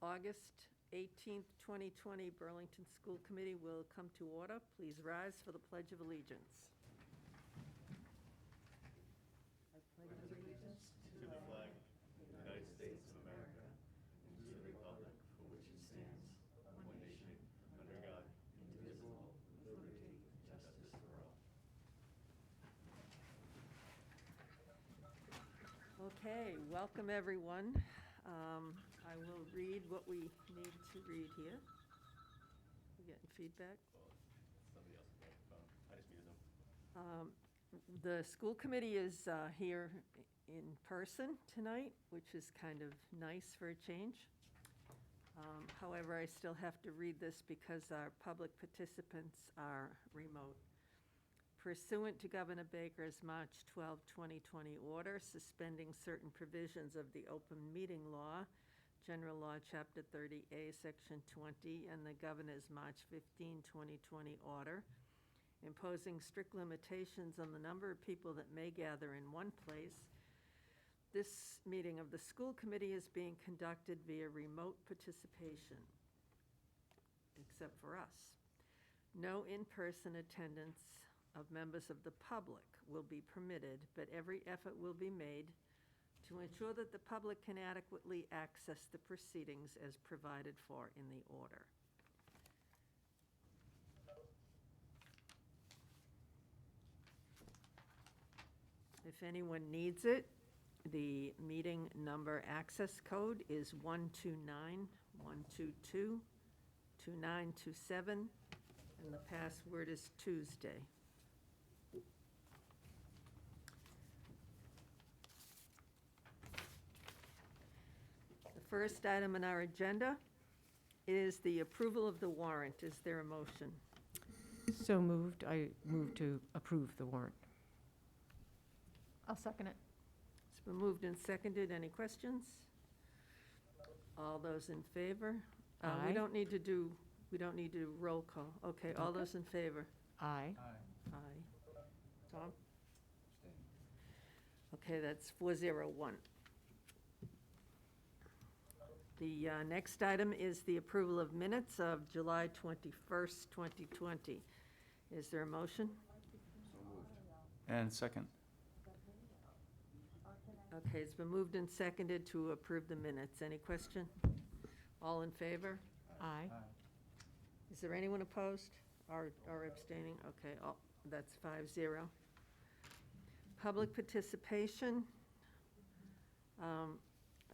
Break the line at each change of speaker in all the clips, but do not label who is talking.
August 18th, 2020 Burlington School Committee will come to order. Please rise for the Pledge of Allegiance. I pledge allegiance
to the flag of the United States of America and to the republic for which it stands, one nation, under God, indivisible, with liberty and justice for all.
Okay, welcome everyone. I will read what we need to read here. You getting feedback?
Well, somebody else's microphone. I just muted them.
The school committee is here in person tonight, which is kind of nice for a change. However, I still have to read this because our public participants are remote. Pursuant to Governor Baker's March 12, 2020 order suspending certain provisions of the open meeting law, General Law, Chapter 30A, Section 20, and the Governor's March 15, 2020 order, imposing strict limitations on the number of people that may gather in one place, this meeting of the school committee is being conducted via remote participation, except for us. No in-person attendance of members of the public will be permitted, but every effort will be made to ensure that the public can adequately access the proceedings as provided for in the order. If anyone needs it, the meeting number access code is 129-122-2927, and the password is Tuesday. The first item on our agenda is the approval of the warrant. Is there a motion?
So moved. I move to approve the warrant.
I'll second it.
It's been moved and seconded. Any questions? All those in favor?
Aye.
We don't need to do roll call. Okay, all those in favor?
Aye.
Aye. Tom? Okay, that's 401. The next item is the approval of minutes of July 21st, 2020. Is there a motion?
And second.
Okay, it's been moved and seconded to approve the minutes. Any question? All in favor?
Aye.
Is there anyone opposed or abstaining? Okay, that's 5-0. Public participation.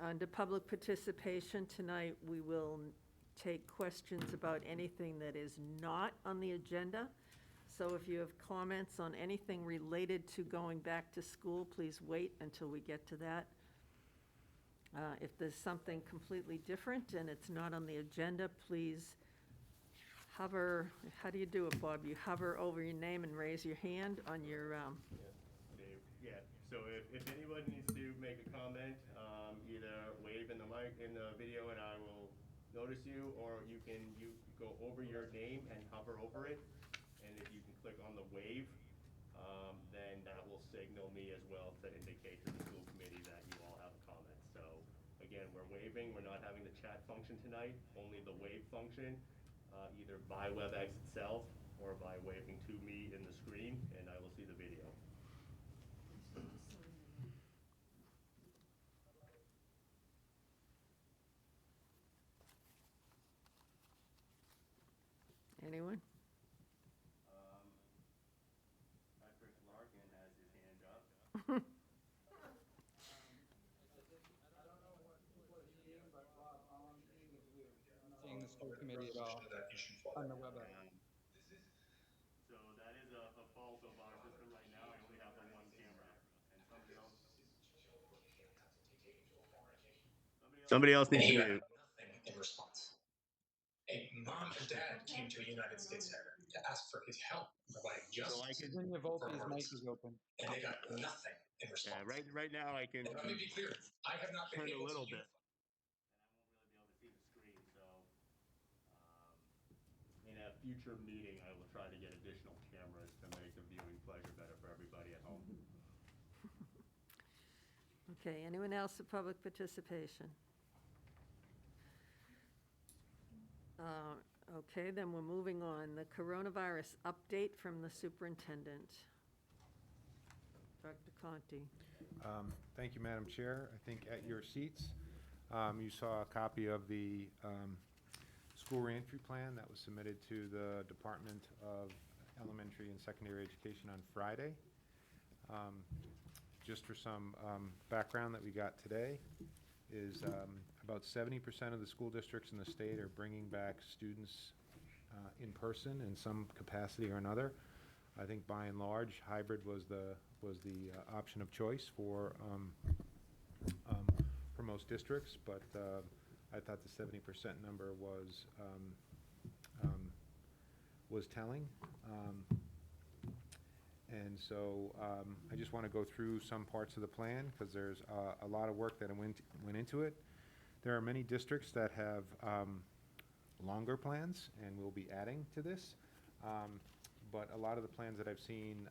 Under public participation tonight, we will take questions about anything that is not on the agenda. So if you have comments on anything related to going back to school, please wait until we get to that. If there's something completely different and it's not on the agenda, please hover, how do you do it, Bob? You hover over your name and raise your hand on your,
Dave, yeah. So if anyone needs to make a comment, either wave in the mic in the video and I will notice you, or you go over your name and hover over it. And if you can click on the wave, then that will signal me as well to indicate to the school committee that you all have a comment. So again, we're waving, we're not having the chat function tonight, only the wave function, either by WebEx itself or by waving to me in the screen, and I will see the video.
anyone?
Patrick Larkin has his hand up.
Seeing the school committee at all on the WebEx.
So that is a fault of our system right now. I only have the one camera, and somebody else needs to mute.
Nothing in response. A mom and dad came to a United States senator to ask for his help providing justice,
Virginia Volpe's mic is open.
and they got nothing in response.
Yeah, right now I can
And let me be clear, I have not been
turn a
able
little
to
bit.
use
And I won't really be able to see the screen, so in a future meeting, I will try to get additional cameras to make the viewing pleasure better for everybody at home.
Okay, anyone else for public participation? Okay, then we're moving on. The coronavirus update from the superintendent. Dr. Conti.
Thank you, Madam Chair. I think at your seats, you saw a copy of the school reentry plan that was submitted to the Department of Elementary and Secondary Education on Friday. Just for some background that we got today is about 70% of the school districts in the state are bringing back students in person in some capacity or another. I think by and large, hybrid was the option of choice for most districts, but I thought the 70% number was telling. And so I just want to go through some parts of the plan because there's a lot of work that went into it. There are many districts that have longer plans, and we'll be adding to this. But a lot of the plans that I've seen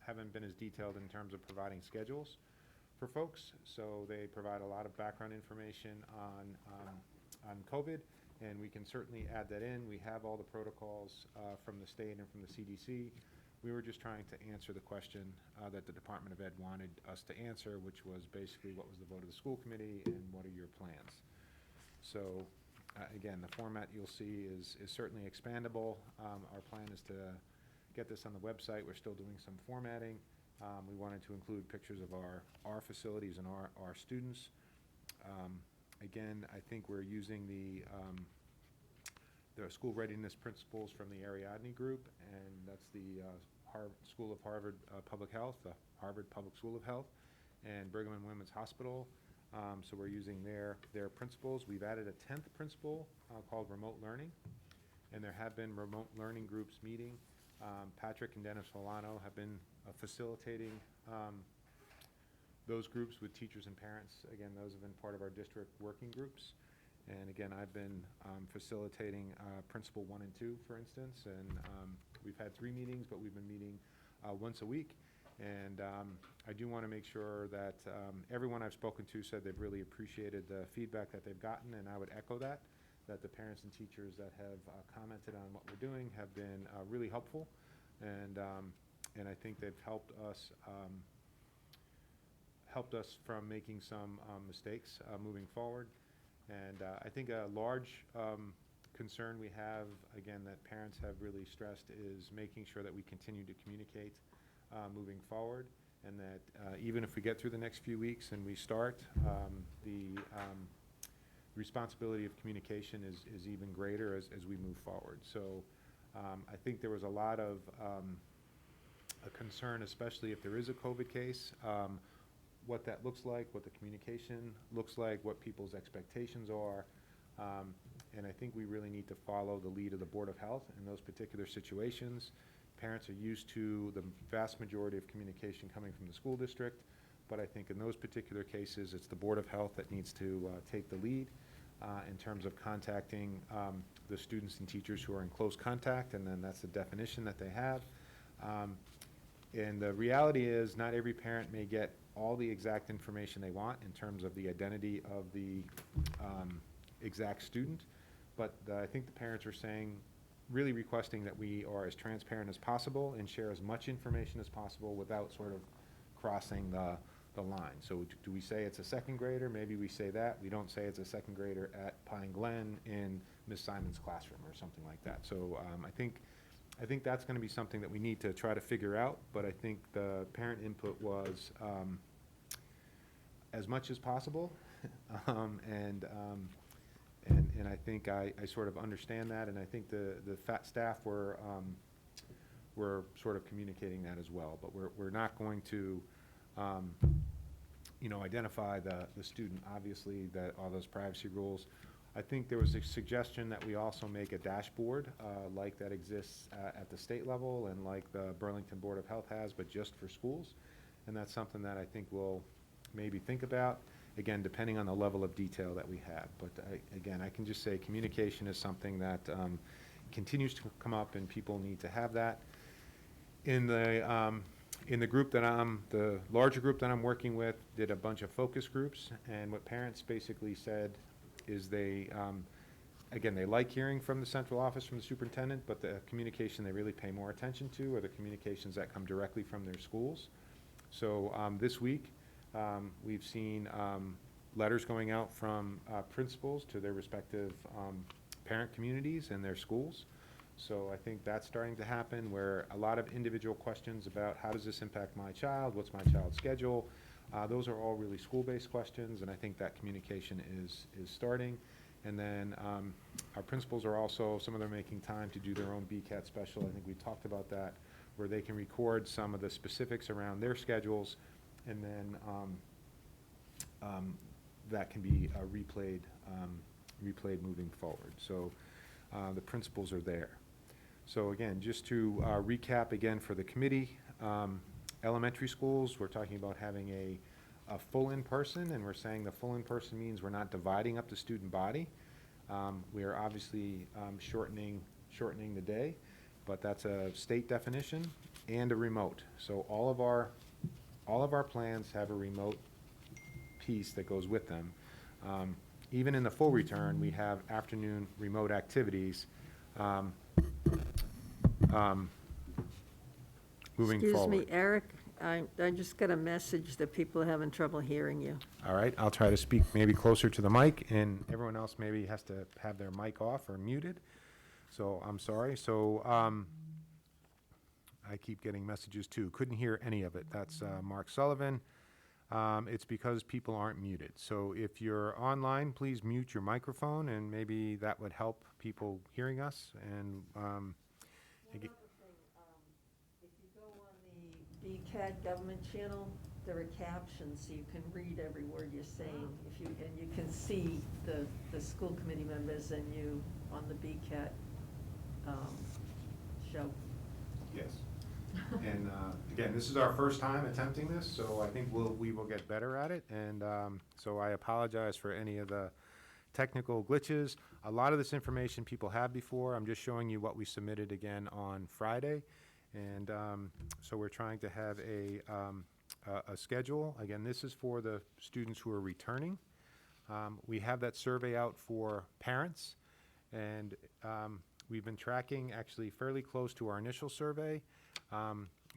haven't been as detailed in terms of providing schedules for folks. So they provide a lot of background information on COVID, and we can certainly add that in. We have all the protocols from the state and from the CDC. We were just trying to answer the question that the Department of Ed wanted us to answer, which was basically what was the vote of the school committee and what are your plans. So again, the format you'll see is certainly expandable. Our plan is to get this on the website. We're still doing some formatting. We wanted to include pictures of our facilities and our students. Again, I think we're using the school readiness principles from the Ariadne Group, and that's the School of Harvard Public Health, the Harvard Public School of Health, and Brigham and Women's Hospital. So we're using their principles. We've added a 10th principle called remote learning, and there have been remote learning groups meeting. Patrick and Dennis Solano have been facilitating those groups with teachers and parents. Again, those have been part of our district working groups. And again, I've been facilitating Principal 1 and 2, for instance, and we've had 3 meetings, but we've been meeting once a week. And I do want to make sure that everyone I've spoken to said they've really appreciated the feedback that they've gotten, and I would echo that the parents and teachers that have commented on what we're doing have been really helpful, and I think they've helped us from making some mistakes moving forward. And I think a large concern we have, again, that parents have really stressed is making sure that we continue to communicate moving forward, and that even if we get through the next few weeks and we start, the responsibility of communication is even greater as we move forward. So I think there was a lot of a concern, especially if there is a COVID case, what that looks like, what the communication looks like, what people's expectations are. And I think we really need to follow the lead of the Board of Health in those particular situations. Parents are used to the vast majority of communication coming from the school district, but I think in those particular cases, it's the Board of Health that needs to take the lead in terms of contacting the students and teachers who are in close contact, and then that's the definition that they have. And the reality is not every parent may get all the exact information they want in terms of the identity of the exact student, but I think the parents are saying, really requesting that we are as transparent as possible and share as much information as possible without sort of crossing the line. So do we say it's a second grader? Maybe we say that. We don't say it's a second grader at Pine Glen in Miss Simon's classroom or something like that. So I think that's going to be something that we need to try to figure out, but I think the parent input was as much as possible, and I think I sort of understand that, and I think the staff were sort of communicating that as well. But we're not going to identify the student, obviously, that all those privacy rules. I think there was a suggestion that we also make a dashboard like that exists at the state level and like the Burlington Board of Health has, but just for schools. And that's something that I think we'll maybe think about, again, depending on the level of detail that we have. But again, I can just say communication is something that continues to come up, and people need to have that. In the group that the larger group that I'm working with, did a bunch of focus groups, and what parents basically said is they again, they like hearing from the central office, from the superintendent, but the communication they really pay more attention to are the communications that come directly from their schools. So this week, we've seen letters going out from principals to their respective parent communities and their schools. So I think that's starting to happen, where a lot of individual questions about how does this impact my child, what's my child's schedule, those are all really school-based questions, and I think that communication is starting. And then our principals are also, some of them are making time to do their own BCAT special. I think we talked about that, where they can record some of the specifics around their schedules, and then that can be replayed moving forward. So the principals are there. So again, just to recap again for the committee, elementary schools, we're talking about having a full in-person, and we're saying the full in-person means we're not dividing up the student body. We are obviously shortening the day, but that's a state definition, and a remote. So all of our plans have a remote piece that goes with them. Even in the full return, we have afternoon remote activities moving forward.
Excuse me, Eric, I just got a message that people are having trouble hearing you.
All right, I'll try to speak maybe closer to the mic, and everyone else maybe has to have their mic off or muted. So I'm sorry. So I keep getting messages too. Couldn't hear any of it. That's Mark Sullivan. It's because people aren't muted. So if you're online, please mute your microphone, and maybe that would help people hearing us. And
If you go on the BCAD government channel, there are captions, so you can read every word you're saying. And you can see the school committee members and you on the BCAD show.
yes. And again, this is our first time attempting this, so I think we will get better at it. And so I apologize for any of the technical glitches. A lot of this information people have before. I'm just showing you what we submitted again on Friday. And so we're trying to have a schedule. Again, this is for the students who are returning. We have that survey out for parents, and we've been tracking actually fairly close to our initial survey,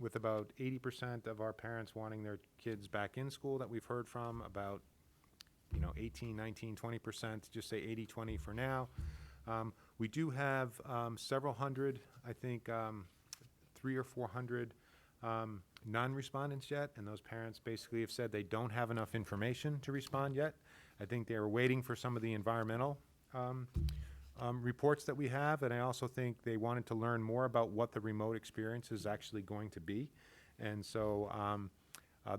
with about 80% of our parents wanting their kids back in school that we've heard from, about 18, 19, 20%, just say 80-20 for now. We do have several hundred, I think 300 or 400 non-respondents yet, and those parents basically have said they don't have enough information to respond yet. I think they were waiting for some of the environmental reports that we have, and I also think they wanted to learn more about what the remote experience is actually going to be. And so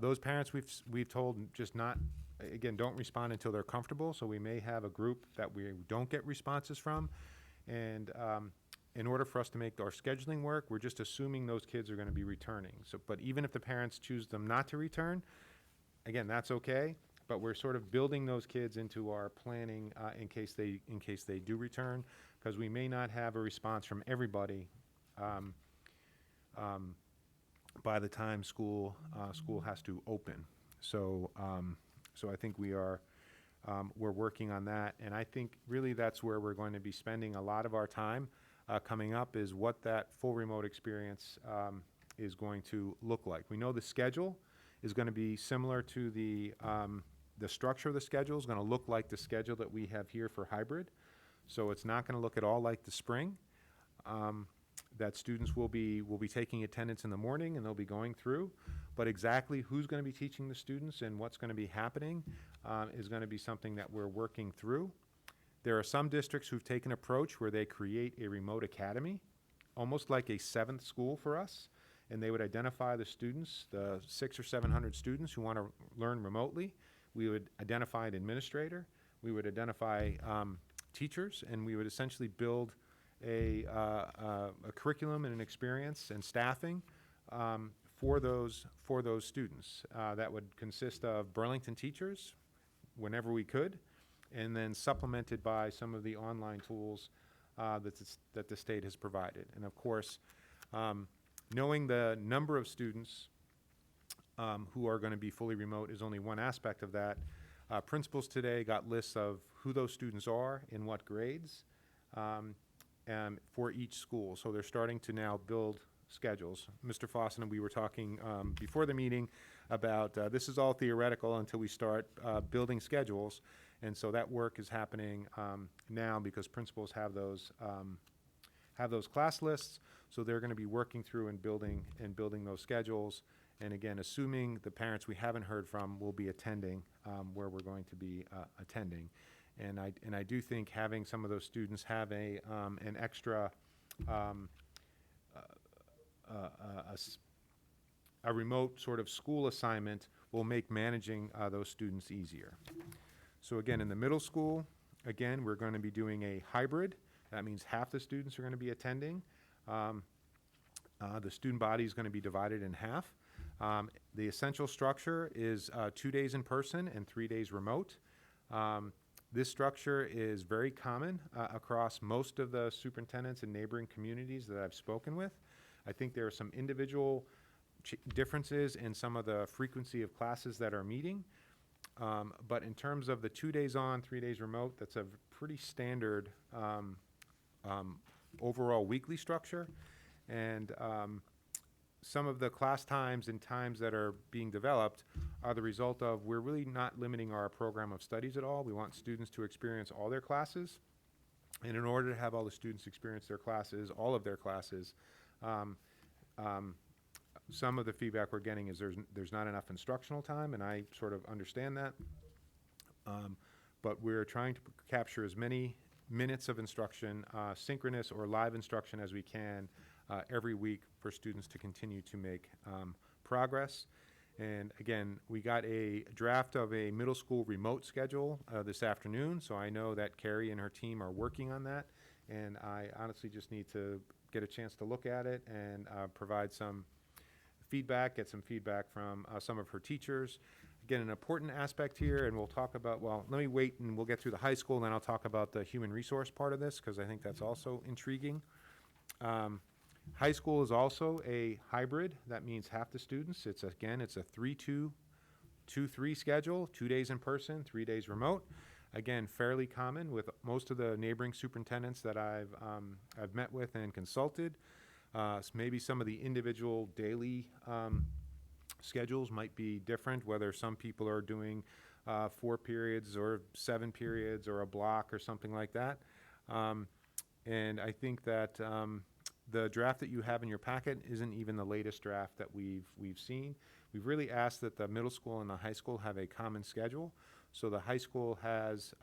those parents we've told just not, again, don't respond until they're comfortable. So we may have a group that we don't get responses from, and in order for us to make our scheduling work, we're just assuming those kids are going to be returning. So, but even if the parents choose them not to return, again, that's okay. But we're sort of building those kids into our planning in case they do return, because we may not have a response from everybody by the time school has to open. So so I think we're working on that, and I think really that's where we're going to be spending a lot of our time coming up, is what that full remote experience is going to look like. We know the schedule is going to be similar to the structure of the schedule is going to look like the schedule that we have here for hybrid. So it's not going to look at all like the spring. That students will be taking attendance in the morning, and they'll be going through. But exactly who's going to be teaching the students and what's going to be happening is going to be something that we're working through. There are some districts who've taken an approach where they create a remote academy, almost like a seventh school for us. And they would identify the students, the 600 or 700 students who want to learn remotely. We would identify an administrator. We would identify teachers, and we would essentially build a curriculum and an experience and staffing for those students. That would consist of Burlington teachers whenever we could, and then supplemented by some of the online tools that the state has provided. And of course, knowing the number of students who are going to be fully remote is only one aspect of that. Principals today got lists of who those students are, in what grades, for each school. So they're starting to now build schedules. Mr. Fossen and we were talking before the meeting about this is all theoretical until we start building schedules. And so that work is happening now because principals have those class lists. So they're going to be working through and building those schedules. And again, assuming the parents we haven't heard from will be attending where we're going to be attending. And I do think having some of those students have an extra a remote sort of school assignment will make managing those students easier. So again, in the middle school, again, we're going to be doing a hybrid. That means half the students are going to be attending. The student body is going to be divided in half. The essential structure is 2 days in person and 3 days remote. This structure is very common across most of the superintendents in neighboring communities that I've spoken with. I think there are some individual differences in some of the frequency of classes that are meeting. But in terms of the 2 days on, 3 days remote, that's a pretty standard overall weekly structure. And some of the class times and times that are being developed are the result of we're really not limiting our program of studies at all. We want students to experience all their classes. And in order to have all the students experience their classes, all of their classes, some of the feedback we're getting is there's not enough instructional time, and I sort of understand that. But we're trying to capture as many minutes of instruction, synchronous or live instruction as we can every week for students to continue to make progress. And again, we got a draft of a middle school remote schedule this afternoon, so I know that Carrie and her team are working on that, and I honestly just need to get a chance to look at it and provide some feedback, get some feedback from some of her teachers. Again, an important aspect here, and we'll talk about, well, let me wait and we'll get through the high school, and then I'll talk about the human resource part of this, because I think that's also intriguing. High school is also a hybrid. That means half the students. It's a 3-2-2-3 schedule, 2 days in person, 3 days remote. Again, fairly common with most of the neighboring superintendents that I've met with and consulted. Maybe some of the individual daily schedules might be different, whether some people are doing 4 periods or 7 periods or a block or something like that. And I think that the draft that you have in your packet isn't even the latest draft that we've seen. We've really asked that the middle school and the high school have a common schedule. So the high school has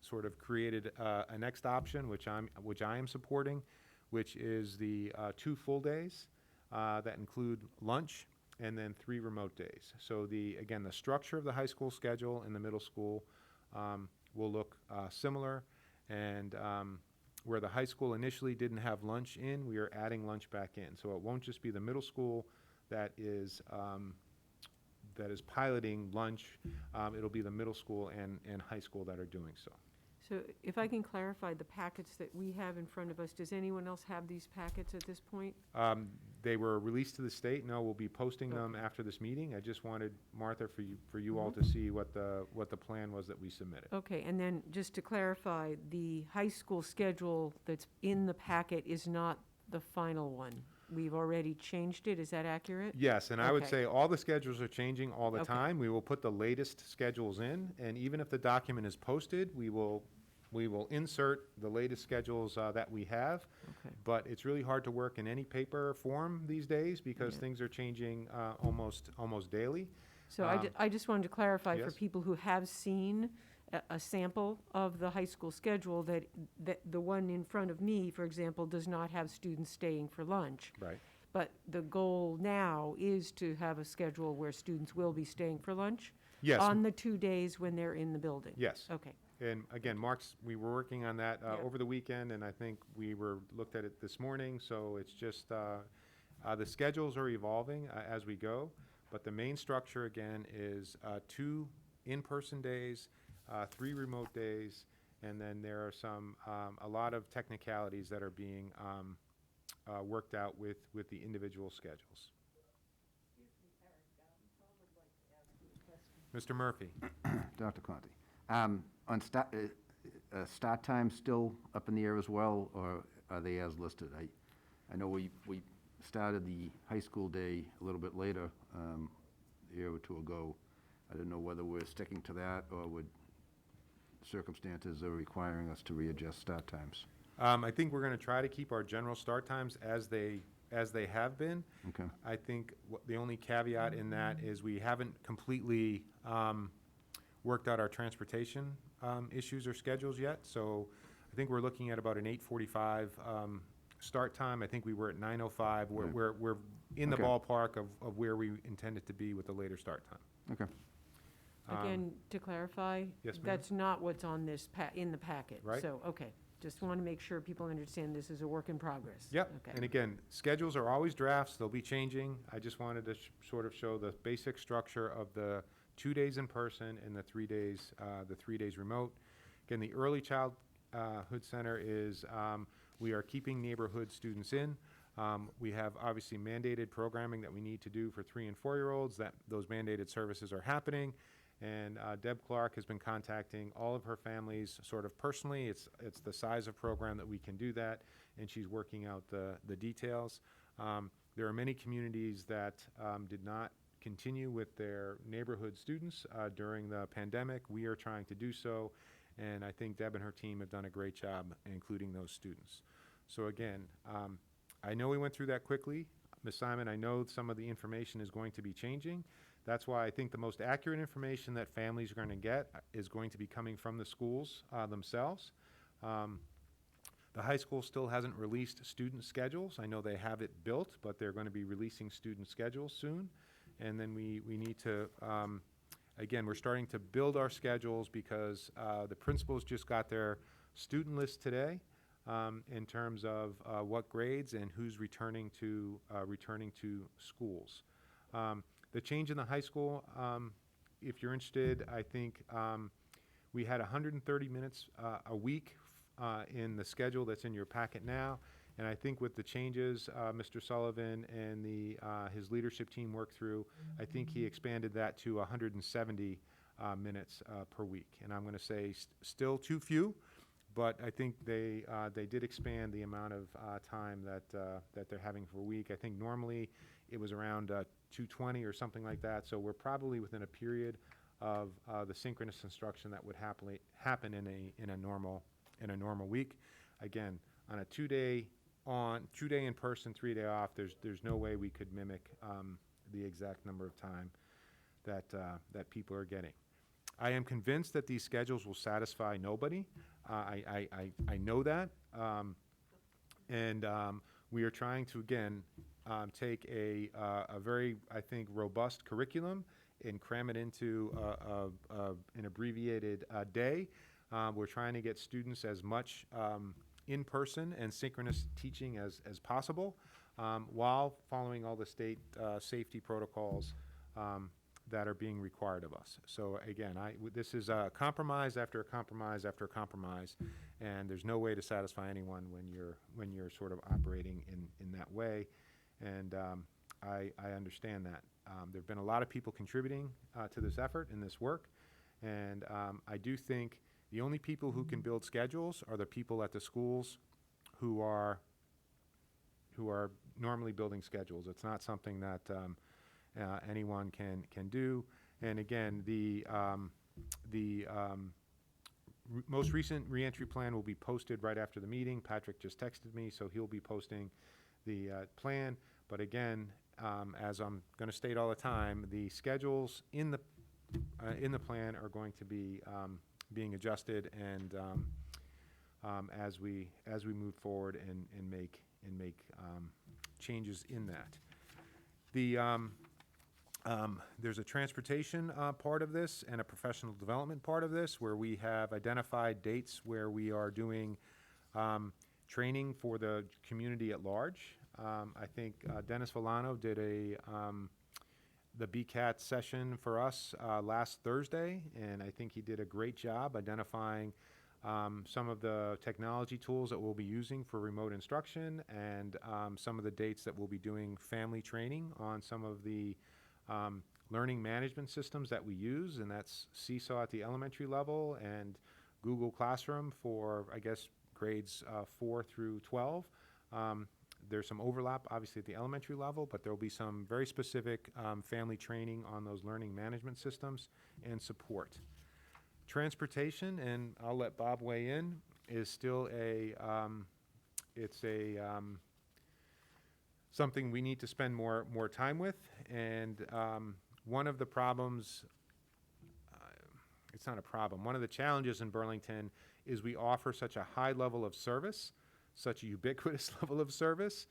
sort of created a next option, which I am supporting, which is the 2 full days that include lunch and then 3 remote days. So again, the structure of the high school schedule and the middle school will look similar, and where the high school initially didn't have lunch in, we are adding lunch back in. So it won't just be the middle school that is piloting lunch. It'll be the middle school and high school that are doing so.
So if I can clarify the packets that we have in front of us, does anyone else have these packets at this point?
They were released to the state. No, we'll be posting them after this meeting. I just wanted, Martha, for you all to see what the plan was that we submitted.
Okay, and then just to clarify, the high school schedule that's in the packet is not the final one. We've already changed it, is that accurate?
Yes, and I would
Okay.
say all the schedules are changing all the
Okay.
time. We will put the latest schedules in, and even if the document is posted, we will insert the latest schedules that we have.
Okay.
But it's really hard to work in any paper form these days because
Yeah.
things are changing almost daily.
So I just wanted to clarify for
yes.
people who have seen a sample of the high school schedule, that the one in front of me, for example, does not have students staying for lunch.
Right.
But the goal now is to have a schedule where students will be staying for lunch?
Yes.
On the 2 days when they're in the building?
Yes.
Okay.
And again, we were working on that
Yeah.
over the weekend, and I think we looked at it this morning, so it's just, the schedules are evolving as we go, but the main structure, again, is 2 in-person days, 3 remote days, and then there are a lot of technicalities that are being worked out with the individual schedules. Mr. Murphy?
Dr. Conti. start times still up in the air as well, or are they as listed? I know we started the high school day a little bit later, a year or two ago. I don't know whether we're sticking to that, or would circumstances are requiring us to readjust start times.
I think we're gonna try to keep our general start times as they have been.
Okay.
I think the only caveat in that is we haven't completely worked out our transportation issues or schedules yet. So I think we're looking at about an 8:45 start time. I think we were at 9:05.
Right.
We're in the
Okay.
ballpark of where we intended to be with the later start time.
Okay.
Again, to clarify?
yes, ma'am.
That's not what's on this in the packet.
Right.
So, okay, just want to make sure people understand this is a work in progress.
Yep,
Okay.
and again, schedules are always drafts, they'll be changing. I just wanted to sort of show the basic structure of the 2 days in person and the 3 days remote. Again, the Early Childhood Center is, we are keeping neighborhood students in. We have obviously mandated programming that we need to do for 3 and 4-year-olds, those mandated services are happening. And Deb Clark has been contacting all of her families sort of personally. It's the size of program that we can do that, and she's working out the details. There are many communities that did not continue with their neighborhood students during the pandemic. We are trying to do so, and I think Deb and her team have done a great job including those students. So again, I know we went through that quickly. Ms. Simon, I know some of the information is going to be changing. That's why I think the most accurate information that families are going to get is going to be coming from the schools themselves. The high school still hasn't released student schedules. I know they have it built, but they're going to be releasing student schedules soon. And then we need to, again, we're starting to build our schedules because the principals just got their student list today in terms of what grades and who's returning to schools. The change in the high school, if you're interested, I think we had 130 minutes a week in the schedule that's in your packet now. And I think with the changes Mr. Sullivan and his leadership team worked through, I think he expanded that to 170 minutes per week. And I'm going to say still too few, but I think they did expand the amount of time that they're having per week. I think normally it was around 220 or something like that. So we're probably within a period of the synchronous instruction that would happen in a normal week. Again, on a 2-day in person, 3-day off, there's no way we could mimic the exact number of time that people are getting. I am convinced that these schedules will satisfy nobody. I know that, and we are trying to again take a very, I think, robust curriculum and cram it into an abbreviated day. We're trying to get students as much in-person and synchronous teaching as possible, while following all the state safety protocols that are being required of us. So again, this is a compromise after a compromise after a compromise, and there's no way to satisfy anyone when you're sort of operating in that way. And I understand that. There have been a lot of people contributing to this effort and this work, and I do think the only people who can build schedules are the people at the schools who are normally building schedules. It's not something that anyone can do. And again, the most recent reentry plan will be posted right after the meeting. Patrick just texted me, so he'll be posting the plan. But again, as I'm going to state all the time, the schedules in the plan are going to be being adjusted, and as we move forward and make changes in that. There's a transportation part of this and a professional development part of this, where we have identified dates where we are doing training for the community at large. I think Dennis Villano did the BCAT session for us last Thursday, and I think he did a great job identifying some of the technology tools that we'll be using for remote instruction, and some of the dates that we'll be doing family training on some of the learning management systems that we use, and that's Seesaw at the elementary level, and Google Classroom for, I guess, grades 4 through 12. There's some overlap, obviously, at the elementary level, but there will be some very specific family training on those learning management systems and support. Transportation, and I'll let Bob weigh in, is still something we need to spend more time with. And one of the problems, it's not a problem, one of the challenges in Burlington is we offer such a high level of service, such a ubiquitous level of service,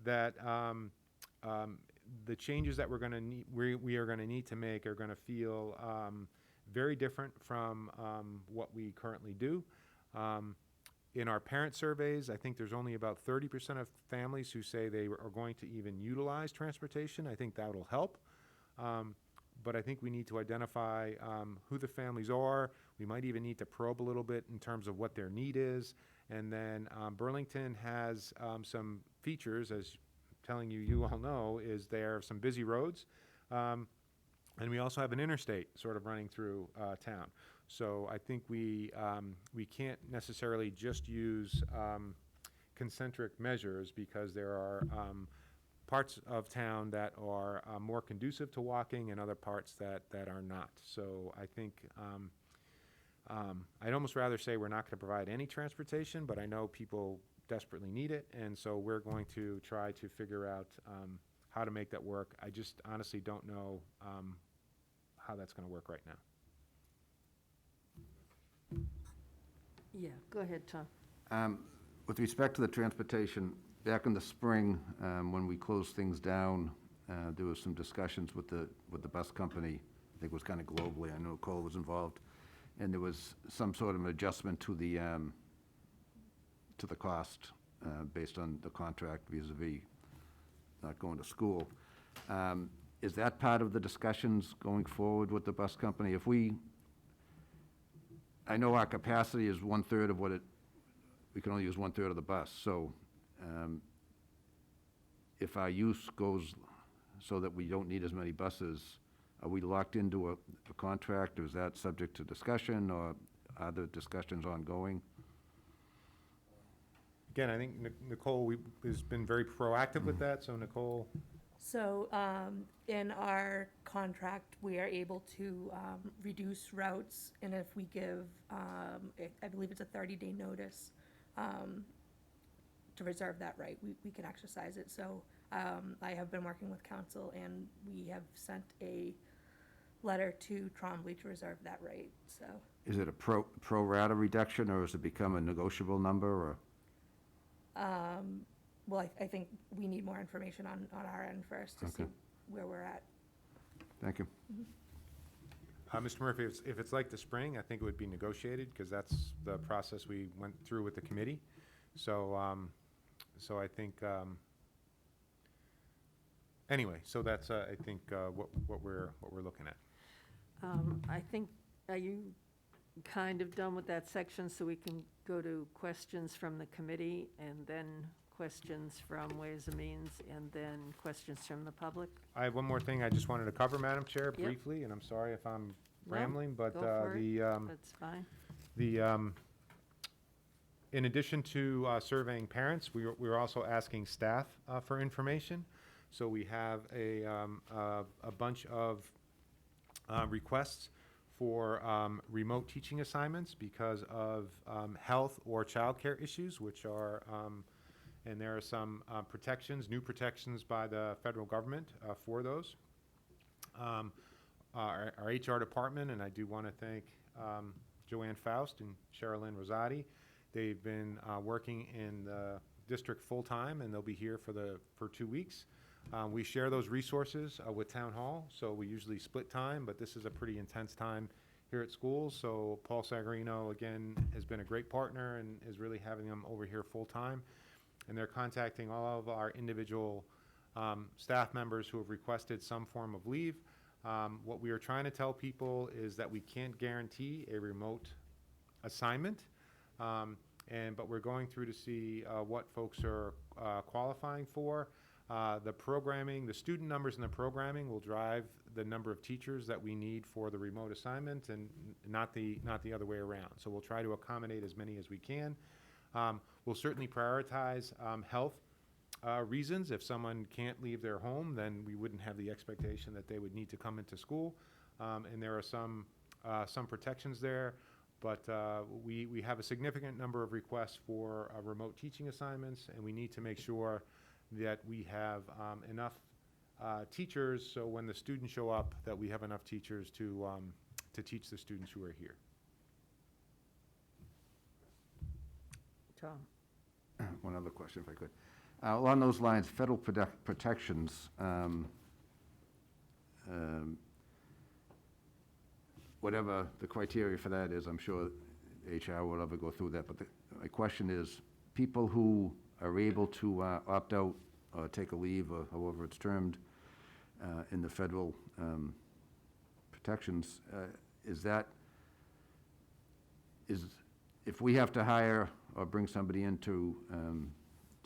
that the changes that we're going to need, we are going to need to make are going to feel very different from what we currently do. In our parent surveys, I think there's only about 30% of families who say they are going to even utilize transportation. I think that'll help. But I think we need to identify who the families are. We might even need to probe a little bit in terms of what their need is. And then Burlington has some features, as telling you, you all know, is there are some busy roads. And we also have an interstate sort of running through town. So I think we can't necessarily just use concentric measures, because there are parts of town that are more conducive to walking and other parts that are not. So I think I'd almost rather say we're not going to provide any transportation, but I know people desperately need it, and so we're going to try to figure out how to make that work. I just honestly don't know how that's going to work right now.
Yeah, go ahead, Tom.
With respect to the transportation, back in the spring, when we closed things down, there was some discussions with the bus company. I think it was kind of globally. I know Cole was involved, and there was some sort of adjustment to the cost based on the contract vis-a-vis not going to school. Is that part of the discussions going forward with the bus company? I know our capacity is 1/3 of what we can only use 1/3 of the bus. So if our use goes so that we don't need as many buses, are we locked into a contract, or is that subject to discussion, or are the discussions ongoing?
Again, I think Nicole has been very proactive with that, so Nicole.
So in our contract, we are able to reduce routes, and if we give, I believe it's a 30-day notice to reserve that right, we can exercise it. So I have been working with council, and we have sent a letter to Trombley to reserve that right, so.
Is it a pro rata reduction, or has it become a negotiable number, or?
Well, I think we need more information on our end first to see
Okay.
where we're at.
Thank you.
Mr. Murphy, if it's like the spring, I think it would be negotiated, because that's the process we went through with the committee. So, so I think, anyway, so that's, I think, what we're looking at.
I think, are you kind of done with that section, so we can go to questions from the committee, and then questions from Ways and Means, and then questions from the public?
I have one more thing I just wanted to cover, Madam Chair,
Yep.
briefly, and I'm sorry if I'm
No,
rambling, but
go for it.
the,
That's fine.
in addition to surveying parents, we were also asking staff for information. So we have a bunch of requests for remote teaching assignments because of health or childcare issues, which are, and there are some protections, new protections by the federal government for those. Our HR department, and I do want to thank Joanne Faust and Sherilyn Rosati. They've been working in the district full-time, and they'll be here for 2 weeks. We share those resources with Town Hall, so we usually split time, but this is a pretty intense time here at school. So Paul Sagarino, again, has been a great partner and is really having them over here full-time. And they're contacting all of our individual staff members who have requested some form of leave. What we are trying to tell people is that we can't guarantee a remote assignment, but we're going through to see what folks are qualifying for. The programming, the student numbers in the programming will drive the number of teachers that we need for the remote assignment, and not the other way around. So we'll try to accommodate as many as we can. We'll certainly prioritize health reasons. If someone can't leave their home, then we wouldn't have the expectation that they would need to come into school. And there are some protections there, but we have a significant number of requests for remote teaching assignments, and we need to make sure that we have enough teachers, so when the students show up, that we have enough teachers to teach the students who are here.
Tom?
One other question, if I could. Along those lines, federal protections, whatever the criteria for that is, I'm sure HR will ever go through that, but my question is, people who are able to opt out or take a leave, or however it's termed, in the federal protections, if we have to hire or bring somebody in to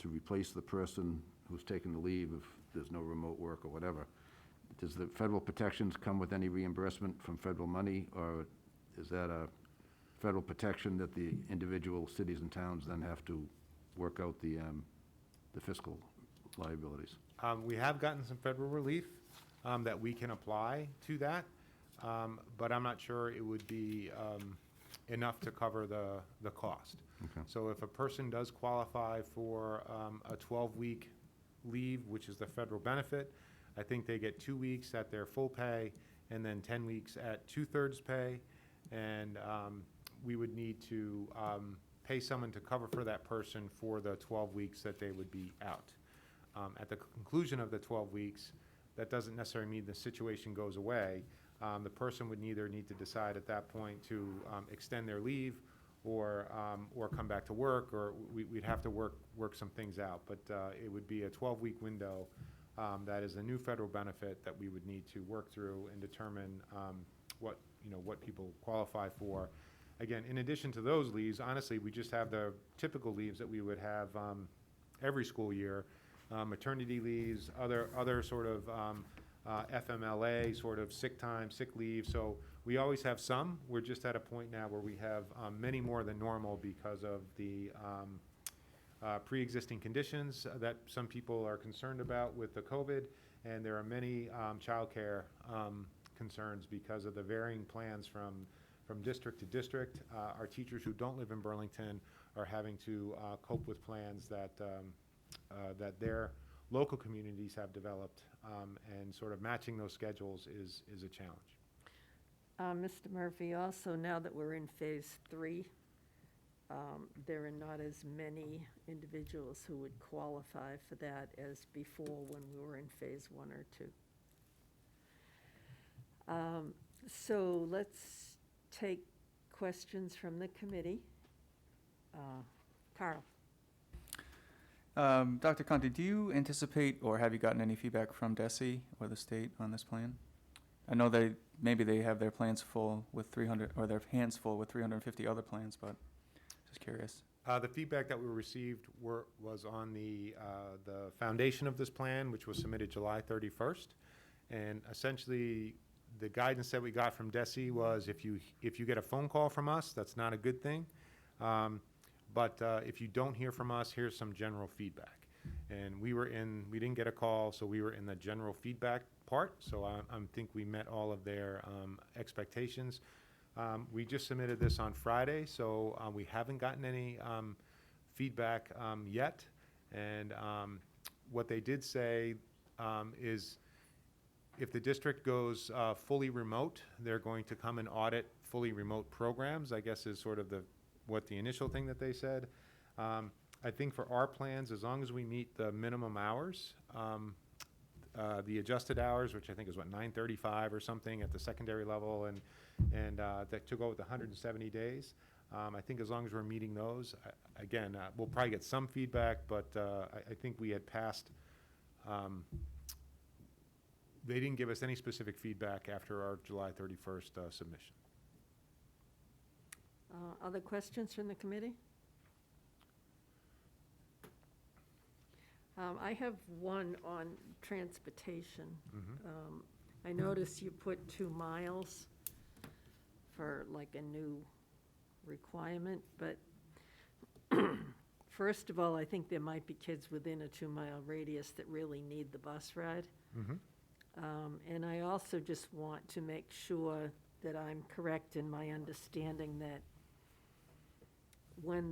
replace the person who's taken the leave, if there's no remote work or whatever, does the federal protections come with any reimbursement from federal money, or is that a federal protection that the individual cities and towns then have to work out the fiscal liabilities?
We have gotten some federal relief that we can apply to that, but I'm not sure it would be enough to cover the cost.
Okay.
So if a person does qualify for a 12-week leave, which is the federal benefit, I think they get 2 weeks at their full pay, and then 10 weeks at 2/3 pay, and we would need to pay someone to cover for that person for the 12 weeks that they would be out. At the conclusion of the 12 weeks, that doesn't necessarily mean the situation goes away. The person would either need to decide at that point to extend their leave, or come back to work, or we'd have to work some things out. But it would be a 12-week window. That is a new federal benefit that we would need to work through and determine what people qualify for. Again, in addition to those leaves, honestly, we just have the typical leaves that we would have every school year, maternity leaves, other sort of FMLA, sort of sick time, sick leave. So we always have some. We're just at a point now where we have many more than normal because of the pre-existing conditions that some people are concerned about with the COVID, and there are many childcare concerns because of the varying plans from district to district. Our teachers who don't live in Burlington are having to cope with plans that their local communities have developed, and sort of matching those schedules is a challenge.
Mr. Murphy, also, now that we're in phase 3, there are not as many individuals who would qualify for that as before when we were in phase 1 or 2. So let's take questions from the committee. Carl?
Dr. Conti, do you anticipate, or have you gotten any feedback from DESE or the state on this plan? I know maybe they have their plans full with 300, or their hands full with 350 other plans, but just curious.
The feedback that we received was on the foundation of this plan, which was submitted July 31st. And essentially, the guidance that we got from DESE was if you get a phone call from us, that's not a good thing. But if you don't hear from us, here's some general feedback. And we didn't get a call, so we were in the general feedback part. So I think we met all of their expectations. We just submitted this on Friday, so we haven't gotten any feedback yet. And what they did say is if the district goes fully remote, they're going to come and audit fully remote programs, I guess is sort of the initial thing that they said. I think for our plans, as long as we meet the minimum hours, the adjusted hours, which I think is 9:35 or something at the secondary level, and that to go with 170 days. I think as long as we're meeting those, again, we'll probably get some feedback, but I think we had passed. They didn't give us any specific feedback after our July 31st submission.
Other questions from the committee? I have one on transportation.
Mhm.
I noticed you put 2 miles for like a new requirement, but first of all, I think there might be kids within a 2-mile radius that really need the bus ride.
Mhm.
And I also just want to make sure that I'm correct in my understanding that when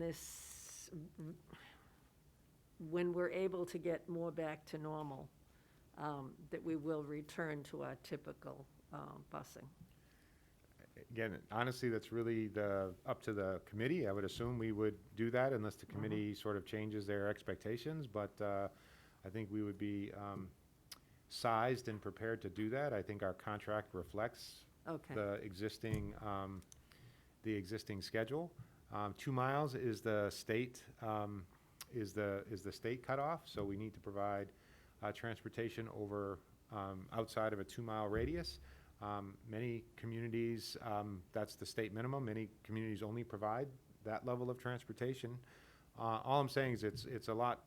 we're able to get more back to normal, that we will return to our typical busing.
Again, honestly, that's really up to the committee. I would assume we would do that unless the committee sort of changes their expectations, but I think we would be sized and prepared to do that. I think our contract reflects
Okay.
the existing schedule. 2 miles is the state, is the state cutoff, so we need to provide transportation over, outside of a 2-mile radius. Many communities, that's the state minimum. Many communities only provide that level of transportation. All I'm saying is it's a lot,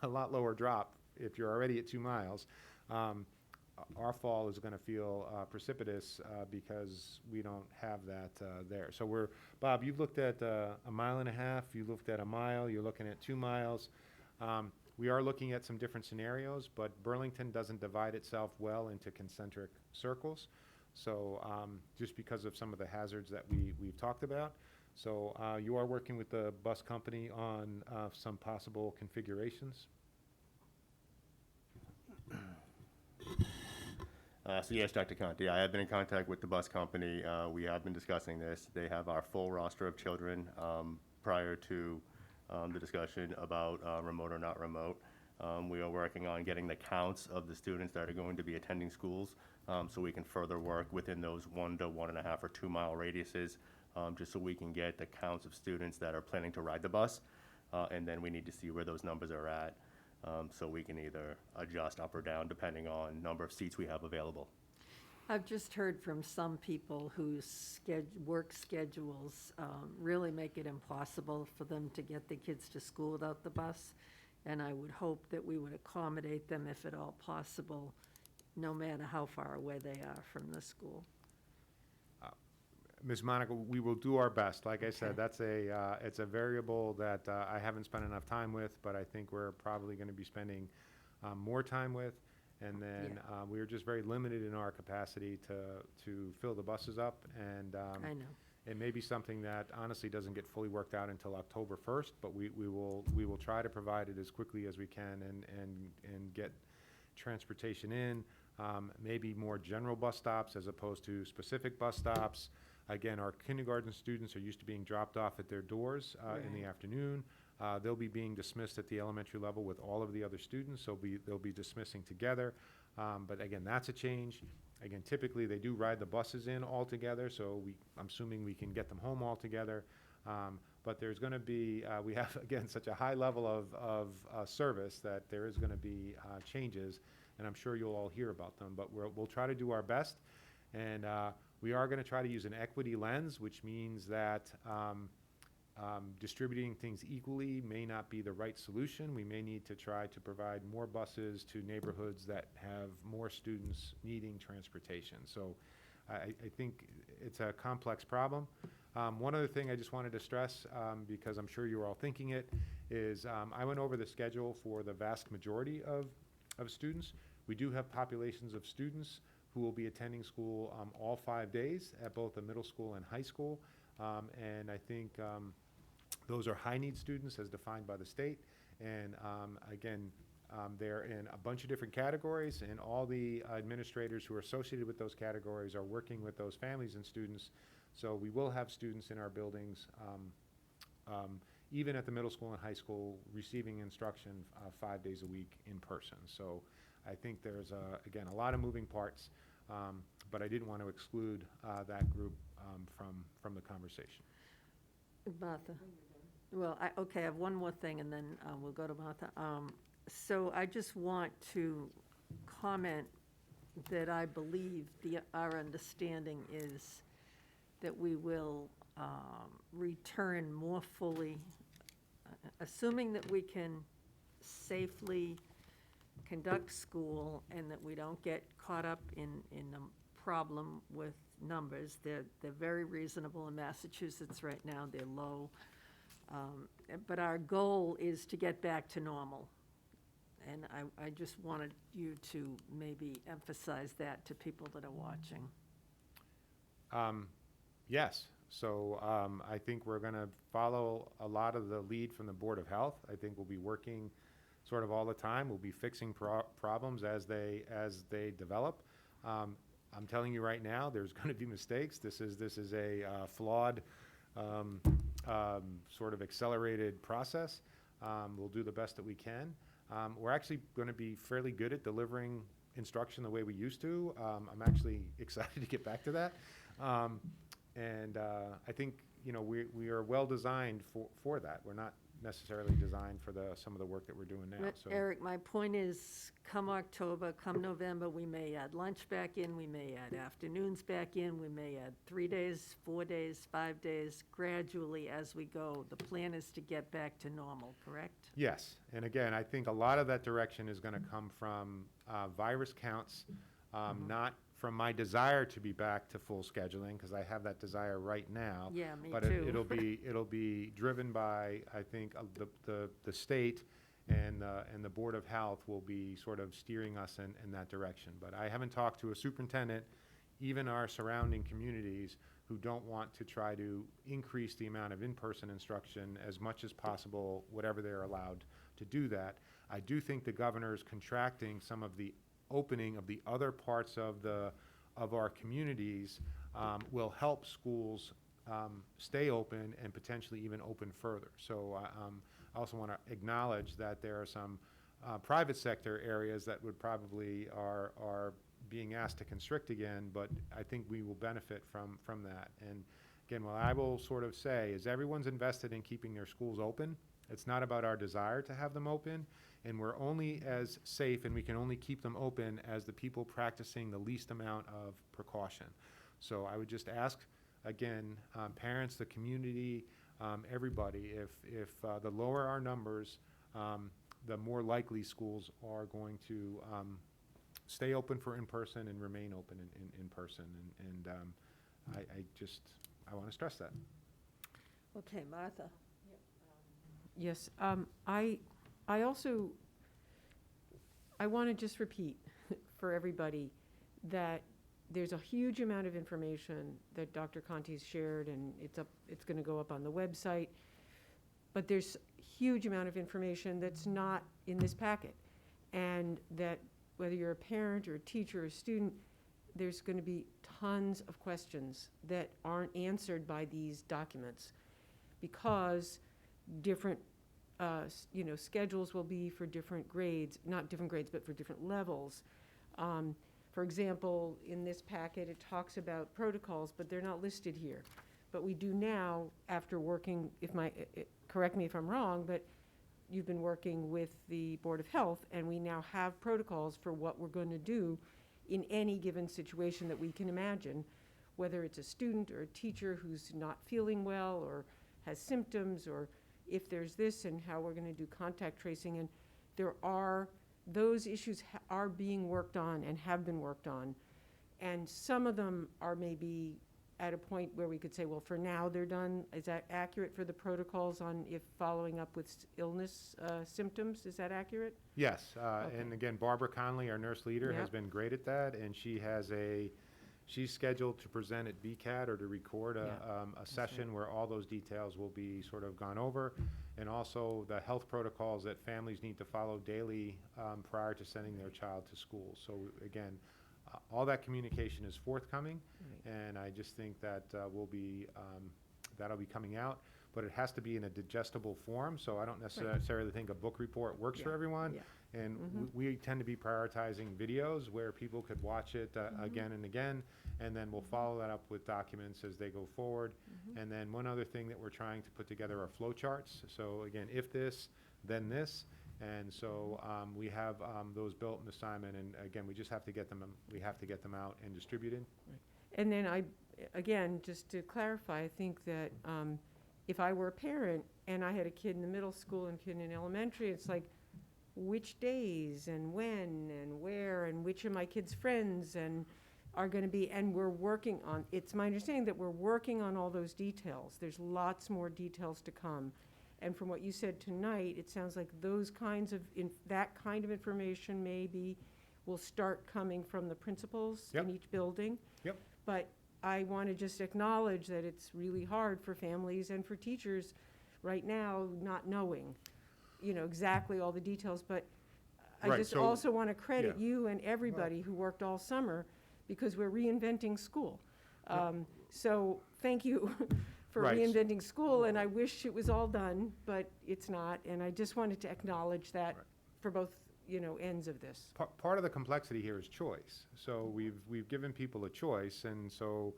a lot lower drop if you're already at 2 miles. Our fall is gonna feel precipitous because we don't have that there. So Bob, you've looked at 1.5 miles, you looked at 1 mile, you're looking at 2 miles. We are looking at some different scenarios, but Burlington doesn't divide itself well into concentric circles. So just because of some of the hazards that we've talked about. So you are working with the bus company on some possible configurations?
So yes, Dr. Conti, I have been in contact with the bus company. We have been discussing this. They have our full roster of children prior to the discussion about remote or not remote. We are working on getting the counts of the students that are going to be attending schools so we can further work within those 1 to 1.5 or 2 mile radiuses just so we can get the counts of students that are planning to ride the bus. And then we need to see where those numbers are at so we can either adjust up or down depending on number of seats we have available.
I've just heard from some people whose work schedules really make it impossible for them to get the kids to school without the bus. And I would hope that we would accommodate them if at all possible, no matter how far away they are from the school.
Ms. Monica, we will do our best. Like I said,
Okay.
that's it's a variable that I haven't spent enough time with, but I think we're probably going to be spending more time with. And then we're just very limited in our capacity to fill the buses up. And
I know.
it may be something that honestly doesn't get fully worked out until October 1st, but we will try to provide it as quickly as we can and get transportation in. Maybe more general bus stops as opposed to specific bus stops. Again, our kindergarten students are used to being dropped off at their doors in the afternoon. They'll be being dismissed at the elementary level with all of the other students, so they'll be dismissing together. But again, that's a change. Again, typically, they do ride the buses in all together, so I'm assuming we can get them home all together. But there's going to be, we have, again, such a high level of service that there is going to be changes, and I'm sure you'll all hear about them. But we'll try to do our best, and we are going to try to use an equity lens, which means that distributing things equally may not be the right solution. We may need to try to provide more buses to neighborhoods that have more students needing transportation. So I think it's a complex problem. One other thing I just wanted to stress, because I'm sure you're all thinking it, is I went over the schedule for the vast majority of students. We do have populations of students who will be attending school all 5 days at both the middle school and high school. And I think those are high-need students as defined by the state. And again, they're in a bunch of different categories, and all the administrators who are associated with those categories are working with those families and students. So we will have students in our buildings, even at the middle school and high school, receiving instruction 5 days a week in person. So I think there's, again, a lot of moving parts, but I didn't want to exclude that group from the conversation.
Martha? Well, I have one more thing, and then we'll go to Martha. So I just want to comment that I believe our understanding is that we will return more fully, assuming that we can safely conduct school and that we don't get caught up in a problem with numbers. They're very reasonable in Massachusetts right now. They're low. But our goal is to get back to normal. And I just wanted you to maybe emphasize that to people that are watching.
Yes, so I think we're going to follow a lot of the lead from the Board of Health. I think we'll be working sort of all the time. We'll be fixing problems as they develop. I'm telling you right now, there's going to be mistakes. This is a flawed sort of accelerated process. We'll do the best that we can. We're actually going to be fairly good at delivering instruction the way we used to. I'm actually excited to get back to that. And I think, you know, we are well designed for that. We're not necessarily designed for some of the work that we're doing now.
But
So
Eric, my point is, come October, come November, we may add lunch back in, we may add afternoons back in, we may add 3 days, 4 days, 5 days, gradually as we go. The plan is to get back to normal, correct?
yes, and again, I think a lot of that direction is going to come from virus counts, not from my desire to be back to full scheduling, because I have that desire right now.
Yeah, me
But
too.
it'll be driven by, I think, the state and the Board of Health will be sort of steering us in that direction. But I haven't talked to a superintendent, even our surrounding communities, who don't want to try to increase the amount of in-person instruction as much as possible, whatever they're allowed to do that. I do think the governor's contracting some of the opening of the other parts of our communities will help schools stay open and potentially even open further. So I also want to acknowledge that there are some private sector areas that would probably are being asked to constrict again, but I think we will benefit from that. And again, what I will sort of say is everyone's invested in keeping their schools open. It's not about our desire to have them open, and we're only as safe and we can only keep them open as the people practicing the least amount of precaution. So I would just ask, again, parents, the community, everybody, if the lower our numbers, the more likely schools are going to stay open for in-person and remain open in person. And I want to stress that.
Okay, Martha?
Yes, I also, I want to just repeat for everybody that there's a huge amount of information that Dr. Conti's shared, and it's going to go up on the website, but there's a huge amount of information that's not in this packet, and that whether you're a parent or a teacher or a student, there's going to be tons of questions that aren't answered by these documents, because different schedules will be for different grades, not different grades, but for different levels. For example, in this packet, it talks about protocols, but they're not listed here. But we do now, after working, correct me if I'm wrong, but you've been working with the Board of Health, and we now have protocols for what we're going to do in any given situation that we can imagine, whether it's a student or a teacher who's not feeling well or has symptoms, or if there's this, and how we're going to do contact tracing. And those issues are being worked on and have been worked on. And some of them are maybe at a point where we could say, well, for now they're done. Is that accurate for the protocols on if following up with illness symptoms? Is that accurate?
Yes,
Okay.
and again, Barbara Conley, our nurse leader, has
Yep.
been great at that, and she's scheduled to present at BCAT or to record a session where all those details will be sort of gone over, and also the health protocols that families need to follow daily prior to sending their child to school. So again, all that communication is forthcoming,
Right.
and I just think that that'll be coming out, but it has to be in a digestible form, so I don't necessarily think a book report works for
Yeah,
everyone.
yeah.
And we tend to be prioritizing videos where people could watch it again and again, and then we'll follow that up with documents as they go forward. And then one other thing that we're trying to put together are flow charts. So again, if this, then this. And so we have those built in Simon, and again, we just have to get them out and distributed.
And then again, just to clarify, I think that if I were a parent and I had a kid in the middle school and a kid in elementary, it's like, which days and when and where and which of my kids' friends and are going to be, and we're working on, it's my understanding that we're working on all those details. There's lots more details to come. And from what you said tonight, it sounds like those kinds of, that kind of information maybe will start coming from the principals in
Yep.
each building.
Yep.
But I want to just acknowledge that it's really hard for families and for teachers right now not knowing, exactly all the details. But I
Right,
just
so-
also want to credit
yeah.
you and everybody who worked all summer because we're reinventing school. So thank you for
Right.
reinventing school, and I wish it was all done, but it's not. And I just wanted to acknowledge that
Right.
for both, ends of this.
Part of the complexity here is choice. So we've given people a choice, and so,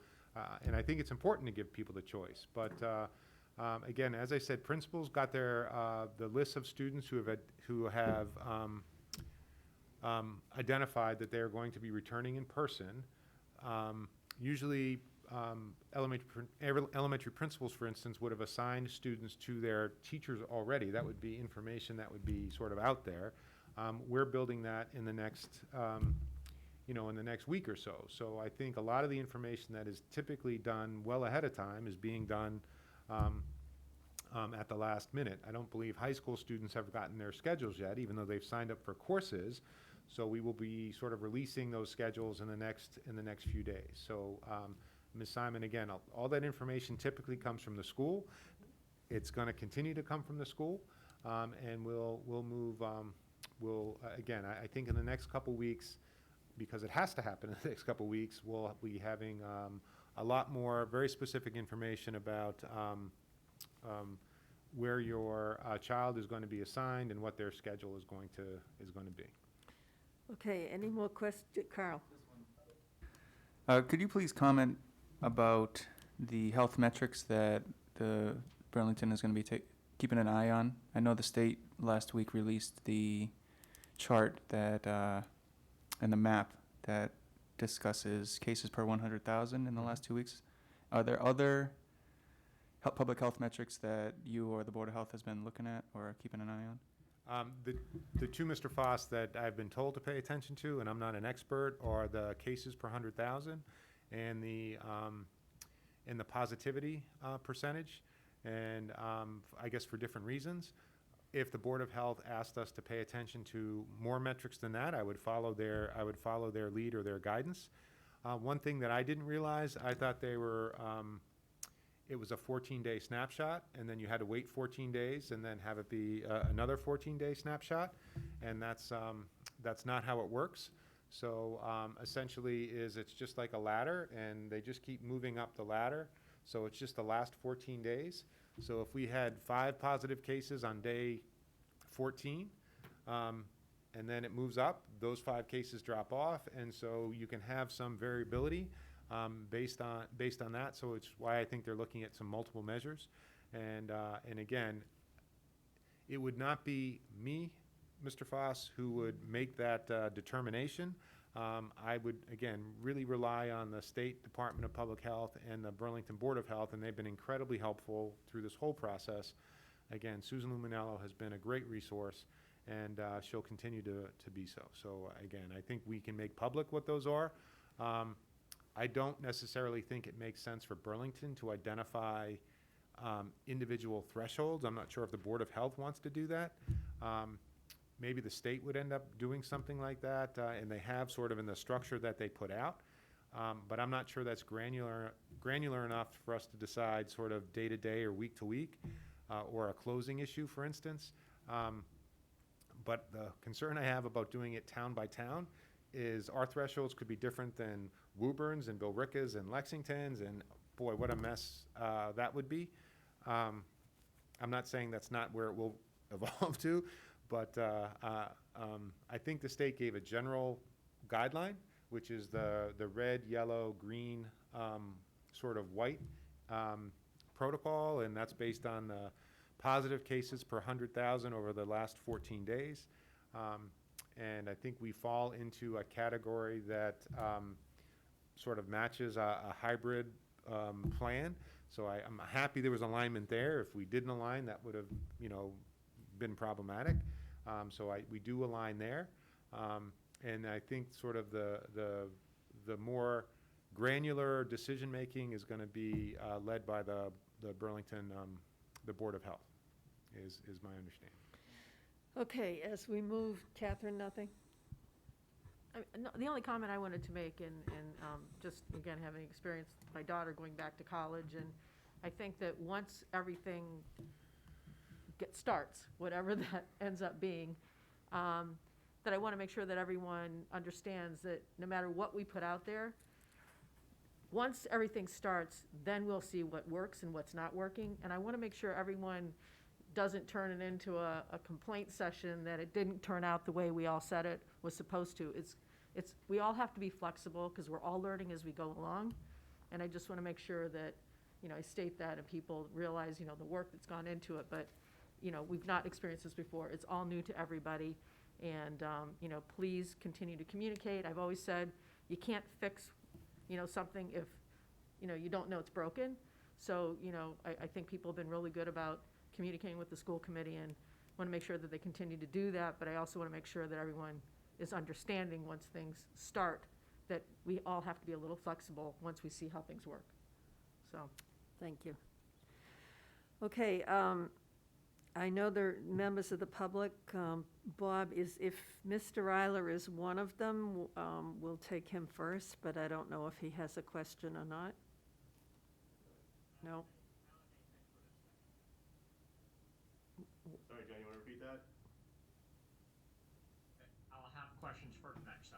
and I think it's important to give people the choice. But again, as I said, principals got their, the list of students who have identified that they're going to be returning in person. Usually, elementary principals, for instance, would have assigned students to their teachers already. That would be information that would be sort of out there. We're building that in the next, in the next week or so. So I think a lot of the information that is typically done well ahead of time is being done at the last minute. I don't believe high school students have gotten their schedules yet, even though they've signed up for courses. So we will be sort of releasing those schedules in the next few days. So Ms. Simon, again, all that information typically comes from the school. It's going to continue to come from the school, and we'll move. Again, I think in the next couple weeks, because it has to happen in the next couple weeks, we'll be having a lot more very specific information about where your child is going to be assigned and what their schedule is going to be.
Okay, any more questions? Carl?
Could you please comment about the health metrics that the Burlington is going to be keeping an eye on? I know the state last week released the chart that and the map that discusses cases per 100,000 in the last 2 weeks. Are there other public health metrics that you or the Board of Health has been looking at or keeping an eye on?
The two, Mr. Foss, that I've been told to pay attention to, and I'm not an expert, are the cases per 100,000 and the positivity percentage, and I guess for different reasons. If the Board of Health asked us to pay attention to more metrics than that, I would follow their lead or their guidance. One thing that I didn't realize, I thought they were. It was a 14-day snapshot, and then you had to wait 14 days and then have it be another 14-day snapshot, and that's not how it works. So essentially it's just like a ladder, and they just keep moving up the ladder. So it's just the last 14 days. So if we had 5 positive cases on day 14, and then it moves up, those 5 cases drop off, and so you can have some variability based on that. So it's why I think they're looking at some multiple measures, and again, it would not be me, Mr. Foss, who would make that determination. I would, again, really rely on the State Department of Public Health and the Burlington Board of Health, and they've been incredibly helpful through this whole process. Again, Susan Luminello has been a great resource, and she'll continue to be so. So again, I think we can make public what those are. I don't necessarily think it makes sense for Burlington to identify individual thresholds. I'm not sure if the Board of Health wants to do that. Maybe the state would end up doing something like that, and they have sort of in the structure that they put out. But I'm not sure that's granular enough for us to decide sort of day to day or week to week, or a closing issue, for instance. But the concern I have about doing it town by town is our thresholds could be different than Woburn's and Billerica's and Lexington's, and boy, what a mess that would be. I'm not saying that's not where it will evolve to, but I think the state gave a general guideline, which is the red, yellow, green, sort of white protocol, and that's based on the positive cases per 100,000 over the last 14 days. And I think we fall into a category that sort of matches a hybrid plan. So I'm happy there was alignment there. If we didn't align, that would have, been problematic. So we do align there. And I think sort of the more granular decision-making is going to be led by the Burlington, the Board of Health, is my understanding.
Okay, as we move, Catherine, nothing?
No, the only comment I wanted to make, and just, again, having experienced my daughter going back to college, and I think that once everything starts, whatever that ends up being, that I want to make sure that everyone understands that no matter what we put out there, once everything starts, then we'll see what works and what's not working. And I want to make sure everyone doesn't turn it into a complaint session that it didn't turn out the way we all said it was supposed to. We all have to be flexible because we're all learning as we go along. And I just want to make sure that, I state that and people realize, the work that's gone into it. But, we've not experienced this before. It's all new to everybody. And, please continue to communicate. I've always said you can't fix, something if, you don't know it's broken. So, I think people have been really good about communicating with the school committee and want to make sure that they continue to do that. But I also want to make sure that everyone is understanding once things start, that we all have to be a little flexible once we see how things work. So.
Thank you. Okay, I know there are members of the public. Bob, if Mr. Ryler is one of them, we'll take him first, but I don't know if he has a question or not. No?
Sorry, John, you want to repeat that?
I'll have questions for the next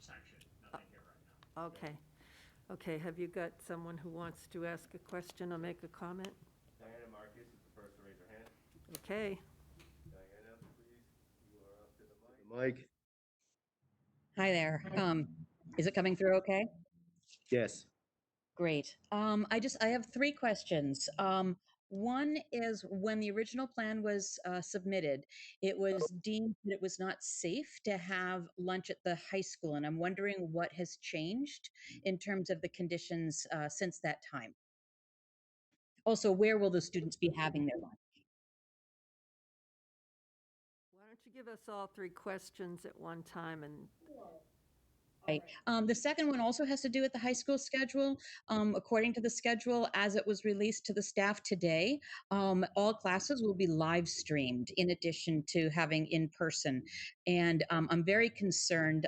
section, nothing here right now.
Okay. Okay, have you got someone who wants to ask a question or make a comment?
Diana Marcus is the first to raise her hand.
Okay.
Diana, please, you are up to the mic.
Hi there. Is it coming through okay?
Yes.
Great. I have three questions. One is when the original plan was submitted, it was deemed that it was not safe to have lunch at the high school, and I'm wondering what has changed in terms of the conditions since that time. Also, where will the students be having their lunch?
Why don't you give us all three questions at one time and
Right. The second one also has to do with the high school schedule. According to the schedule, as it was released to the staff today, all classes will be live streamed in addition to having in person. And I'm very concerned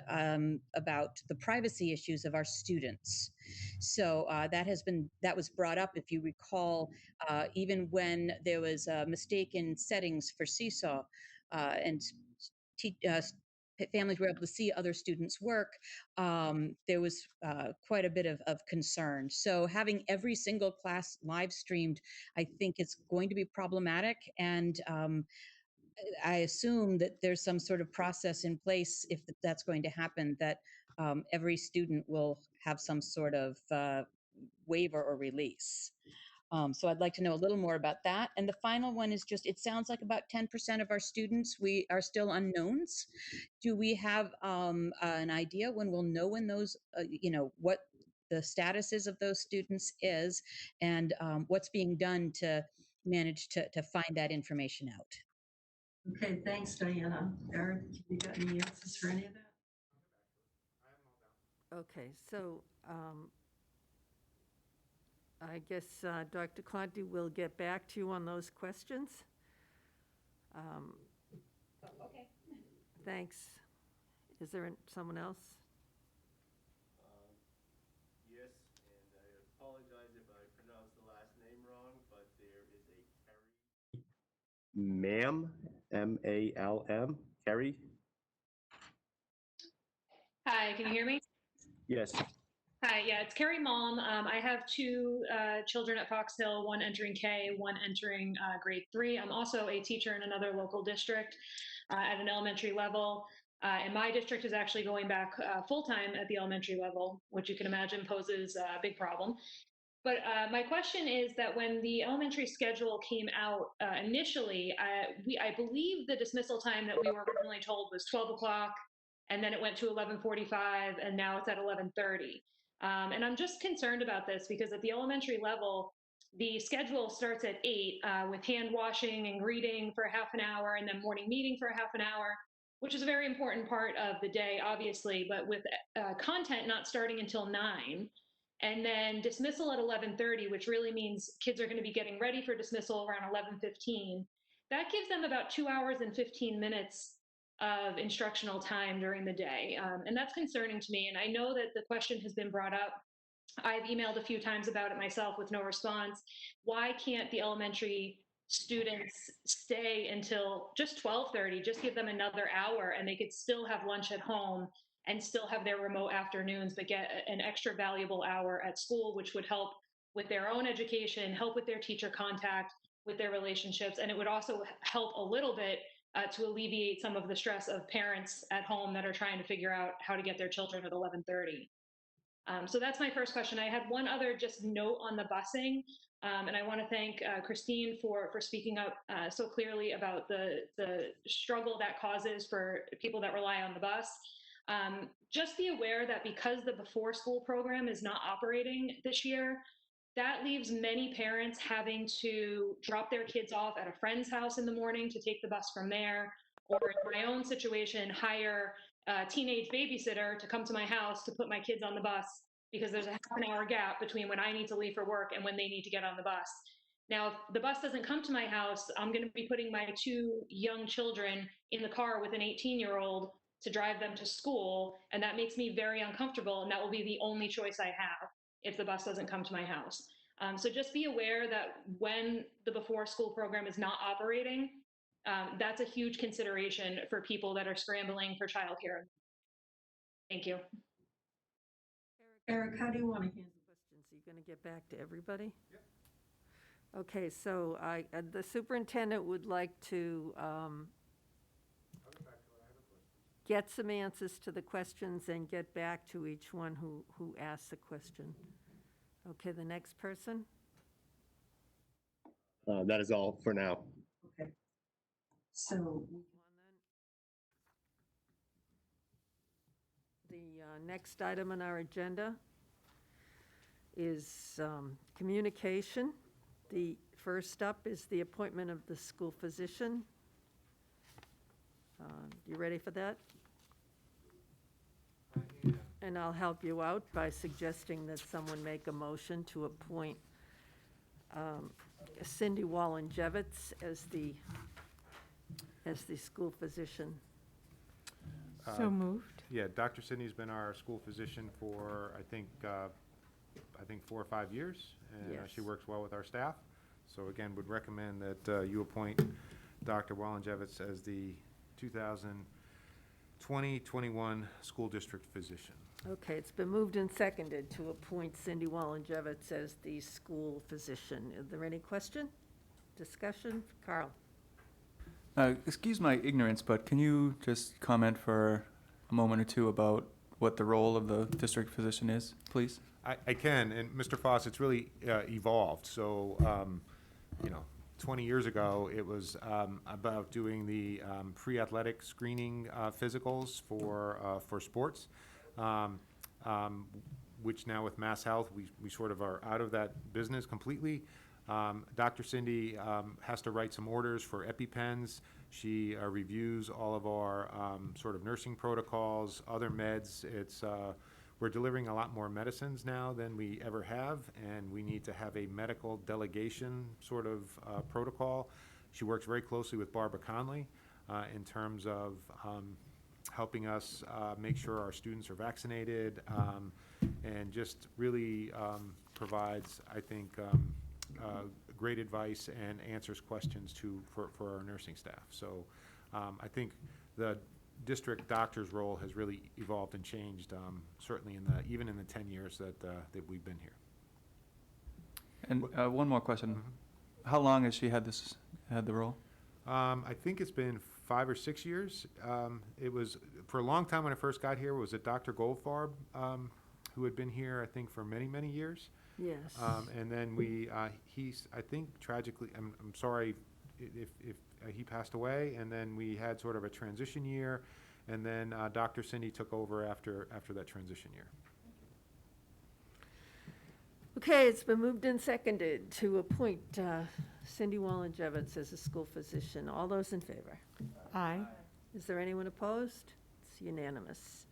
about the privacy issues of our students. So that was brought up, if you recall, even when there was a mistake in settings for Seesaw and families were able to see other students' work, there was quite a bit of concern. So having every single class live streamed, I think is going to be problematic. And I assume that there's some sort of process in place if that's going to happen, that every student will have some sort of waiver or release. So I'd like to know a little more about that. And the final one is just, it sounds like about 10% of our students, we are still unknowns. Do we have an idea when we'll know when those, what the status is of those students is, and what's being done to manage to find that information out?
Okay, thanks, Diana. Eric, you got any answers for any of that? Okay, so I guess Dr. Conti will get back to you on those questions.
Okay.
Thanks. Is there someone else?
Yes, and I apologize if I pronounced the last name wrong, but there is a Kerry. Ma'am, M-A-L-M, Kerry?
Hi, can you hear me?
Yes.
Hi, yeah, it's Carrie Malm. I have two children at Fox Hill, one entering K, one entering grade 3. I'm also a teacher in another local district at an elementary level. And my district is actually going back full-time at the elementary level, which you can imagine poses a big problem. But my question is that when the elementary schedule came out initially, I believe the dismissal time that we were originally told was 12 o'clock, and then it went to 11:45, and now it's at 11:30. And I'm just concerned about this because at the elementary level, the schedule starts at 8 with hand washing and greeting for a half an hour and then morning meeting for a half an hour, which is a very important part of the day, obviously, but with content not starting until 9. And then dismissal at 11:30, which really means kids are going to be getting ready for dismissal around 11:15. That gives them about 2 hours and 15 minutes of instructional time during the day. And that's concerning to me. And I know that the question has been brought up. I've emailed a few times about it myself with no response. Why can't the elementary students stay until just 12:30? Just give them another hour and they could still have lunch at home and still have their remote afternoons, but get an extra valuable hour at school, which would help with their own education, help with their teacher contact, with their relationships. And it would also help a little bit to alleviate some of the stress of parents at home that are trying to figure out how to get their children at 11:30. So that's my first question. I had one other just note on the busing, and I want to thank Christine for speaking up so clearly about the struggle that causes for people that rely on the bus. Just be aware that because the before school program is not operating this year, that leaves many parents having to drop their kids off at a friend's house in the morning to take the bus from there, or in my own situation, hire a teenage babysitter to come to my house to put my kids on the bus because there's a half an hour gap between when I need to leave for work and when they need to get on the bus. Now, if the bus doesn't come to my house, I'm going to be putting my 2 young children in the car with an 18-year-old to drive them to school, and that makes me very uncomfortable, and that will be the only choice I have if the bus doesn't come to my house. So just be aware that when the before school program is not operating, that's a huge consideration for people that are scrambling for childcare. Thank you.
Eric, how do you want to handle questions? Are you going to get back to everybody? Yep. Okay, so the superintendent would like to get some answers to the questions and get back to each one who asked the question. Okay, the next person?
That is all for now.
Okay. So the next item on our agenda is communication. The first up is the appointment of the school physician. You ready for that? And I'll help you out by suggesting that someone make a motion to appoint Cindy Wallen-Jevitz as the school physician.
So moved.
Yeah, Dr. Sidney's been our school physician for, I think 4 or 5 years, and
Yes.
she works well with our staff. So again, would recommend that you appoint Dr. Wallen-Jevitz as the 2020-21 school district physician.
Okay, it's been moved and seconded to appoint Cindy Wallen-Jevitz as the school physician. Are there any question, discussion? Carl?
Excuse my ignorance, but can you just comment for a moment or two about what the role of the district physician is, please?
I can, and Mr. Foss, it's really evolved. So, 20 years ago, it was about doing the pre-athletic screening physicals for sports, which now with Mass Health, we sort of are out of that business completely. Dr. Cindy has to write some orders for EpiPens. She reviews all of our sort of nursing protocols, other meds. We're delivering a lot more medicines now than we ever have, and we need to have a medical delegation sort of protocol. She works very closely with Barbara Conley in terms of helping us make sure our students are vaccinated, and just really provides, I think, great advice and answers questions for our nursing staff. So I think the district doctor's role has really evolved and changed, certainly even in the 10 years that we've been here.
And one more question. How long has she had the role?
I think it's been 5 or 6 years. It was, for a long time when I first got here, was it Dr. Goldfarb, who had been here, I think, for many, many years.
Yes.
And then he's, I think, tragically, I'm sorry if he passed away, and then we had sort of a transition year, and then Dr. Cindy took over after that transition year.
Okay, it's been moved and seconded to appoint Cindy Wallen-Jevitz as a school physician. All those in favor?
Aye.
Is there anyone opposed? It's unanimous.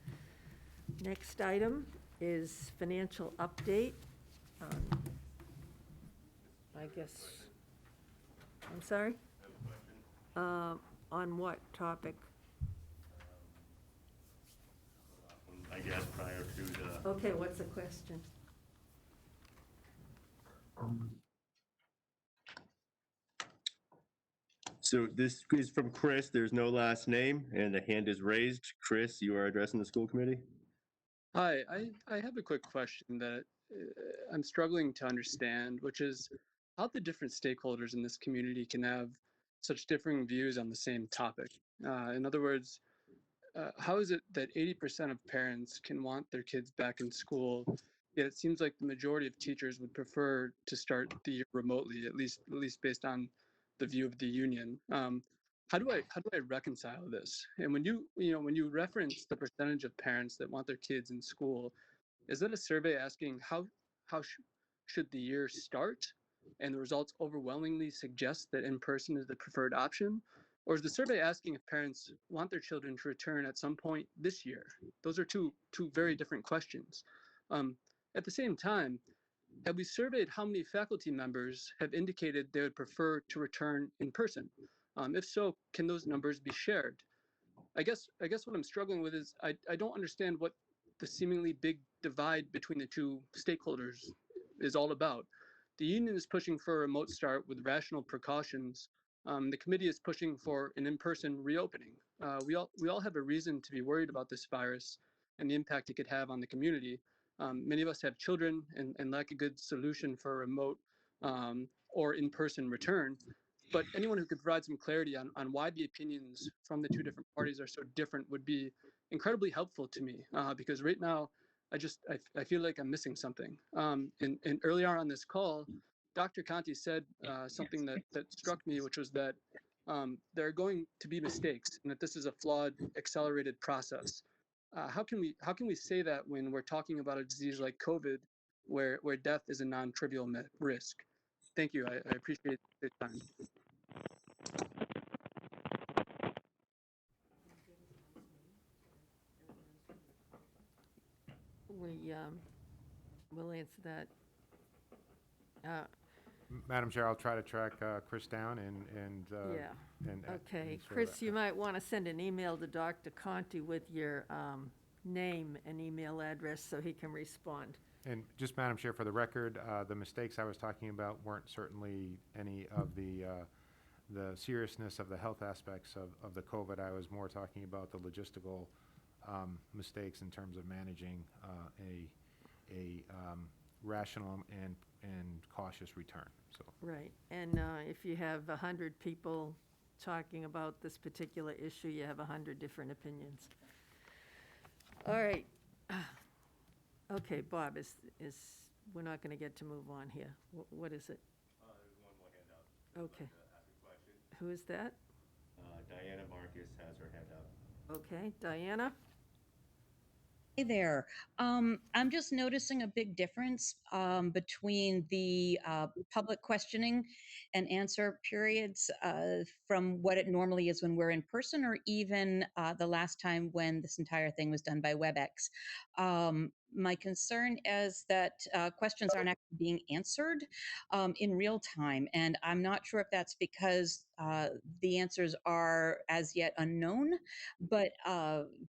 Next item is financial update. I guess, I'm sorry? On what topic?
I guess prior to the.
Okay, what's the question?
So this is from Chris. There's no last name, and the hand is raised. Chris, you are addressing the school committee?
Hi, I have a quick question that I'm struggling to understand, which is how the different stakeholders in this community can have such differing views on the same topic. In other words, how is it that 80% of parents can want their kids back in school, yet it seems like the majority of teachers would prefer to start the year remotely, at least based on the view of the union. How do I reconcile this? And when you reference the percentage of parents that want their kids in school, is that a survey asking how should the year start, and the results overwhelmingly suggest that in person is the preferred option? Or is the survey asking if parents want their children to return at some point this year? Those are two very different questions. At the same time, have we surveyed how many faculty members have indicated they would prefer to return in person? If so, can those numbers be shared? I guess what I'm struggling with is I don't understand what the seemingly big divide between the two stakeholders is all about. The union is pushing for a remote start with rational precautions. The committee is pushing for an in-person reopening. We all have a reason to be worried about this virus and the impact it could have on the community. Many of us have children and lack a good solution for a remote or in-person return. But anyone who could provide some clarity on why the opinions from the two different parties are so different would be incredibly helpful to me, because right now I feel like I'm missing something. And earlier on this call, Dr. Conti said something that struck me, which was that there are going to be mistakes and that this is a flawed, accelerated process. How can we say that when we're talking about a disease like COVID, where death is a non-trivial risk? Thank you. I appreciate the time.
We'll answer that.
Madam Chair, I'll try to track Chris down and
Okay,
ensure
Chris,
that-
you might want to send an email to Dr. Conti with your name and email address so he can respond.
And just, Madam Chair, for the record, the mistakes I was talking about weren't certainly any of the seriousness of the health aspects of the COVID. I was more talking about the logistical mistakes in terms of managing a rational and cautious return. So.
Right, and if you have 100 people talking about this particular issue, you have 100 different opinions. All right. Okay, Bob, we're not going to get to move on here. What is it?
There's one more hand up.
Okay.
Ask a question.
Who is that?
Diana Marcus has her hand up.
Okay, Diana?
Hey there. I'm just noticing a big difference between the public questioning and answer periods from what it normally is when we're in person, or even the last time when this entire thing was done by WebEx. My concern is that questions aren't actually being answered in real time, and I'm not sure if that's because the answers are as yet unknown, but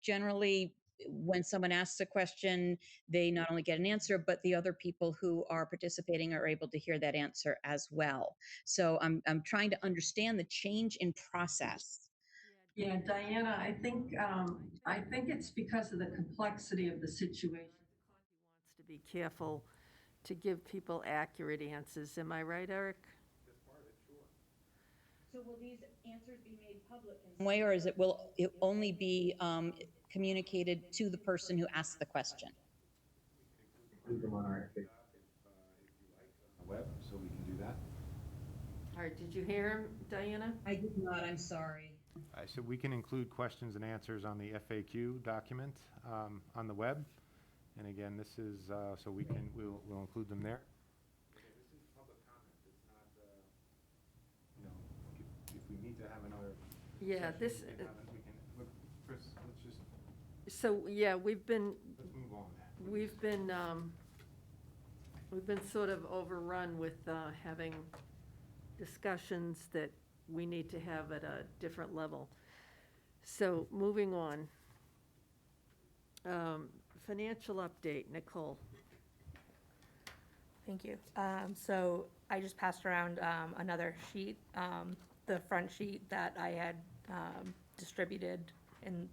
generally, when someone asks a question, they not only get an answer, but the other people who are participating are able to hear that answer as well. So I'm trying to understand the change in process.
Yeah, Diana, I think it's because of the complexity of the situation. Wants to be careful to give people accurate answers. Am I right, Eric?
So will these answers be made public in some way, or will it only be communicated to the person who asked the question?
Include them on our web, so we can do that.
All right, did you hear him, Diana?
I did not, I'm sorry.
So we can include questions and answers on the FAQ document on the web. And again, this is, so we'll include them there. to have another
Yeah,
session,
this,
look, Chris, let's just,
so, yeah, we've been,
let's move on.
we've been sort of overrun with having discussions that we need to have at a different level. So, moving on. Financial update, Nicole.
Thank you. So I just passed around another sheet, the front sheet that I had distributed to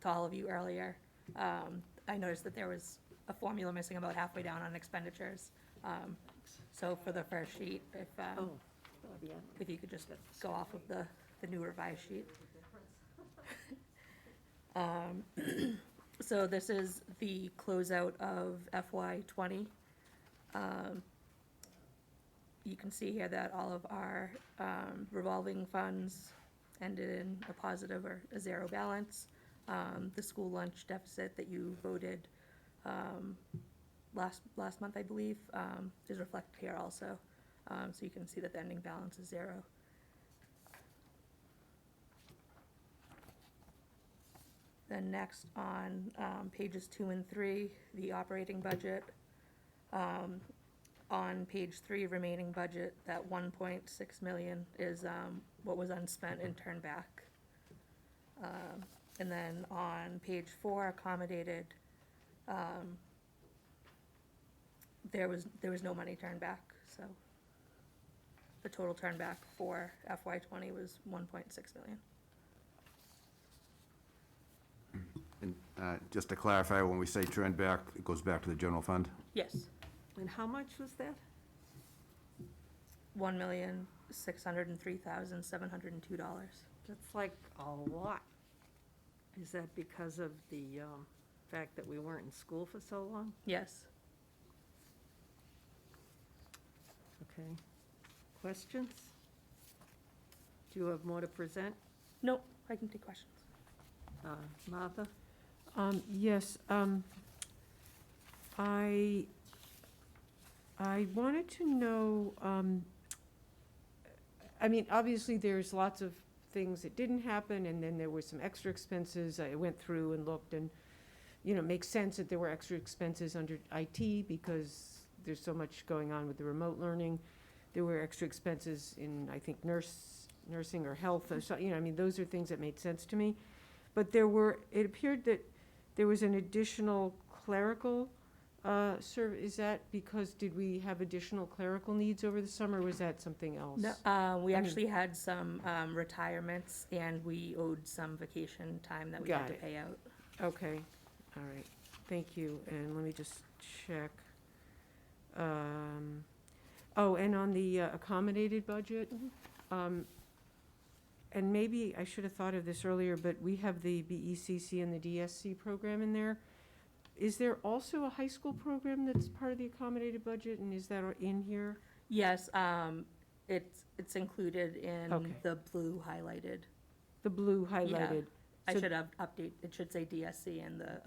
all of you earlier. I noticed that there was a formula missing about halfway down on expenditures. So for the first sheet, if you could just go off of the new revised sheet. So this is the closeout of FY '20. You can see here that all of our revolving funds ended in a positive or a zero balance. The school lunch deficit that you voted last month, I believe, is reflected here also. So you can see that the ending balance is zero. Then next on pages 2 and 3, the operating budget. On page 3, remaining budget, that 1.6 million is what was unspent and turned back. And then on page 4, accommodated, there was no money turned back, so the total turned back for FY '20 was 1.6 million.
And just to clarify, when we say turn back, it goes back to the general fund?
Yes,
And how much was that?
$1,603,702.
That's like a lot. Is that because of the fact that we weren't in school for so long?
Yes.
Okay. Questions? Do you have more to present?
Nope, I can take questions.
Martha?
Yes, I wanted to know, I mean, obviously, there's lots of things that didn't happen, and then there were some extra expenses. I went through and looked, and, you know, it makes sense that there were extra expenses under IT because there's so much going on with the remote learning. There were extra expenses in, I think, nursing or health, or so, you know, I mean, those are things that made sense to me. But it appeared that there was an additional clerical is that because, did we have additional clerical needs over the summer, or was that something else?
No, we actually had some retirements, and we owed some vacation time that we had to pay out.
Okay, all right, thank you, and let me just check. Oh, and on the accommodated budget, and maybe I should have thought of this earlier, but we have the BECC and the DSC program in there. Is there also a high school program that's part of the accommodated budget, and is that in here?
Yes, it's included in
Okay.
the blue highlighted.
The blue highlighted.
I
So-
should have it should say DSC and the,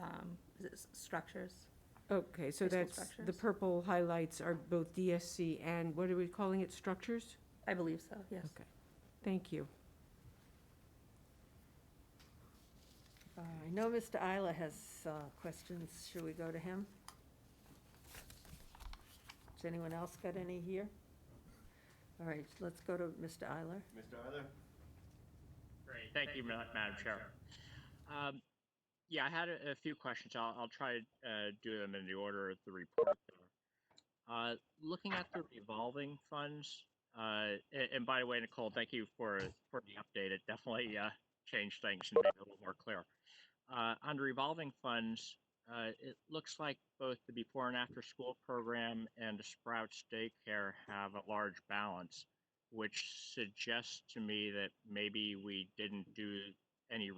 is it structures?
Okay, so
High school
that's, the
structures.
purple highlights are both DSC and, what are we calling it, structures?
I believe so, yes.
Okay, thank you.
I know Mr. Isla has questions. Should we go to him? Has anyone else got any here? All right, let's go to Mr. Isla.
Mr. Euler?
Great, thank you, Madam Chair. Yeah, I had a few questions. I'll try to do them in the order of the report there. Looking at the revolving funds, and by the way, Nicole, thank you for the update. It definitely changed things and made it a little more clear. On revolving funds, it looks like both the before and after school program and the Sprouts daycare have a large balance, which suggests to me that maybe we didn't do any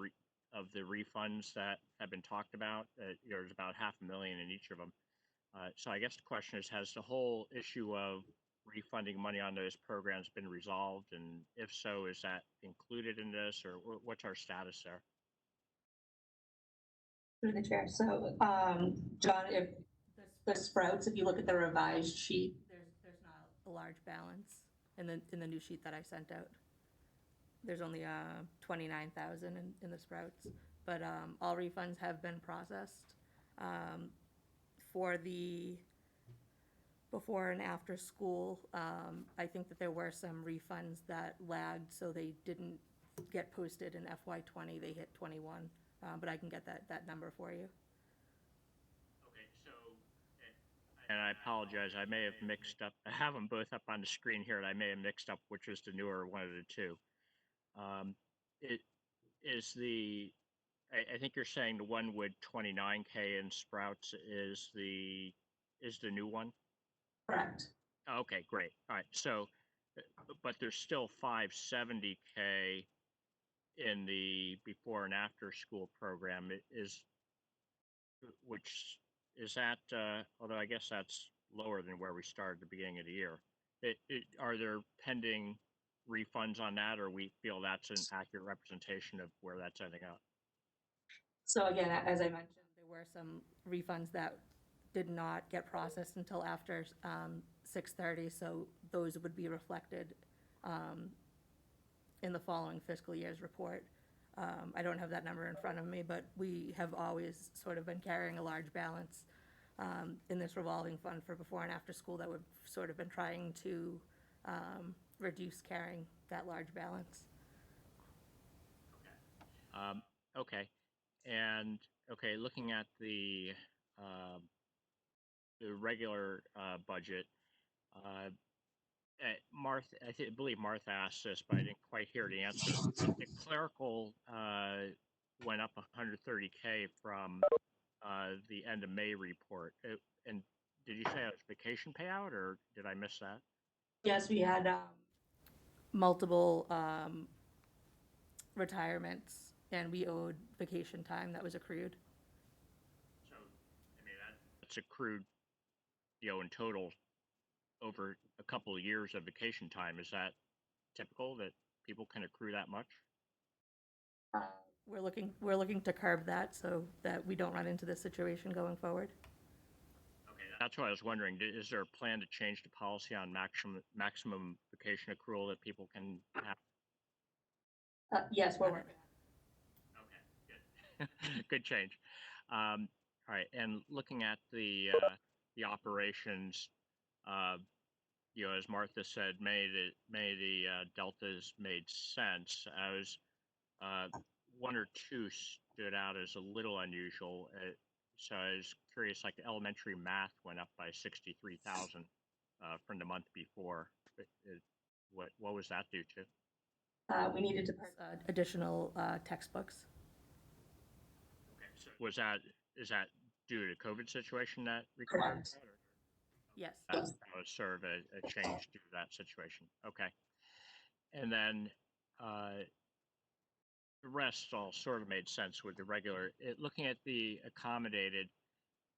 of the refunds that have been talked about. There's about $500,000 in each of them. So I guess the question is, has the whole issue of refunding money on those programs been resolved? And if so, is that included in this, or what's our status there?
Through the chair. So, John, if the Sprouts, if you look at the revised sheet, there's not a large balance in the new sheet that I sent out. there's only 29,000 in the Sprouts, but all refunds have been processed. For the before and after school, I think that there were some refunds that lagged, so they didn't get posted in FY '20, they hit '21, but I can get that number for you.
Okay, so, and I apologize, I may have mixed up, I have them both up on the screen here, and I may have mixed up which was the newer one of the two. It is I think you're saying the one with 29K in Sprouts is the new one?
Correct.
Okay, great. All right. So, but there's still 570K in the before and after school program. Which is that? Although I guess that's lower than where we started at the beginning of the year. Are there pending refunds on that, or we feel that's an accurate representation of where that's ending up?
So again, as I mentioned, there were some refunds that did not get processed until after 6:30, so those would be reflected in the following fiscal year's report. I don't have that number in front of me, but we have always sort of been carrying a large balance in this revolving fund for before and after school that we've sort of been trying to reduce carrying that large balance.
Okay. And okay, looking at the regular budget, Martha, I believe Martha asked this, but I didn't quite hear the answer. The clerical went up 130K from the end of May report. And did you say it was vacation payout, or did I miss that?
Yes, we had multiple retirements, and we owed vacation time that was accrued.
So, I mean, that's accrued, in total over a couple of years of vacation time. Is that typical that people can accrue that much?
We're looking to curb that so that we don't run into this situation going forward.
Okay, that's what I was wondering. Is there a plan to change the policy on maximum vacation accrual that people can have?
Yes, we're working.
Okay, good. Good change. All right, and looking at the operations, as Martha said, May the deltas made sense. I was one or two stood out as a little unusual. So I was curious, like the elementary math went up by 63,000 from the month before. What was that due to?
We needed to purchase additional textbooks.
Okay, so is that due to COVID situation that required that? Or?
Yes.
That would serve a change due to that situation. Okay. And then the rest all sort of made sense with the regular. Looking at the accommodated,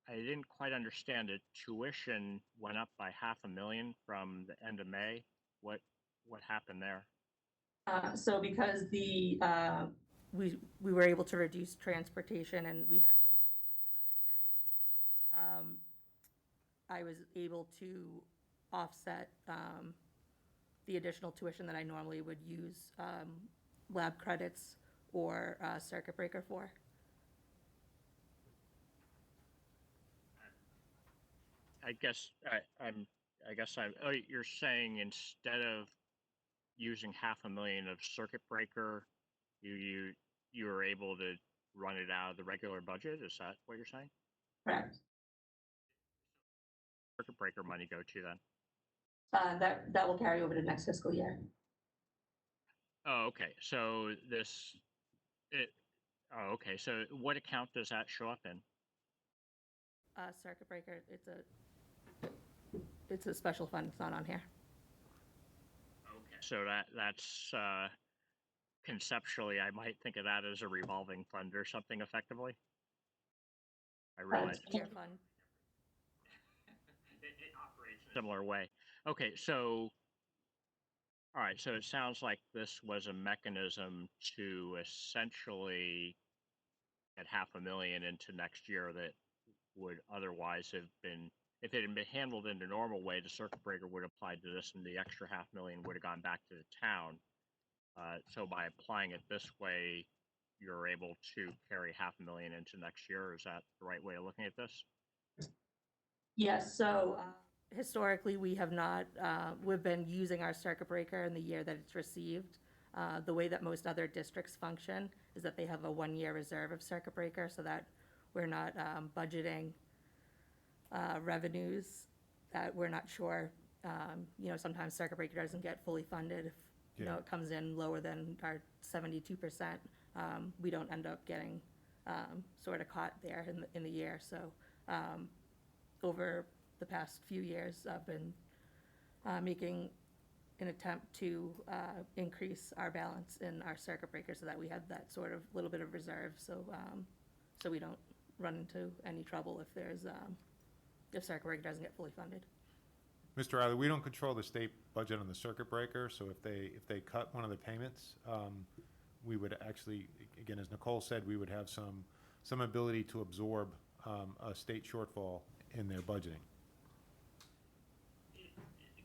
I didn't quite understand it. Tuition went up by $500,000 from the end of May. What happened there?
So because we were able to reduce transportation and we had some savings in other areas, I was able to offset the additional tuition that I normally would use lab credits or circuit breaker for.
You're saying instead of using $500,000 of circuit breaker, you were able to run it out of the regular budget? Is that what you're saying?
Correct.
Circuit breaker money go to then?
That will carry over to next fiscal year.
Oh, okay. So okay. So what account does that show up in?
Circuit breaker, it's a special fund, it's not on here.
Okay. So that's conceptually, I might think of that as a revolving fund or something effectively. I realize.
It's a fund.
It operates in a similar way. Okay, so, all right, so it sounds like this was a mechanism to essentially get $500,000 into next year that would otherwise have been, if it had been handled in the normal way, the circuit breaker would have applied to this and the extra $500,000 would have gone back to the town. So by applying it this way, you're able to carry $500,000 into next year. Is that the right way of looking at this?
Yes, so historically, we have not, we've been using our circuit breaker in the year that it's received. The way that most other districts function is that they have a one-year reserve of circuit breaker so that we're not budgeting revenues that we're not sure. You know, sometimes circuit breaker doesn't get fully funded. If, you know,
Yeah.
it comes in lower than our 72%, we don't end up getting sort of caught there in the year. So over the past few years, I've been making an attempt to increase our balance in our circuit breaker so that we have that sort of little bit of reserve, so so we don't run into any trouble if there's if circuit breaker doesn't get fully funded.
Mr. Riley, we don't control the state budget on the circuit breaker, so if they cut one of the payments, we would actually, again, as Nicole said, we would have some ability to absorb a state shortfall in their budgeting.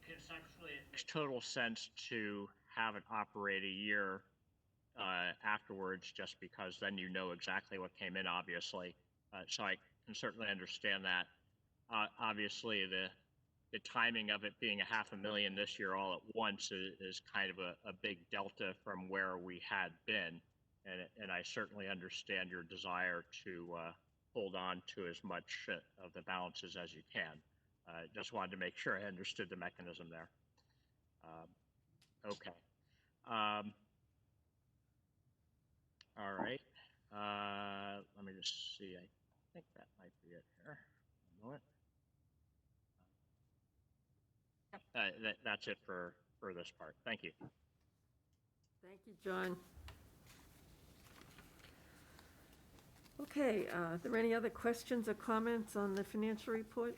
Conceptually, it makes total sense to have it operate a year afterwards, just because then you know exactly what came in, obviously. So I can certainly understand that. Obviously, the timing of it being $500,000 this year all at once is kind of a big delta from where we had been. And I certainly understand your desire to hold on to as much of the balances as you can. Just wanted to make sure I understood the mechanism there. Okay. All right. Let me just see. I think that might be it here. One moment. That's it for this part. Thank you.
Thank you, John. Okay, are there any other questions or comments on the financial report?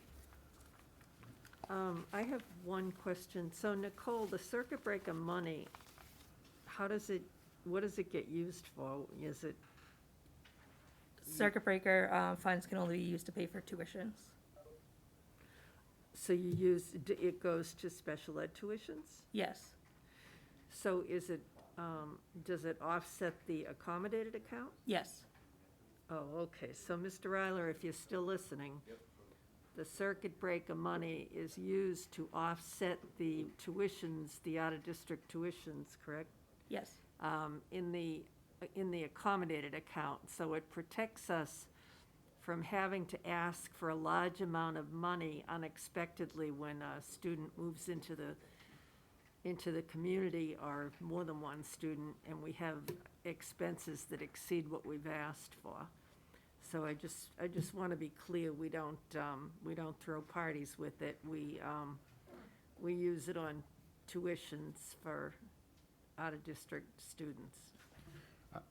I have one question. So Nicole, the circuit breaker money, what does it get used for? Is it,
Circuit breaker funds can only be used to pay for tuitions.
so it goes to special ed tuitions?
Yes,
So is it, does it offset the accommodated account?
yes,
Oh, okay. So, Mr. Ryler, if you're still listening, the circuit breaker money is used to offset the tuitions, the out-of-district tuitions, correct?
yes,
In the accommodated account. So it protects us from having to ask for a large amount of money unexpectedly when a student moves into the community, or more than one student, and we have expenses that exceed what we've asked for. So I just want to be clear, we don't throw parties with it. We use it on tuitions for out-of-district students.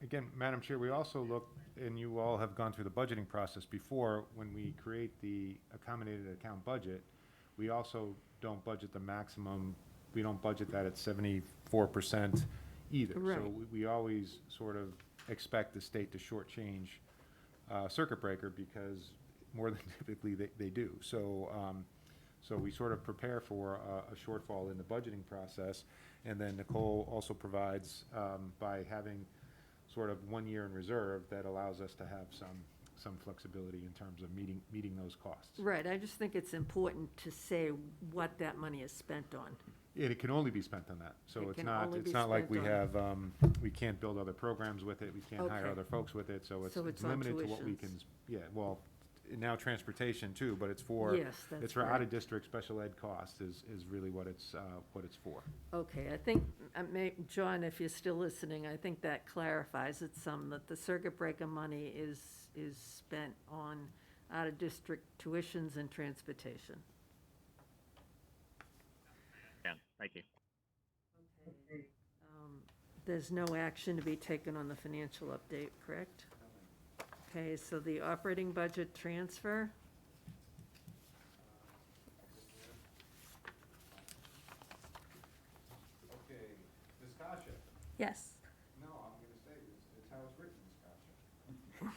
Again, Madam Chair, we also look, and you all have gone through the budgeting process before, when we create the accommodated account budget, we also don't budget the maximum, we don't budget that at 74% either.
Right.
So we always sort of expect the state to shortchange circuit breaker, because more than typically they do. So, so we sort of prepare for a shortfall in the budgeting process, and then Nicole also provides, by having sort of 1 year in reserve, that allows us to have some flexibility in terms of meeting those costs.
Right, I just think it's important to say what that money is spent on.
It can only be spent on that, so
It
it's
can
not,
only
it's
be
not like we
spent
have, we can't build other programs with it, we can't hire
Okay.
other folks with it, so
So
it's
it's on
limited to what we
tuitions.
can, yeah, well, now transportation too, but it's for,
Yes, that's
it's for
right.
out-of-district special ed costs is really what it's for.
Okay, I think, John, if you're still listening, I think that clarifies it some, that the circuit breaker money is spent on out-of-district tuitions and transportation.
Yeah, thank you.
There's no action to be taken on the financial update, correct? Okay, so the operating budget transfer,
Okay, Ms. Kasha?
yes.
No, I'm gonna say, it's how it's written,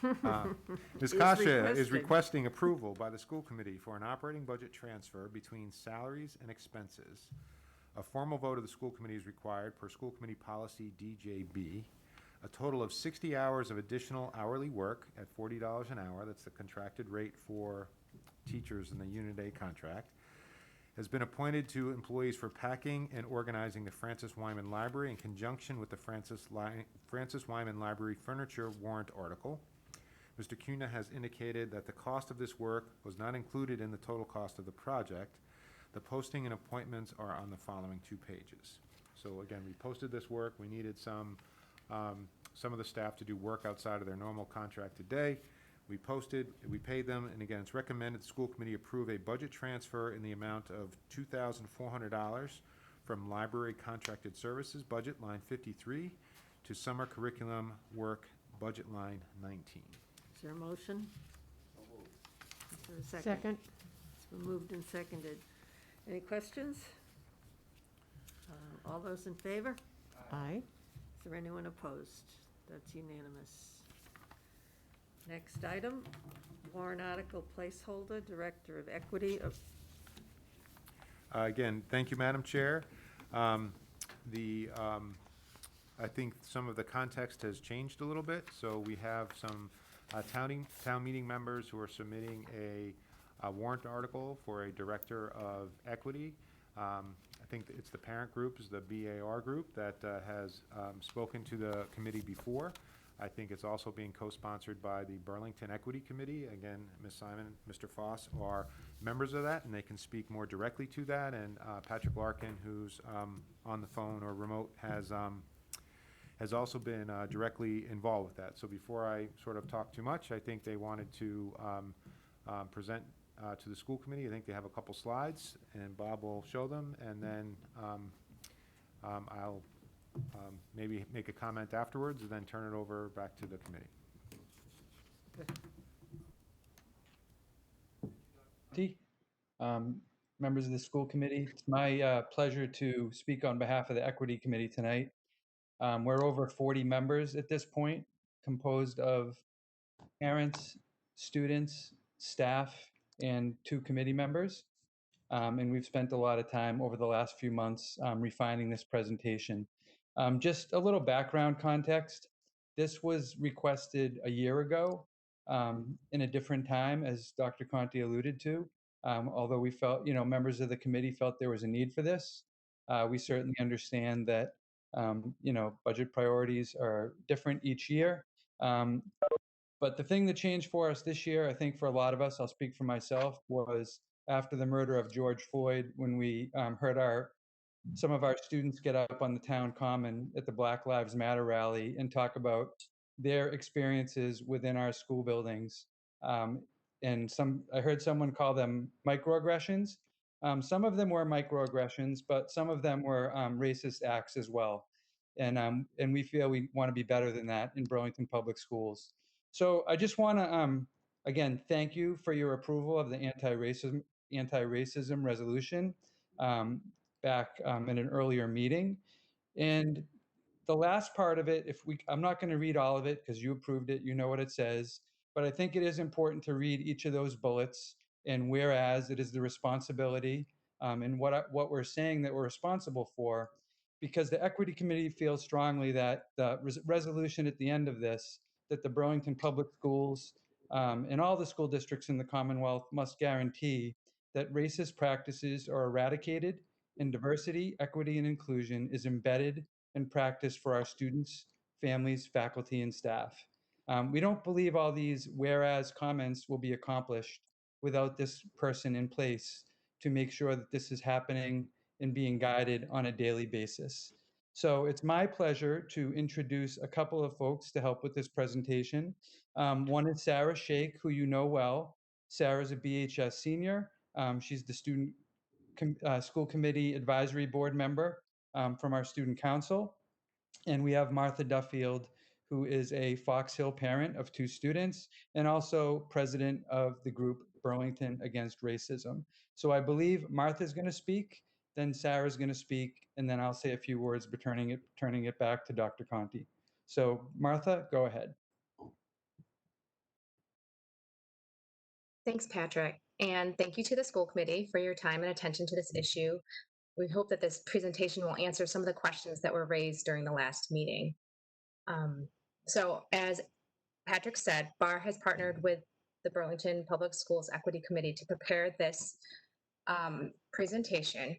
Ms. Kasha. Ms.
Is
Kasha is
requesting.
requesting approval by the school committee for an operating budget transfer between salaries and expenses A formal vote of the school committee is required per school committee policy DJB. A total of 60 hours of additional hourly work at $40 an hour, that's the contracted rate for teachers in the Unit A contract, has been appointed to employees for packing and organizing the Francis Wyman Library in conjunction with the Francis Wyman Library furniture warrant article. Mr. Cunha has indicated that the cost of this work was not included in the total cost of the project. The posting and appointments are on the following 2 pages. So again, we posted this work. We needed some of the staff to do work outside of their normal contracted day. We posted, we paid them, and again, it's recommended the school committee approve a budget transfer in the amount of $2,400 from library contracted services budget line 53 to summer curriculum work budget line 19.
Is there a motion? Is there a second?
Second.
It's been moved and seconded. Any questions? All those in favor?
Aye.
Is there anyone opposed? That's unanimous. Next item, warrant article placeholder, Director of Equity of.
Again, thank you, Madam Chair. I think some of the context has changed a little bit, so we have some town meeting members who are submitting a warrant article for a Director of Equity. I think it's the parent group, is the BAR group, that has spoken to the committee before. I think it's also being co-sponsored by the Burlington Equity Committee. Again, Ms. Simon and Mr. Foss are members of that, and they can speak more directly to that. And Patrick Larkin, who's on the phone or remote, has also been directly involved with that. So before I sort of talk too much, I think they wanted to present to the school committee. I think they have a couple slides, and Bob will show them, and then I'll maybe make a comment afterwards, and then turn it over back to the committee.
Members of the school committee, it's my pleasure to speak on behalf of the Equity Committee tonight. We're over 40 members at this point, composed of parents, students, staff, and 2 committee members. And we've spent a lot of time over the last few months refining this presentation. Just a little background context. This was requested a year ago in a different time, as Dr. Conti alluded to. Although we felt, members of the committee felt there was a need for this. We certainly understand that, budget priorities are different each year. But the thing that changed for us this year, I think for a lot of us, I'll speak for myself, was after the murder of George Floyd, when we heard some of our students get up on the town common at the Black Lives Matter rally and talk about their experiences within our school buildings. And I heard someone call them microaggressions. Some of them were microaggressions, but some of them were racist acts as well. And we feel we want to be better than that in Burlington Public Schools. So I just want to, again, thank you for your approval of the anti-racism resolution back in an earlier meeting. And the last part of it, I'm not going to read all of it because you approved it, you know what it says, but I think it is important to read each of those bullets. And whereas it is the responsibility and what we're saying that we're responsible for, because the Equity Committee feels strongly that the resolution at the end of this, that the Burlington Public Schools and all the school districts in the Commonwealth must guarantee that racist practices are eradicated and diversity, equity, and inclusion is embedded and practiced for our students, families, faculty, and staff. We don't believe all these whereas comments will be accomplished without this person in place to make sure that this is happening and being guided on a daily basis. So it's my pleasure to introduce a couple of folks to help with this presentation. One is Sarah Shake, who you know well. Sarah's a BHS senior. She's the school committee advisory board member from our student council. And we have Martha Duffield, who is a Fox Hill parent of 2 students and also president of the group Burlington Against Racism. So I believe Martha's going to speak, then Sarah's going to speak, and then I'll say a few words, but turning it back to Dr. Conti. So Martha, go ahead.
Thanks, Patrick. And thank you to the school committee for your time and attention to this issue. We hope that this presentation will answer some of the questions that were raised during the last meeting. So as Patrick said, BAR has partnered with the Burlington Public Schools Equity Committee to prepare this presentation.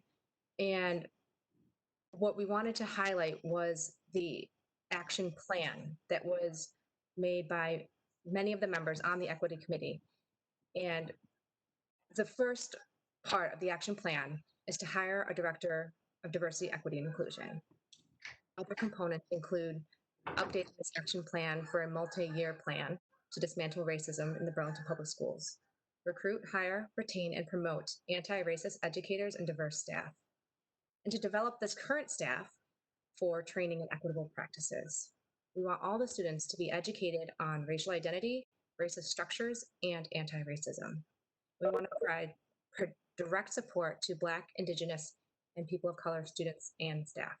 And what we wanted to highlight was the action plan that was made by many of the members on the Equity Committee. And the first part of the action plan is to hire a director of diversity, equity, and inclusion. Other components include updating this action plan for a multi-year plan to dismantle racism in the Burlington Public Schools. Recruit, hire, retain, and promote anti-racist educators and diverse staff. And to develop this current staff for training in equitable practices. We want all the students to be educated on racial identity, racist structures, and anti-racism. We want to provide direct support to Black, Indigenous, and people of color students and staff.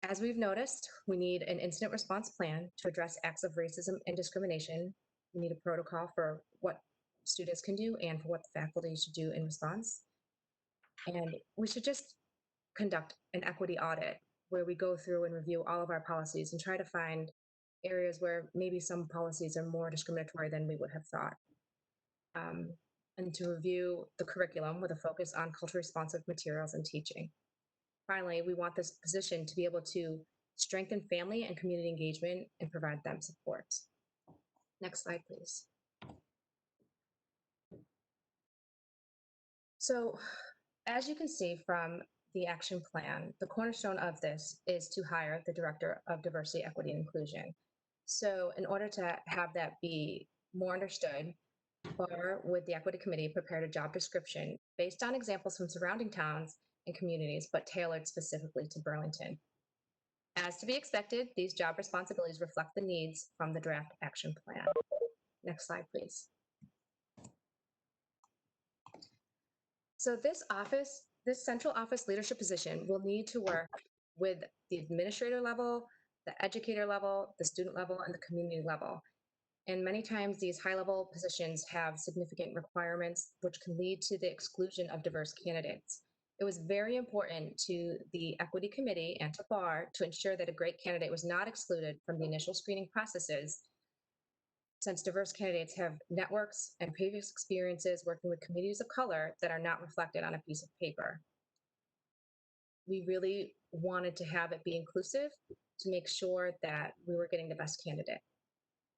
As we've noticed, we need an incident response plan to address acts of racism and discrimination. We need a protocol for what students can do and for what the faculty should do in response. And we should just conduct an equity audit where we go through and review all of our policies and try to find areas where maybe some policies are more discriminatory than we would have thought. And to review the curriculum with a focus on culturally responsive materials and teaching. Finally, we want this position to be able to strengthen family and community engagement and provide them support. Next slide, please. So, as you can see from the action plan, the cornerstone of this is to hire the Director of Diversity, Equity, and Inclusion. So in order to have that be more understood, BAR with the Equity Committee prepared a job description based on examples from surrounding towns and communities, but tailored specifically to Burlington. As to be expected, these job responsibilities reflect the needs from the draft action plan. Next slide, please. So this central office leadership position will need to work with the administrator level, the educator level, the student level, and the community level. And many times these high-level positions have significant requirements which can lead to the exclusion of diverse candidates. It was very important to the Equity Committee and to BAR to ensure that a great candidate was not excluded from the initial screening processes, since diverse candidates have networks and previous experiences working with communities of color that are not reflected on a piece of paper. We really wanted to have it be inclusive to make sure that we were getting the best candidate.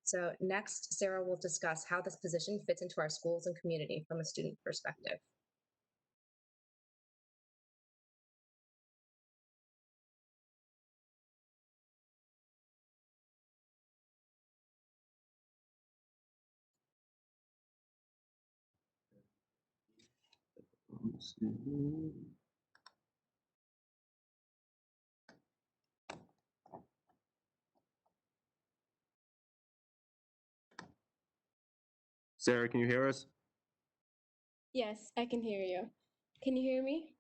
So next, Sarah will discuss how this position fits into our schools and community from a student perspective.
Sarah, can you hear us?
Yes, I can hear you. Can you hear me?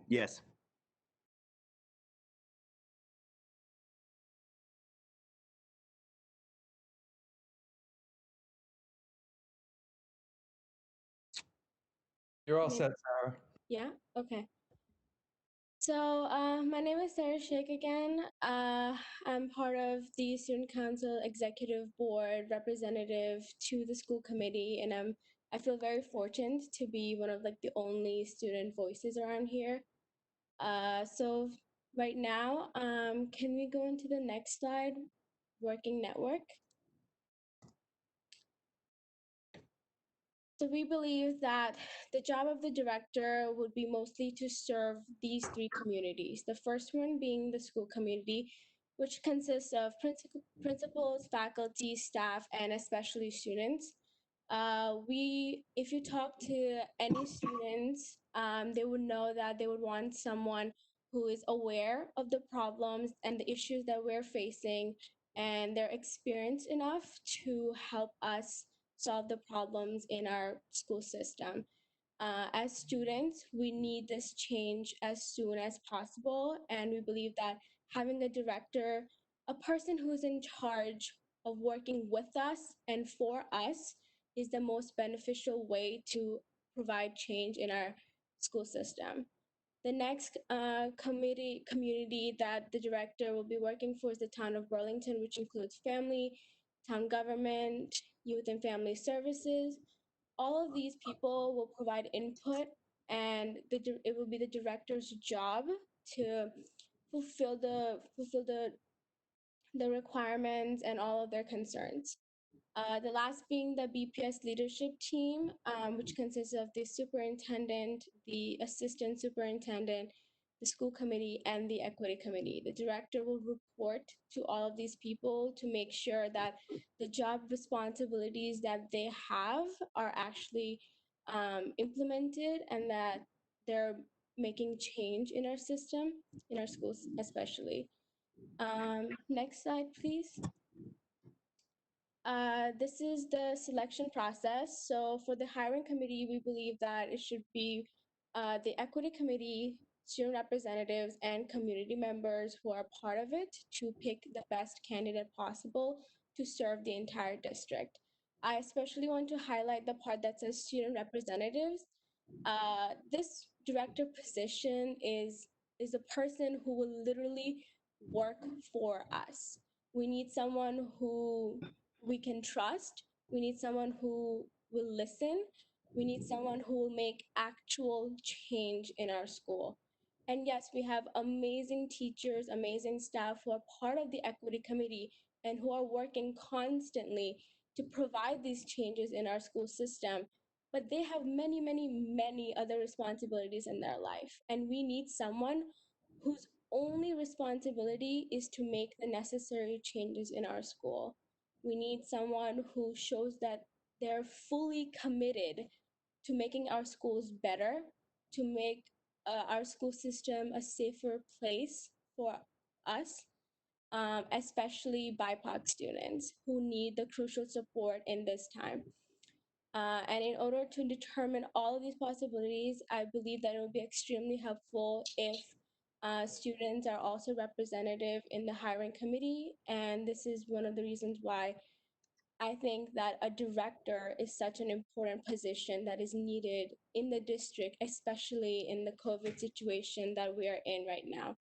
Yes.
You're all
Maybe-
set, Sarah.
Yeah, okay. So my name is Sarah Sheikh again. I'm part of the Student Council Executive Board representative to the school committee, and I feel very fortunate to be one of like the only student voices around here. So right now, can we go into the next slide, working network? So we believe that the job of the director would be mostly to serve these three communities. The first one being the school community, which consists of principals, faculty, staff, and especially students. If you talk to any students, they would know that they would want someone who is aware of the problems and the issues that we're facing, and they're experienced enough to help us solve the problems in our school system. As students, we need this change as soon as possible, and we believe that having a director, a person who's in charge of working with us and for us, is the most beneficial way to provide change in our school system. The next community that the director will be working for is the town of Burlington, which includes family, town government, youth and family services. All of these people will provide input, and it will be the director's job to fulfill the requirements and all of their concerns. The last being the BPS leadership team, which consists of the superintendent, the assistant superintendent, the school committee, and the equity committee. The director will report to all of these people to make sure that the job responsibilities that they have are actually implemented and that they're making change in our system, in our schools especially. Next slide, please. This is the selection process. So for the hiring committee, we believe that it should be the equity committee, student representatives, and community members who are part of it to pick the best candidate possible to serve the entire district. I especially want to highlight the part that says student representatives. This director position is a person who will literally work for us. We need someone who we can trust. We need someone who will listen. We need someone who will make actual change in our school. And yes, we have amazing teachers, amazing staff who are part of the equity committee and who are working constantly to provide these changes in our school system. But they have many, many, many other responsibilities in their life. And we need someone whose only responsibility is to make the necessary changes in our school. We need someone who shows that they're fully committed to making our schools better, to make our school system a safer place for us, especially BIPOC students who need the crucial support in this time. And in order to determine all of these possibilities, I believe that it will be extremely helpful if students are also representative in the hiring committee. And this is one of the reasons why I think that a director is such an important position that is needed in the district, especially in the COVID situation that we are in right now.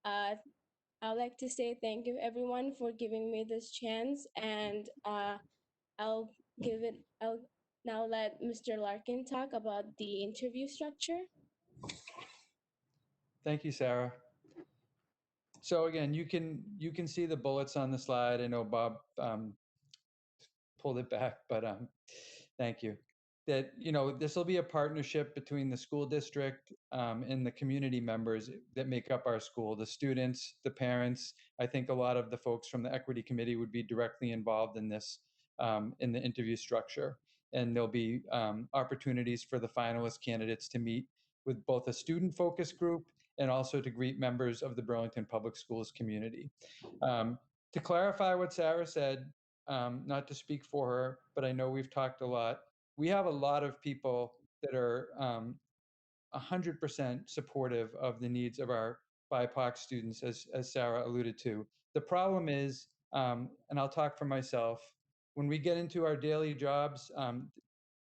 I'd like to say thank you everyone for giving me this chance, and I'll now let Mr. Larkin talk about the interview structure.
Thank you, Sarah. So again, you can see the bullets on the slide. I know Bob pulled it back, but thank you. That, this will be a partnership between the school district and the community members that make up our school, the students, the parents. I think a lot of the folks from the equity committee would be directly involved in this, in the interview structure. And there'll be opportunities for the finalist candidates to meet with both a student focus group and also to greet members of the Burlington Public Schools community. To clarify what Sarah said, not to speak for her, but I know we've talked a lot. We have a lot of people that are 100% supportive of the needs of our BIPOC students, as Sarah alluded to. The problem is, and I'll talk for myself, when we get into our daily jobs,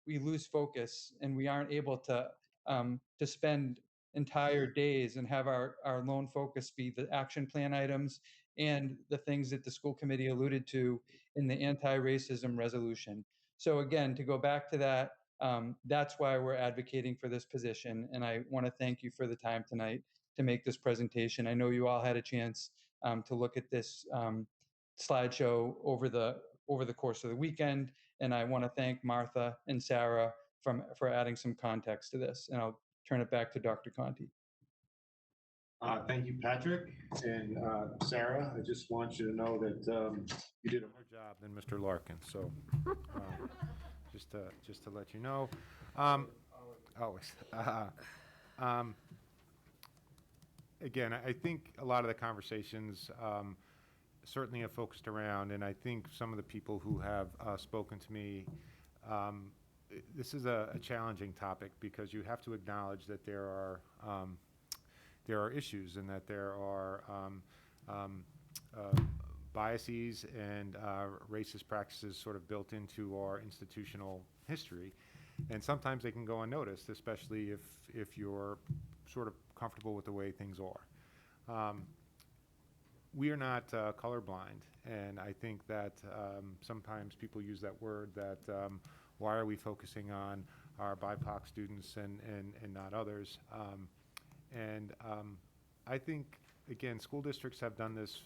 we lose focus and we aren't able to spend entire days and have our lone focus be the action plan items and the things that the school committee alluded to in the anti-racism resolution. So again, to go back to that, that's why we're advocating for this position. And I want to thank you for the time tonight to make this presentation. I know you all had a chance to look at this slideshow over the course of the weekend. And I want to thank Martha and Sarah for adding some context to this. And I'll turn it back to Dr. Conti.
Thank you, Patrick. And Sarah, I just want you to know that you did a better job than Mr. Larkin. So just to let you know. Always. Again, I think a lot of the conversations certainly have focused around, and I think some of the people who have spoken to me, this is a challenging topic because you have to acknowledge that there are issues and that there are biases and racist practices sort of built into our institutional history. And sometimes they can go unnoticed, especially if you're sort of comfortable with the way things are. We are not colorblind, and I think that sometimes people use that word that why are we focusing on our BIPOC students and not others? I think, again, school districts have done this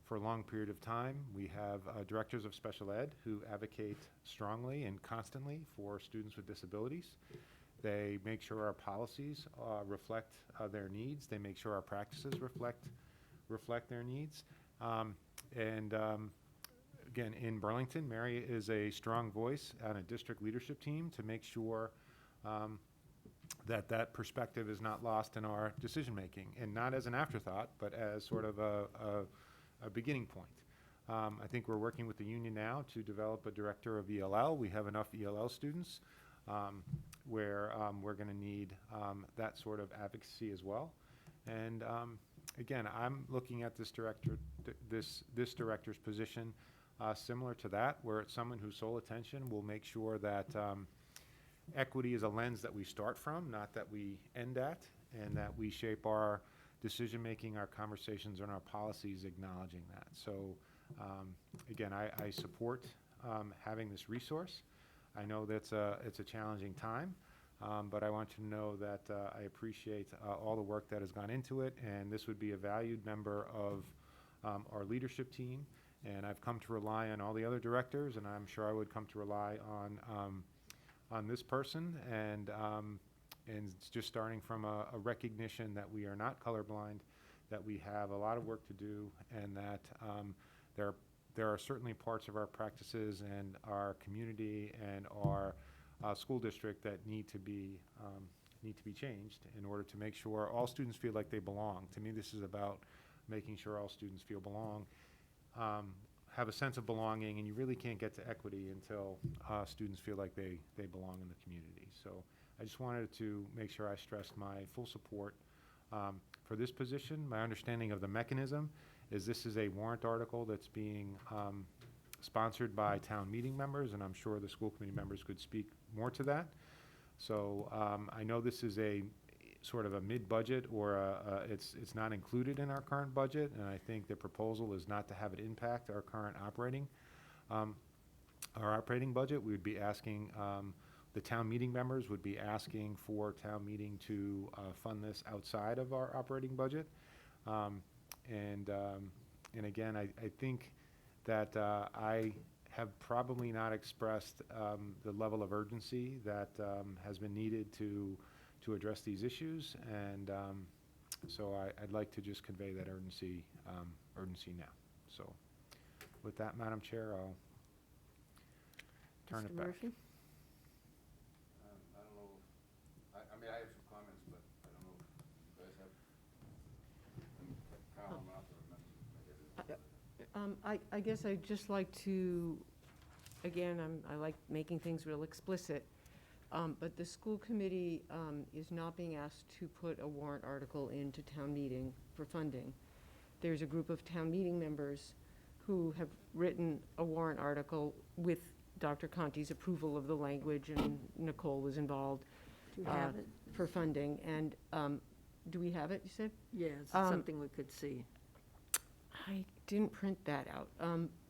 for a long period of time. We have directors of special ed who advocate strongly and constantly for students with disabilities. They make sure our policies reflect their needs. They make sure our practices reflect their needs. Again, in Burlington, Mary is a strong voice on a district leadership team to make sure that perspective is not lost in our decision making, and not as an afterthought, but as sort of a beginning point. I think we're working with the union now to develop a director of ELL. We have enough ELL students where we're going to need that sort of advocacy as well. And again, I'm looking at this director's position similar to that, where it's someone whose sole attention will make sure that equity is a lens that we start from, not that we end at, and that we shape our decision-making, our conversations, and our policies acknowledging that. So again, I support having this resource. I know that's it's a challenging time, but I want you to know that I appreciate all the work that has gone into it, and this would be a valued member of our leadership team. And I've come to rely on all the other directors, and I'm sure I would come to rely on this person, and it's just starting from a recognition that we are not colorblind, that we have a lot of work to do, and that there are certainly parts of our practices and our community and our school district that need to be changed in order to make sure all students feel like they belong. To me, this is about making sure all students feel belong. Have a sense of belonging, and you really can't get to equity until students feel like they belong in the community. So I just wanted to make sure I stressed my full support for this position. My understanding of the mechanism is this is a warrant article that's being sponsored by town meeting members, and I'm sure the school committee members could speak more to that. So I know this is a sort of a mid-budget, or it's not included in our current budget, and I think the proposal is not to have it impact our current operating budget. We would be asking, the town meeting members would be asking for town meeting to fund this outside of our operating budget. And again, I think that I have probably not expressed the level of urgency that has been needed to address these issues, and so I'd like to just convey that urgency now. So with that, Madam Chair, I'll turn it back.
Murphy?
I don't know, I mean, I have some comments, but I don't know if you guys have.
I guess I'd just like to, again, I like making things real explicit. But the school committee is not being asked to put a warrant article into town meeting for funding. There's a group of town meeting members who have written a warrant article with Dr. Conti's approval of the language, and Nicole was involved
Do you have it?
for funding. And do we have it, you said?
Yeah, it's something we could see.
I didn't print that out.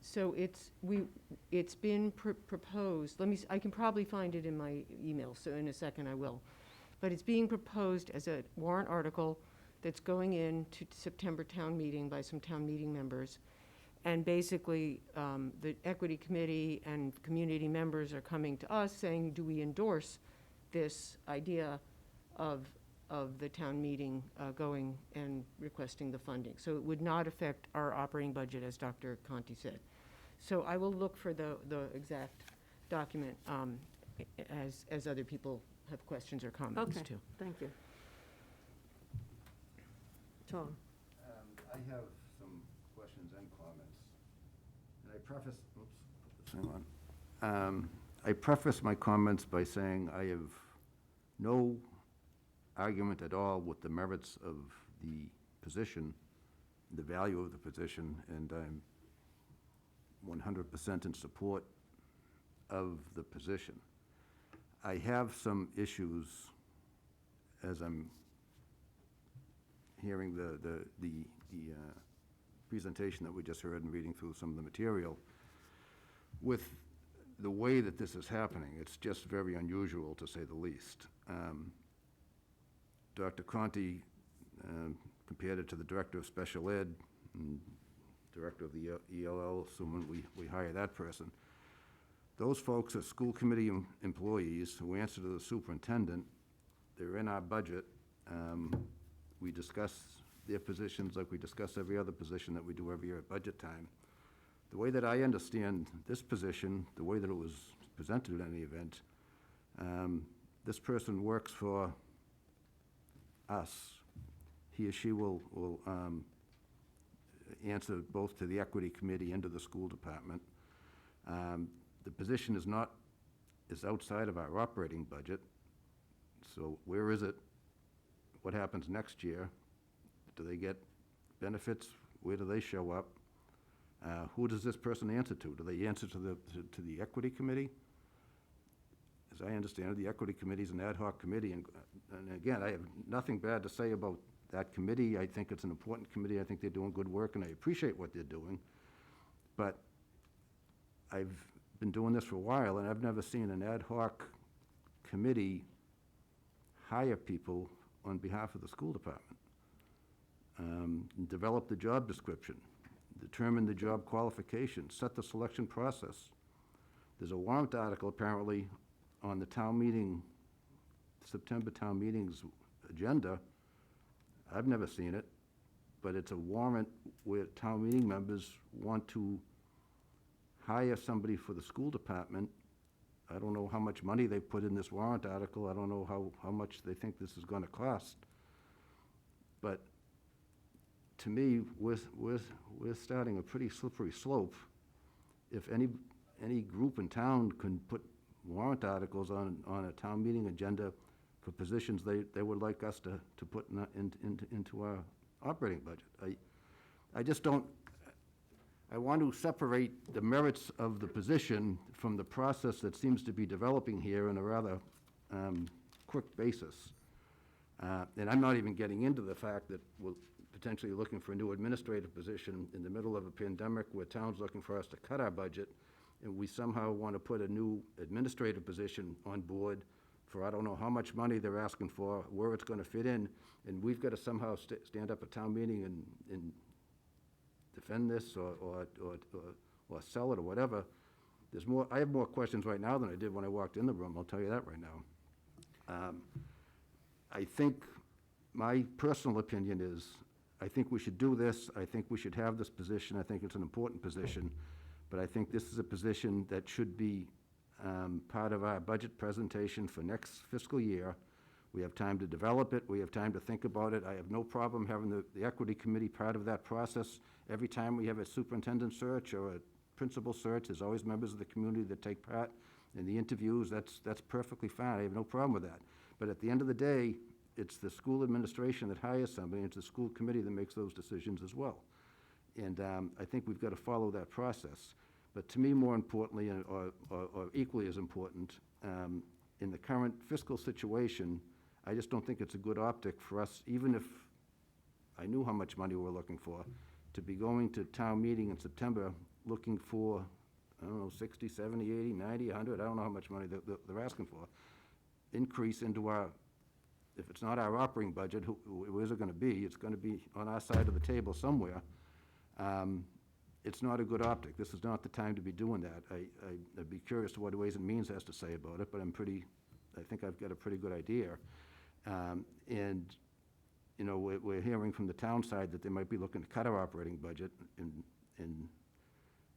So it's been proposed, I can probably find it in my email, so in a second I will. But it's being proposed as a warrant article that's going into September town meeting by some town meeting members. And basically, the equity committee and community members are coming to us saying, do we endorse this idea of the town meeting going and requesting the funding? So it would not affect our operating budget, as Dr. Conti said. So I will look for the exact document as other people have questions or comments
Okay,
too.
thank you. Tom?
I have some questions and comments. And I preface, oops, hang on. I preface my comments by saying I have no argument at all with the merits of the position, the value of the position, and I'm 100% in support of the position. I have some issues as I'm hearing the presentation that we just heard and reading through some of the material. With the way that this is happening, it's just very unusual, to say the least. Dr. Conti compared it to the Director of Special Ed and Director of the ELL, assuming we hire that person. Those folks are school committee employees who answer to the superintendent. They're in our budget. We discuss their positions like we discuss every other position that we do every year at budget time. The way that I understand this position, the way that it was presented in any event, this person works for us. He or she will answer both to the equity committee and to the school department. The position is outside of our operating budget. So where is it? What happens next year? Do they get benefits? Where do they show up? Who does this person answer to? Do they answer to the equity committee? As I understand it, the equity committee is an ad hoc committee, and again, I have nothing bad to say about that committee. I think it's an important committee. I think they're doing good work, and I appreciate what they're doing. But I've been doing this for a while, and I've never seen an ad hoc committee hire people on behalf of the school department. Develop the job description, determine the job qualifications, set the selection process. There's a warrant article apparently on the town meeting, September town meeting's agenda. I've never seen it, but it's a warrant where town meeting members want to hire somebody for the school department. I don't know how much money they put in this warrant article. I don't know how much they think this is gonna cost. But to me, we're starting a pretty slippery slope. If any group in town can put warrant articles on a town meeting agenda for positions they would like us to put into our operating budget. I just don't, I want to separate the merits of the position from the process that seems to be developing here in a rather quick basis. And I'm not even getting into the fact that we're potentially looking for a new administrative position in the middle of a pandemic where town's looking for us to cut our budget, and we somehow want to put a new administrative position on board for I don't know how much money they're asking for, where it's going to fit in, and we've got to somehow stand up at town meeting and defend this or sell it or whatever. There's more. I have more questions right now than I did when I walked in the room. I'll tell you that right now. I think my personal opinion is I think we should do this. I think we should have this position. I think it's an important position. But I think this is a position that should be part of our budget presentation for next fiscal year. We have time to develop it. We have time to think about it. I have no problem having the equity committee part of that process. Every time we have a superintendent search or a principal search, there's always members of the community that take part in the interviews. That's perfectly fine. I have no problem with that. But at the end of the day, it's the school administration that hires somebody, and it's the school committee that makes those decisions as well. And I think we've got to follow that process. But to me, more importantly, or equally as important, in the current fiscal situation, I just don't think it's a good optic for us, even if I knew how much money we're looking for, to be going to town meeting in September looking for, I don't know, 60, 70, 80, 90, 100, I don't know how much money they're asking for, increase into our, if it's not our operating budget, where's it going to be? It's going to be on our side of the table somewhere. It's not a good optic. This is not the time to be doing that. I'd be curious to what Ways and Means has to say about it, but I think I've got a pretty good idea. And, you know, we're hearing from the town side that they might be looking to cut our operating budget, and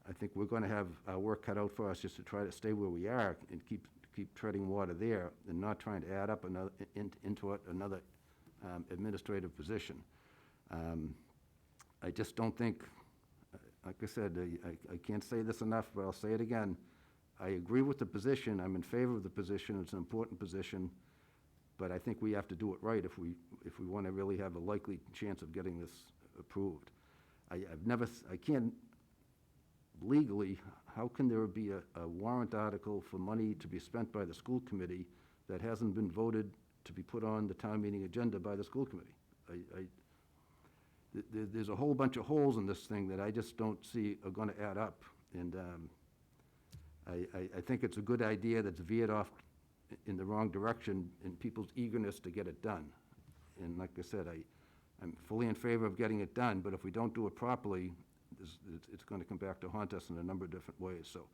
I think we're going to have our work cut out for us just to try to stay where we are and keep treading water there and not trying to add up into another administrative position. I just don't think, like I said, I can't say this enough, but I'll say it again. I agree with the position. I'm in favor of the position. It's an important position. But I think we have to do it right if we want to really have a likely chance of getting this approved. I can't legally, how can there be a warrant article for money to be spent by the school committee that hasn't been voted to be put on the town meeting agenda by the school committee? There's a whole bunch of holes in this thing that I just don't see are gonna add up. And I think it's a good idea that's veered off in the wrong direction in people's eagerness to get it done. And like I said, I'm fully in favor of getting it done, but if we don't do it properly, it's gonna come back to haunt us in a number of different ways, so.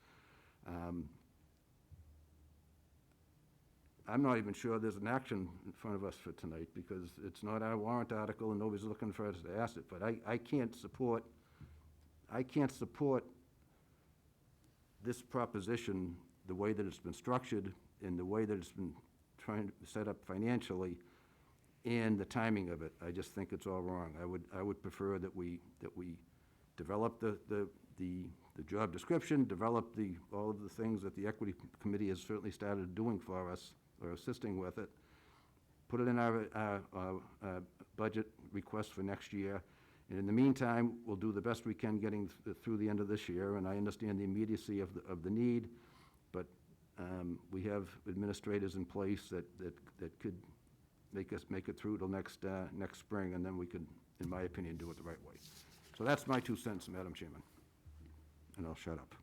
I'm not even sure there's an action in front of us for tonight, because it's not our warrant article and nobody's looking for us to ask it, but I can't support this proposition, the way that it's been structured and the way that it's been trying to set up financially and the timing of it. I just think it's all wrong. I would prefer that we develop the job description, develop all of the things that the Equity Committee has certainly started doing for us, or assisting with it, put it in our budget request for next year, and in the meantime, we'll do the best we can getting through the end of this year, and I understand the immediacy of the need, but we have administrators in place that could make it through till next spring, and then we could, in my opinion, do it the right way. So that's my 2 cents, Madam Chairman, and I'll shut up.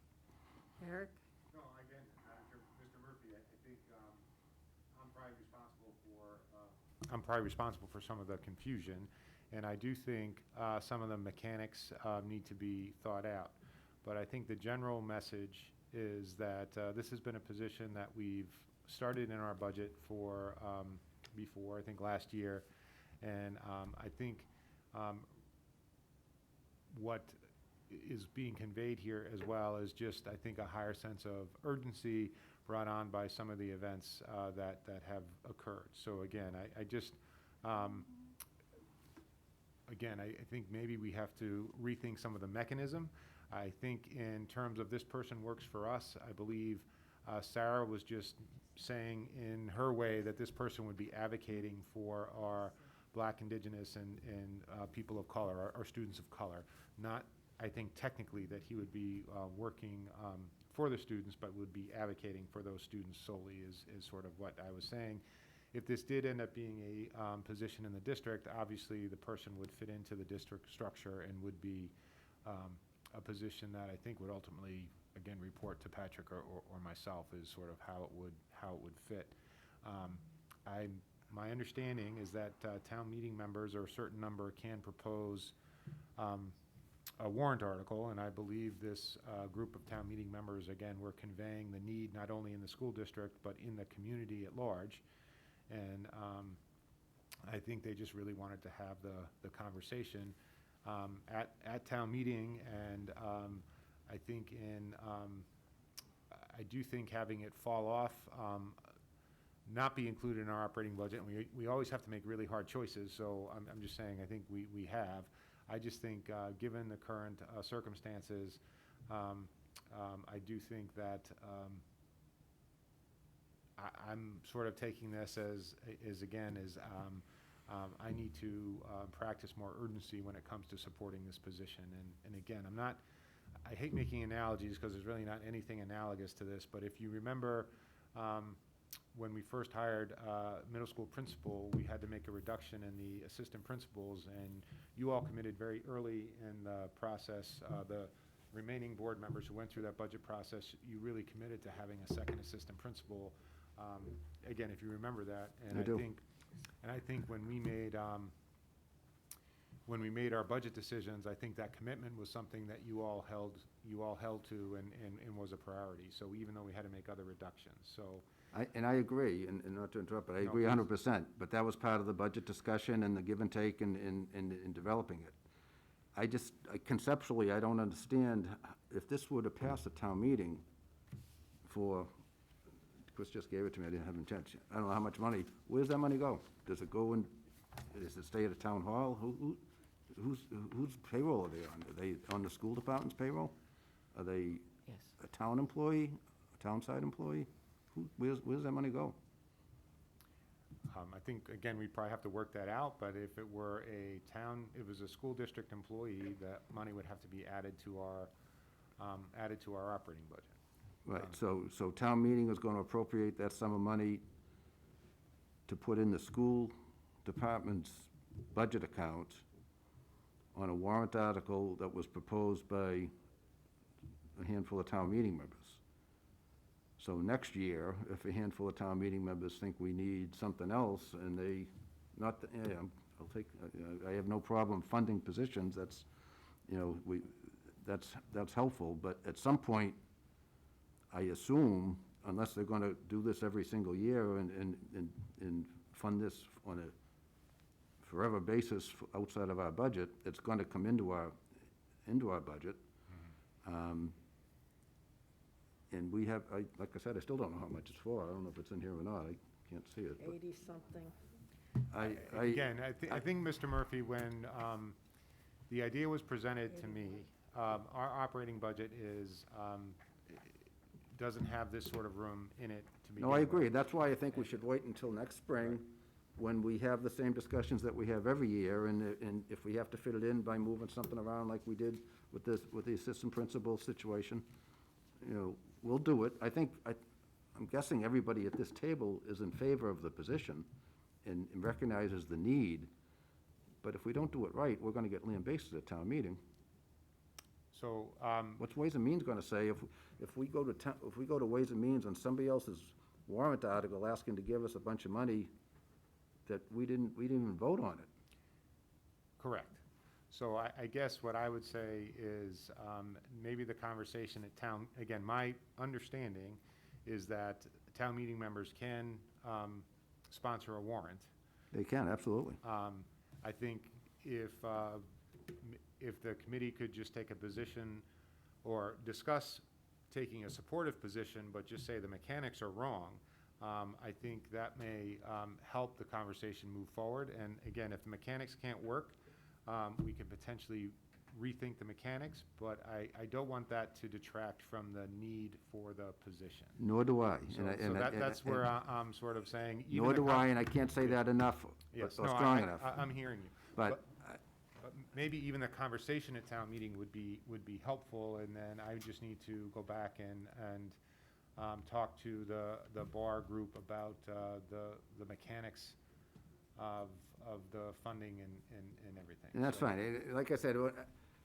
Eric?
No, again, Mr. Murphy, I think I'm probably responsible for some of the confusion, and I do think some of the mechanics need to be thought out. But I think the general message is that this has been a position that we've started in our budget for before, I think last year, and I think what is being conveyed here as well is just, I think, a higher sense of urgency brought on by some of the events that have occurred. So again, I just, again, I think maybe we have to rethink some of the mechanism. I think in terms of this person works for us, I believe Sarah was just saying in her way that this person would be advocating for our Black, Indigenous, and people of color, our students of color. Not, I think, technically that he would be working for the students, but would be advocating for those students solely is sort of what I was saying. If this did end up being a position in the district, obviously the person would fit into the district structure and would be a position that I think would ultimately, again, report to Patrick or myself is sort of how it would fit. My understanding is that town meeting members, or a certain number, can propose a warrant article, and I believe this group of town meeting members, again, were conveying the need not only in the school district, but in the community at large. And I think they just really wanted to have the conversation at town meeting, and I think I do think having it fall off, not be included in our operating budget, and we always have to make really hard choices, so I'm just saying I think we have. I just think given the current circumstances, I do think that I'm sort of taking this as I need to practice more urgency when it comes to supporting this position. And again, I hate making analogies because there's really not anything analogous to this, but if you remember when we first hired middle school principal, we had to make a reduction in the assistant principals, and you all committed very early in the process, the remaining board members who went through that budget process, you really committed to having a second assistant principal. Again, if you remember that, and I think when we made our budget decisions, I think that commitment was something that you all held to and was a priority. So even though we had to make other reductions, so.
I agree, and not to interrupt, but I agree 100%, but that was part of the budget discussion and the give and take in developing it. Conceptually, I don't understand, if this were to pass a town meeting for, Chris just gave it to me, I didn't have intention, I don't know how much money, where's that money go? Does it go in, does it stay at a town hall? Whose payroll are they on? Are they on the school department's payroll? Are they a town employee, a town side employee? Where's that money go?
I think, again, we'd probably have to work that out, but if it were a school district employee, that money would have to be added to our added to our operating budget.
Right, so town meeting is gonna appropriate that sum of money to put in the school department's budget account on a warrant article that was proposed by a handful of town meeting members. So next year, if a handful of town meeting members think we need something else, and they, not, yeah, I'll take, I have no problem funding positions, that's, you know, that's helpful, but at some point, I assume, unless they're gonna do this every single year and fund this on a forever basis outside of our budget, it's gonna come into our budget. And we have, like I said, I still don't know how much it's for. I don't know if it's in here or not. I can't see it. but
80-something.
Again, I think, Mr. Murphy, when the idea was presented to me, our operating budget doesn't have this sort of room in it to begin
No, I
with.
agree. That's why I think we should wait until next spring, when we have the same discussions that we have every year, and if we have to fit it in by moving something around like we did with the assistant principal situation, you know, we'll do it. I'm guessing everybody at this table is in favor of the position and recognizes the need, but if we don't do it right, we're gonna get lambasted at town meeting.
So,
What's Ways and Means gonna say if we go to Ways and Means on somebody else's warrant article asking to give us a bunch of money that we didn't even vote on it?
correct. So I guess what I would say is maybe the conversation at town, again, my understanding is that town meeting members can sponsor a warrant.
They can, absolutely.
I think if the committee could just take a position or discuss taking a supportive position, but just say the mechanics are wrong, I think that may help the conversation move forward. And again, if the mechanics can't work, we can potentially rethink the mechanics, but I don't want that to detract from the need for the position.
Nor do I.
So that's where I'm sort of saying.
Nor do I, and I can't say that enough,
Yes,
or
no,
strong enough.
I'm hearing you.
But
But maybe even the conversation at town meeting would be helpful, and then I just need to go back and talk to the bar group about the mechanics of the funding and everything.
And that's
So-
fine. Like I said,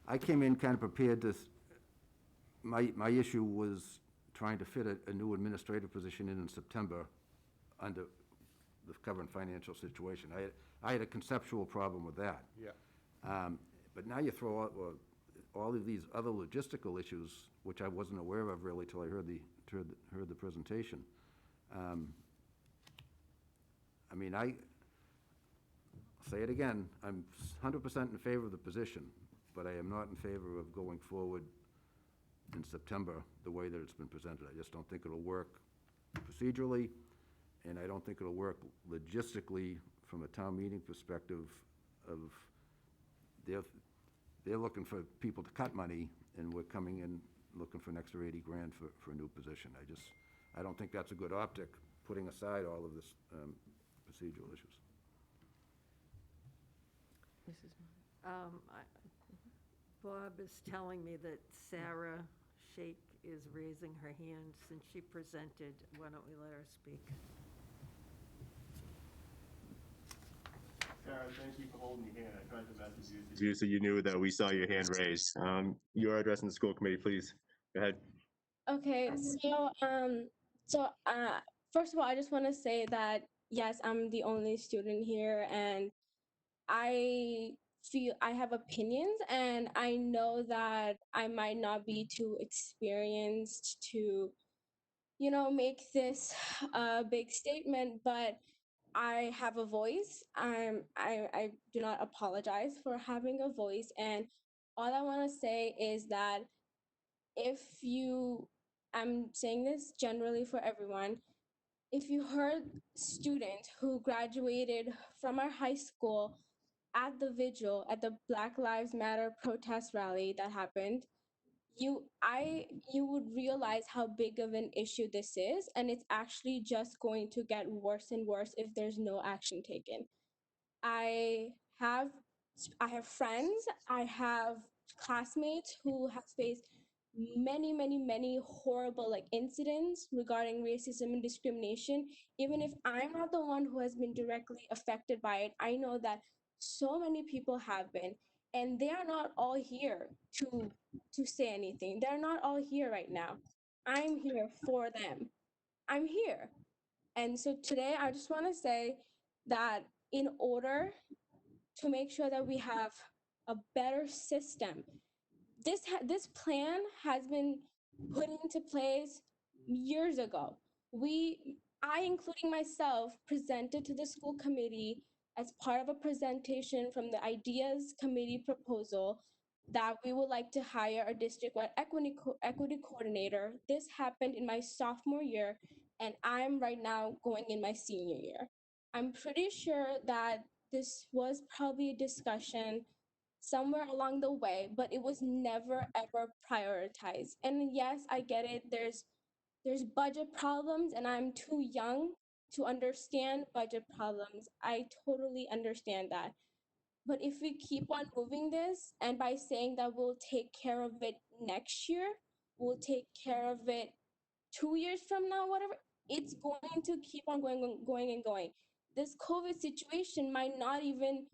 I came in kind of prepared to, my issue was trying to fit a new administrative position in September under the current financial situation. I had a conceptual problem with that.
Yeah.
But now you throw out all of these other logistical issues, which I wasn't aware of really till I heard the presentation. I mean, say it again, I'm 100% in favor of the position, but I am not in favor of going forward in September the way that it's been presented. I just don't think it'll work procedurally, and I don't think it'll work logistically from a town meeting perspective of they're looking for people to cut money, and we're coming in looking for an extra 80 grand for a new position. I don't think that's a good optic, putting aside all of this procedural issues.
Bob is telling me that Sarah Shake is raising her hand since she presented. Why don't we let her speak?
Sarah, thank you for holding your hand. I tried to message you so you knew that we saw your hand raised. Your address in the school committee, please. Go ahead.
Okay, first of all, I just want to say that yes, I'm the only student here, and I feel I have opinions, and I know that I might not be too experienced to, make this a big statement, but I have a voice. I do not apologize for having a voice, and all I want to say is that if you, I'm saying this generally for everyone, if you heard student who graduated from our high school at the vigil at the Black Lives Matter protest rally that happened, you would realize how big of an issue this is, and it's actually just going to get worse and worse if there's no action taken. I have friends, I have classmates who have faced many horrible like incidents regarding racism and discrimination. Even if I'm not the one who has been directly affected by it, I know that so many people have been, and they are not all here to say anything. They're not all here right now. I'm here for them. I'm here. And so today I just want to say that in order to make sure that we have a better system, this plan has been put into place years ago. I, including myself, presented to the school committee as part of a presentation from the ideas committee proposal that we would like to hire a district-wide equity coordinator. This happened in my sophomore year, and I'm right now going in my senior year. I'm pretty sure that this was probably a discussion somewhere along the way, but it was never ever prioritized. And yes, I get it. There's budget problems, and I'm too young to understand budget problems. I totally understand that. But if we keep on moving this, and by saying that we'll take care of it next year, we'll take care of it 2 years from now, whatever, it's going to keep on going and going. This COVID situation might not even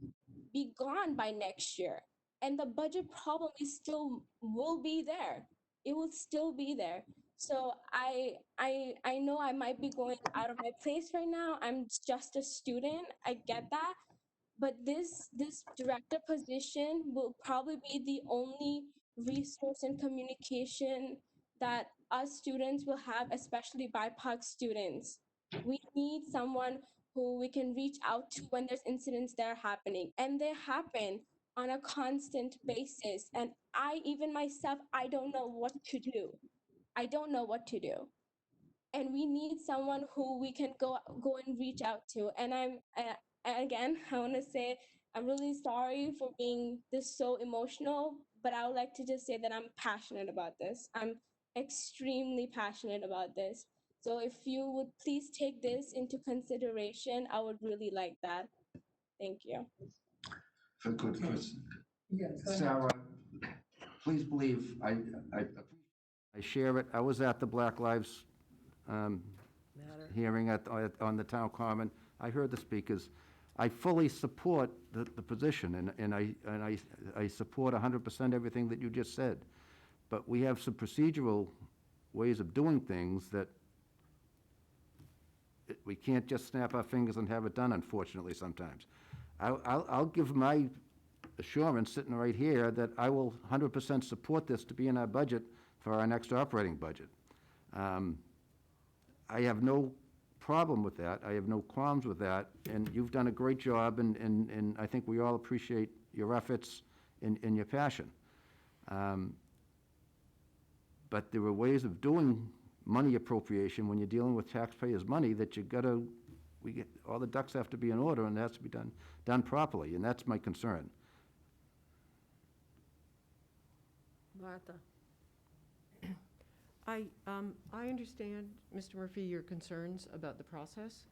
be gone by next year. And the budget problem is still will be there. It will still be there. So I know I might be going out of my place right now. I'm just a student. I get that. But this director position will probably be the only resource and communication that us students will have, especially BIPOC students. We need someone who we can reach out to when there's incidents that are happening, and they happen on a constant basis. And even myself, I don't know what to do. I don't know what to do. And we need someone who we can go and reach out to. And again, I want to say I'm really sorry for being this so emotional, but I would like to just say that I'm passionate about this. I'm extremely passionate about this. So if you would please take this into consideration, I would really like that. Thank you.
If I could, Sarah, please believe I share it. I was at the Black Lives hearing on the town common. I heard the speakers. I fully support the position, and I support 100% everything that you just said. But we have some procedural ways of doing things that we can't just snap our fingers and have it done, unfortunately, sometimes. I'll give my assurance sitting right here that I will 100% support this to be in our budget for our next operating budget. I have no problem with that. I have no qualms with that. And you've done a great job, and I think we all appreciate your efforts and your passion. But there are ways of doing money appropriation when you're dealing with taxpayers' money that all the ducks have to be in order, and it has to be done properly, and that's my concern.
Martha.
I understand, Mr. Murphy, your concerns about the process.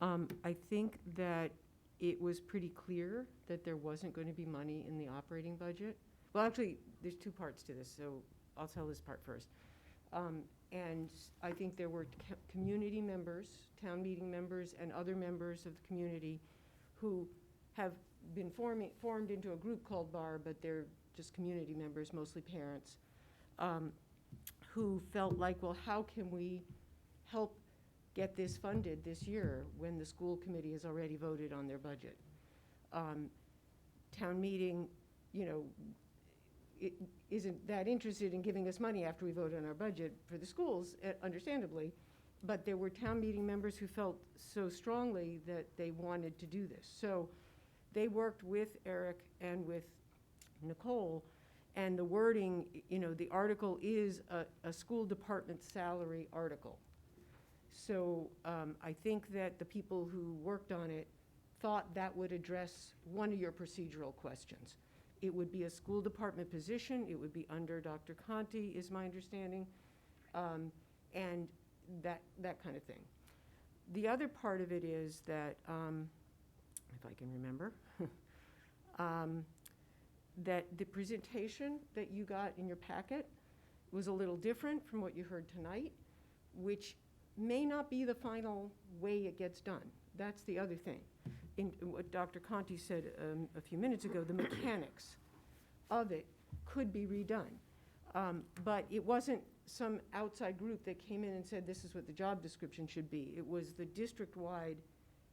I think that it was pretty clear that there wasn't going to be money in the operating budget. Well, actually, there's two parts to this, so I'll tell this part first. And I think there were community members, town meeting members, and other members of the community who have been formed into a group called BAR, but they're just community members, mostly parents, who felt like, well, how can we help get this funded this year when the school committee has already voted on their budget? Town meeting, it isn't that interested in giving us money after we vote on our budget for the schools, understandably, but there were town meeting members who felt so strongly that they wanted to do this. So they worked with Eric and with Nicole, and the wording, the article is a school department salary article. So I think that the people who worked on it thought that would address one of your procedural questions. It would be a school department position. It would be under Dr. Conti, is my understanding, and that kind of thing. The other part of it is that, if I can remember, that the presentation that you got in your packet was a little different from what you heard tonight, which may not be the final way it gets done. That's the other thing. In what Dr. Conti said a few minutes ago, the mechanics of it could be redone. But it wasn't some outside group that came in and said, this is what the job description should be. It was the district-wide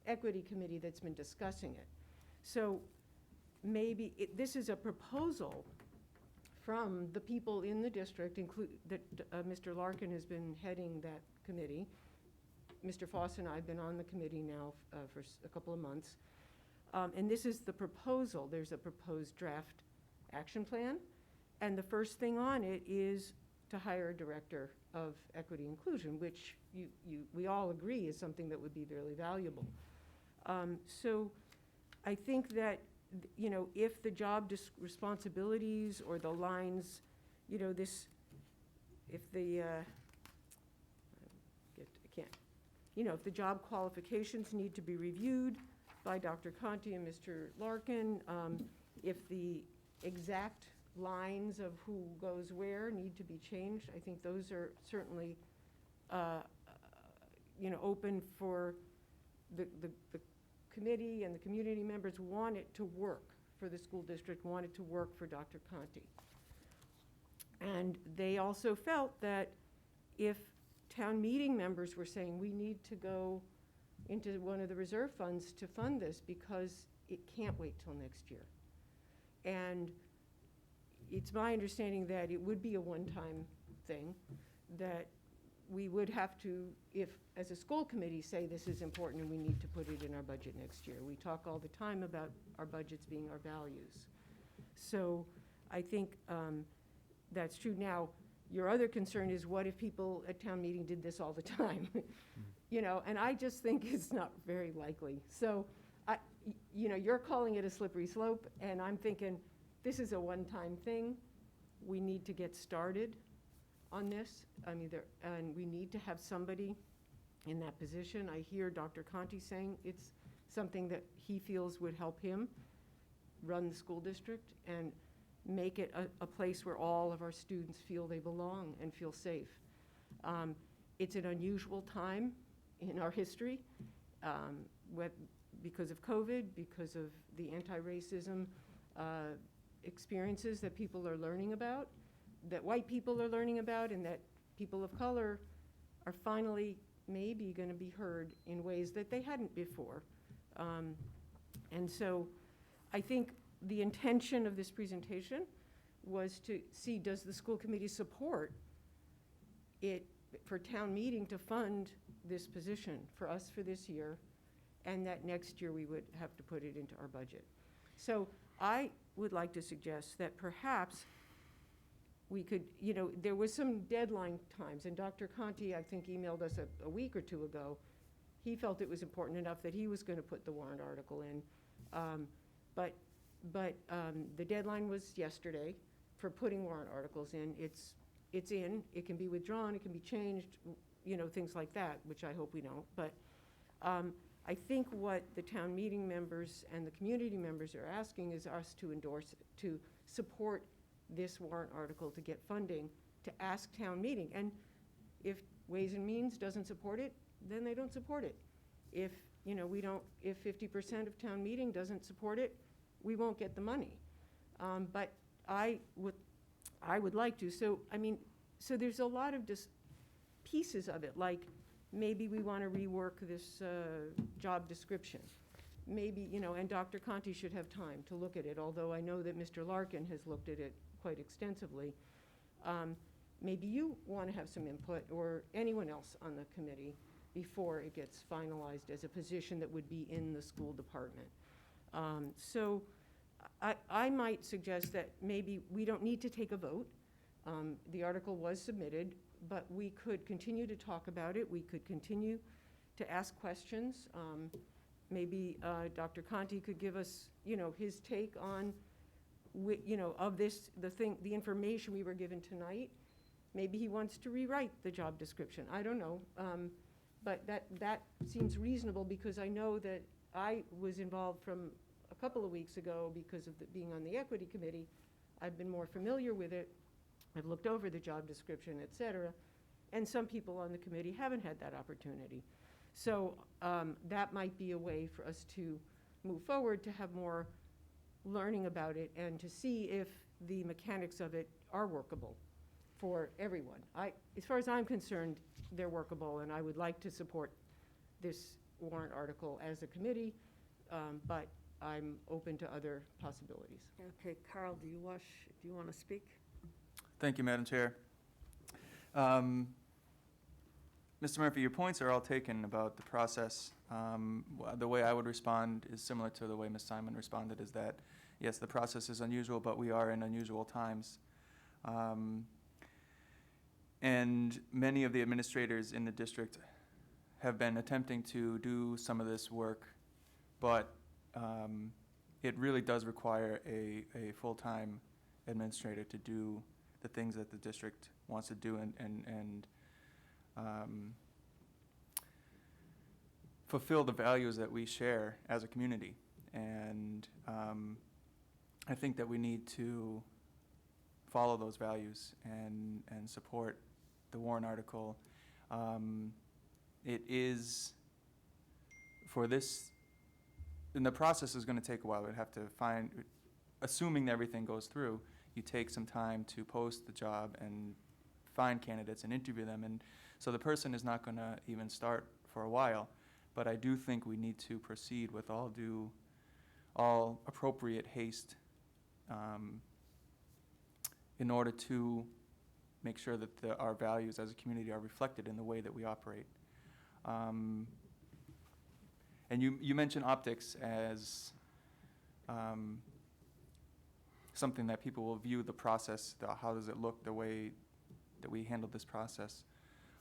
equity committee that's been discussing it. So maybe this is a proposal from the people in the district, Mr. Larkin has been heading that committee. Mr. Foss and I have been on the committee now for a couple of months. And this is the proposal. There's a proposed draft action plan. And the first thing on it is to hire a director of equity inclusion, which we all agree is something that would be really valuable. So I think that, you know, if the job responsibilities or the lines, you know, if the job qualifications need to be reviewed by Dr. Conti and Mr. Larkin, if the exact lines of who goes where need to be changed, I think those are certainly, you know, open for the committee, and the community members want it to work for the school district, want it to work for Dr. Conti. And they also felt that if town meeting members were saying we need to go into one of the reserve funds to fund this because it can't wait till next year. And it's my understanding that it would be a one-time thing, that we would have to, if, as a school committee, say this is important and we need to put it in our budget next year. We talk all the time about our budgets being our values. So I think that's true. Now, your other concern is what if people at town meeting did this all the time? You know, and I just think it's not very likely. So, you know, you're calling it a slippery slope, and I'm thinking this is a one-time thing. We need to get started on this. I mean, and we need to have somebody in that position. I hear Dr. Conti saying it's something that he feels would help him run the school district and make it a place where all of our students feel they belong and feel safe. It's an unusual time in our history, because of COVID, because of the anti-racism experiences that people are learning about, that white people are learning about, and that people of color are finally maybe going to be heard in ways that they hadn't before. And so I think the intention of this presentation was to see, does the school committee support it for town meeting to fund this position for us for this year, and that next year we would have to put it into our budget. So I would like to suggest that perhaps we could, you know, there was some deadline times, and Dr. Conti, I think, emailed us a week or two ago. He felt it was important enough that he was going to put the warrant article in. But the deadline was yesterday for putting warrant articles in. It's in, it can be withdrawn, it can be changed, you know, things like that, which I hope we don't. But I think what the town meeting members and the community members are asking is us to endorse it, to support this warrant article to get funding, to ask town meeting. And if Ways and Means doesn't support it, then they don't support it. If, you know, if 50% of town meeting doesn't support it, we won't get the money. But I would like to. So, I mean, so there's a lot of pieces of it, like maybe we want to rework this job description. Maybe, you know, and Dr. Conti should have time to look at it, although I know that Mr. Larkin has looked at it quite extensively. Maybe you want to have some input, or anyone else on the committee, before it gets finalized as a position that would be in the school department. So I might suggest that maybe we don't need to take a vote. The article was submitted, but we could continue to talk about it. We could continue to ask questions. Maybe Dr. Conti could give us, you know, his take on, you know, of this, the information we were given tonight. Maybe he wants to rewrite the job description. I don't know. But that seems reasonable, because I know that I was involved from a couple of weeks ago because of being on the equity committee. I've been more familiar with it. I've looked over the job description, et cetera, and some people on the committee haven't had that opportunity. So that might be a way for us to move forward, to have more learning about it, and to see if the mechanics of it are workable for everyone. As far as I'm concerned, they're workable, and I would like to support this warrant article as a committee, but I'm open to other possibilities.
Okay, Carl, do you want to speak?
Thank you, Madam Chair. Mr. Murphy, your points are all taken about the process. The way I would respond is similar to the way Ms. Simon responded, is that, yes, the process is unusual, but we are in unusual times. And many of the administrators in the district have been attempting to do some of this work, but it really does require a full-time administrator to do the things that the district wants to do and fulfill the values that we share as a community. And I think that we need to follow those values and support the warrant article. It is, for this, and the process is going to take a while. We'd have to find, assuming that everything goes through, you take some time to post the job and find candidates and interview them. And so the person is not going to even start for a while. But I do think we need to proceed with all appropriate haste in order to make sure that our values as a community are reflected in the way that we operate. And you mentioned optics as something that people will view the process, how does it look, the way that we handled this process.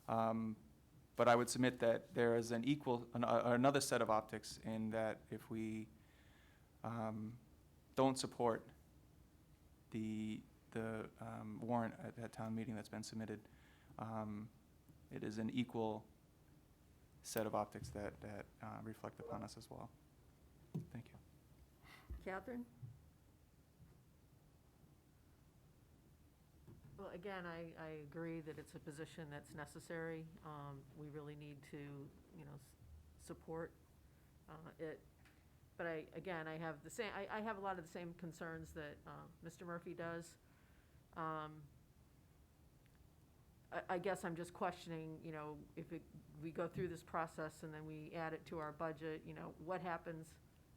But I would submit that there is another set of optics in that if we don't support the warrant at that town meeting that's been submitted, it is an equal set of optics that reflect upon us as well. Thank you.
Catherine?
Well, again, I agree that it's a position that's necessary. We really need to, support it. But I have the same, I have a lot of the same concerns that Mr. Murphy does. I guess I'm just questioning, if we go through this process and then we add it to our budget, what happens?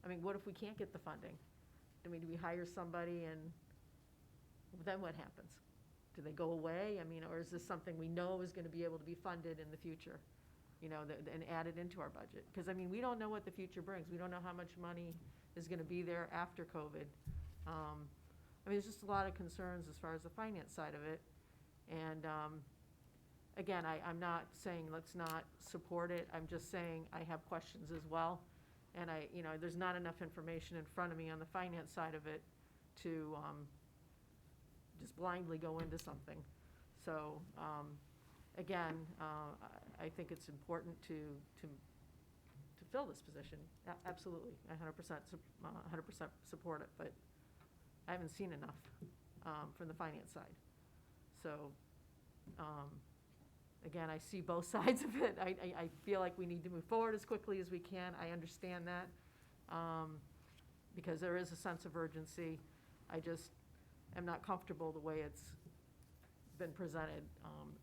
I mean, what if we can't get the funding? Do we hire somebody and then what happens? Do they go away? I mean, or is this something we know is going to be able to be funded in the future, and added into our budget? Because, we don't know what the future brings. We don't know how much money is going to be there after COVID. There's just a lot of concerns as far as the finance side of it. And again, I'm not saying let's not support it. I'm just saying I have questions as well. And there's not enough information in front of me on the finance side of it to just blindly go into something. So again, I think it's important to fill this position. Absolutely, 100% support it, but I haven't seen enough from the finance side. So again, I see both sides of it. I feel like we need to move forward as quickly as we can. I understand that because there is a sense of urgency. I just am not comfortable the way it's been presented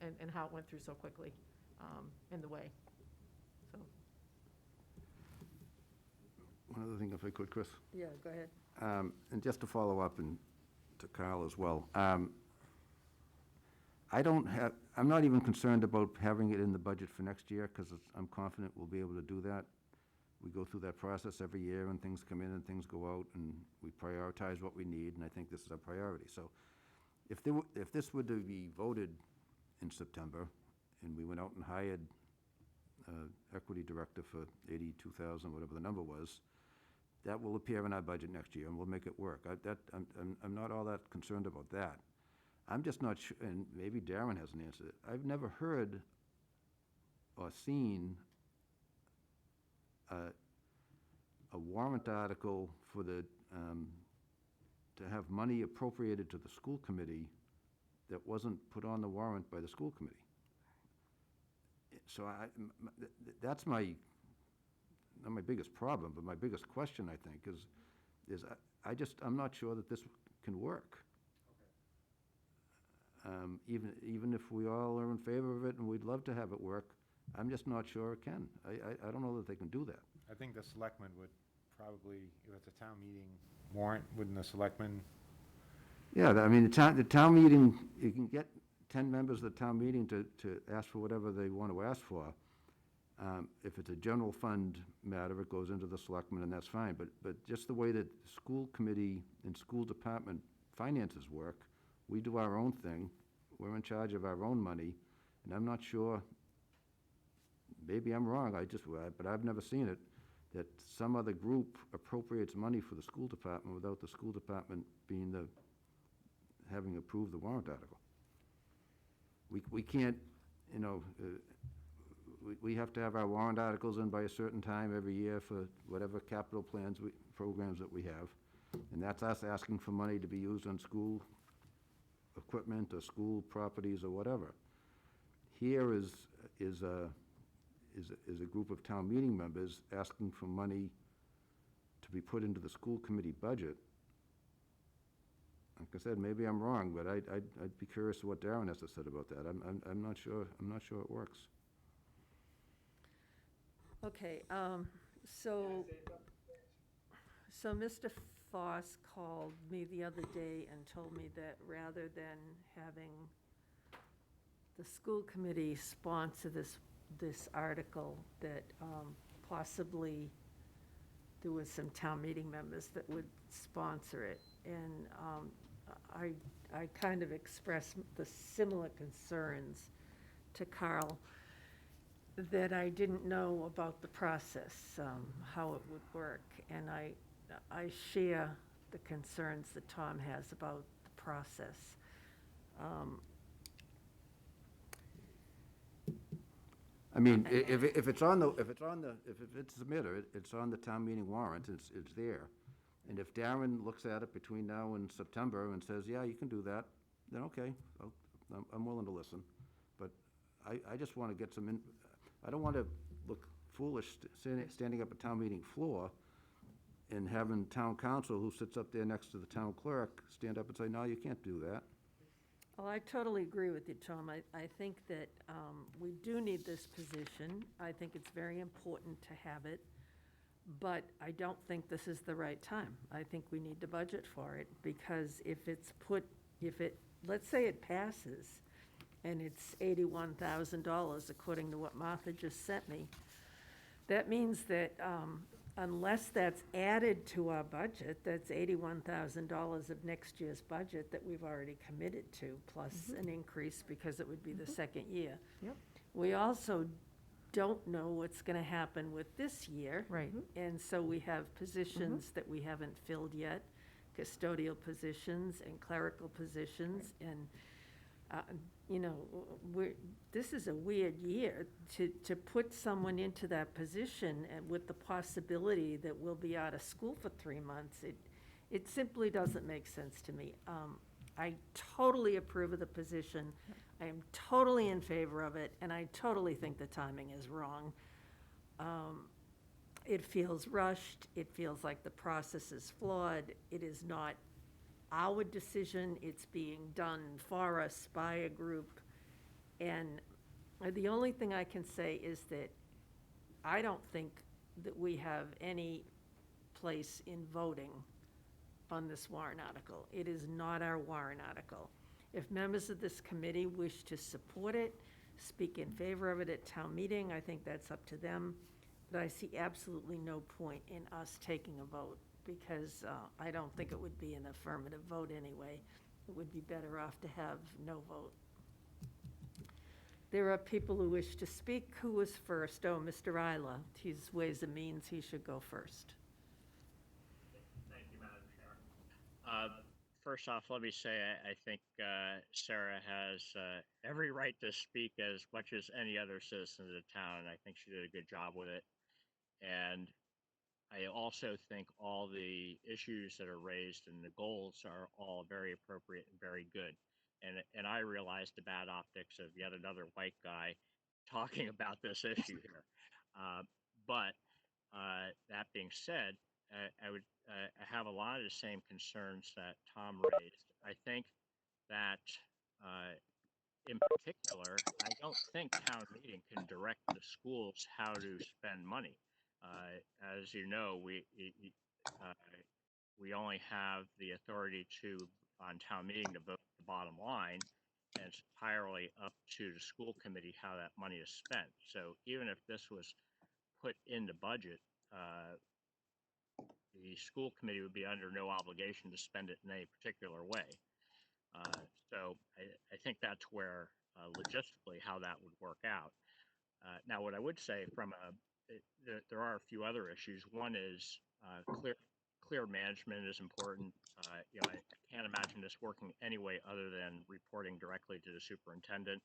and how it went through so quickly in the way. So.
One other thing, if I could, Chris.
Yeah, go ahead.
And just to follow up and to Carl as well. I'm not even concerned about having it in the budget for next year because I'm confident we'll be able to do that. We go through that process every year and things come in and things go out and we prioritize what we need, and I think this is a priority. So if this were to be voted in September and we went out and hired an equity director for $82,000, whatever the number was, that will appear in our budget next year and we'll make it work. I'm not all that concerned about that. I'm just not sure, and maybe Darren hasn't answered it. I've never heard or seen a warrant article for to have money appropriated to the school committee that wasn't put on the warrant by the school committee. So that's not my biggest problem, but my biggest question, I think, is I'm not sure that this can work. Even if we all are in favor of it and we'd love to have it work, I'm just not sure it can. I don't know that they can do that.
I think the selectmen would probably, if it's a town meeting warrant, wouldn't the selectmen?
Yeah, I mean, the town meeting, you can get 10 members of the town meeting to ask for whatever they want to ask for. If it's a general fund matter, it goes into the selectmen, and that's fine. But just the way that school committee and school department finances work, we do our own thing. We're in charge of our own money, and I'm not sure, maybe I'm wrong, but I've never seen it, that some other group appropriates money for the school department without the school department having approved the warrant article. We can't, we have to have our warrant articles in by a certain time every year for whatever capital programs that we have. And that's us asking for money to be used on school equipment or school properties or whatever. Here is a group of town meeting members asking for money to be put into the school committee budget. Like I said, maybe I'm wrong, but I'd be curious to what Darren has to say about that. I'm not sure it works.
Okay, so Mr. Foss called me the other day and told me that rather than having the school committee sponsor this article, that possibly there was some town meeting members that would sponsor it. And I kind of expressed the similar concerns to Carl, that I didn't know about the process, how it would work. And I share the concerns that Tom has about the process.
I mean, if it's submitted, it's on the town meeting warrant, it's there. And if Darren looks at it between now and September and says, yeah, you can do that, then okay, I'm willing to listen. But I just want to get some I don't want to look foolish standing up at town meeting floor and having town council who sits up there next to the town clerk stand up and say, no, you can't do that.
Well, I totally agree with you, Tom. I think that we do need this position. I think it's very important to have it, but I don't think this is the right time. I think we need to budget for it, because let's say it passes, and it's $81,000 according to what Martha just sent me, that means that unless that's added to our budget, that's $81,000 of next year's budget that we've already committed to, plus an increase because it would be the second year.
Yep.
We also don't know what's going to happen with this year.
Right.
And so we have positions that we haven't filled yet, custodial positions and clerical positions. And this is a weird year to put someone into that position, and with the possibility that we'll be out of school for 3 months. It simply doesn't make sense to me. I totally approve of the position. I am totally in favor of it, and I totally think the timing is wrong. It feels rushed. It feels like the process is flawed. It is not our decision. It's being done for us by a group. And the only thing I can say is that I don't think that we have any place in voting on this warrant article. It is not our warrant article. If members of this committee wish to support it, speak in favor of it at town meeting, I think that's up to them. But I see absolutely no point in us taking a vote, because I don't think it would be an affirmative vote anyway. It would be better off to have no vote. There are people who wish to speak. Who was first? Oh, Mr. Isla. He's Ways and Means. He should go first.
Thank you, Madam Chair. First off, let me say I think Sarah has every right to speak as much as any other citizen of the town. I think she did a good job with it. And I also think all the issues that are raised and the goals are all very appropriate and very good. and I realize the bad optics of yet another white guy talking about this issue here. But that being said, I would I have a lot of the same concerns that Tom raised. I think that in particular, I don't think town meeting can direct the schools how to spend money. As you know, uh, we only have the authority to, on town meeting, to vote the bottom line, and it's entirely up to the school committee how that money is spent. So even if this was put in the budget, uh, the school committee would be under no obligation to spend it in any particular way. So I think that's where logistically how that would work out. Now, what I would say there are a few other issues. One is clear management is important. I can't imagine this working any way other than reporting directly to the superintendent.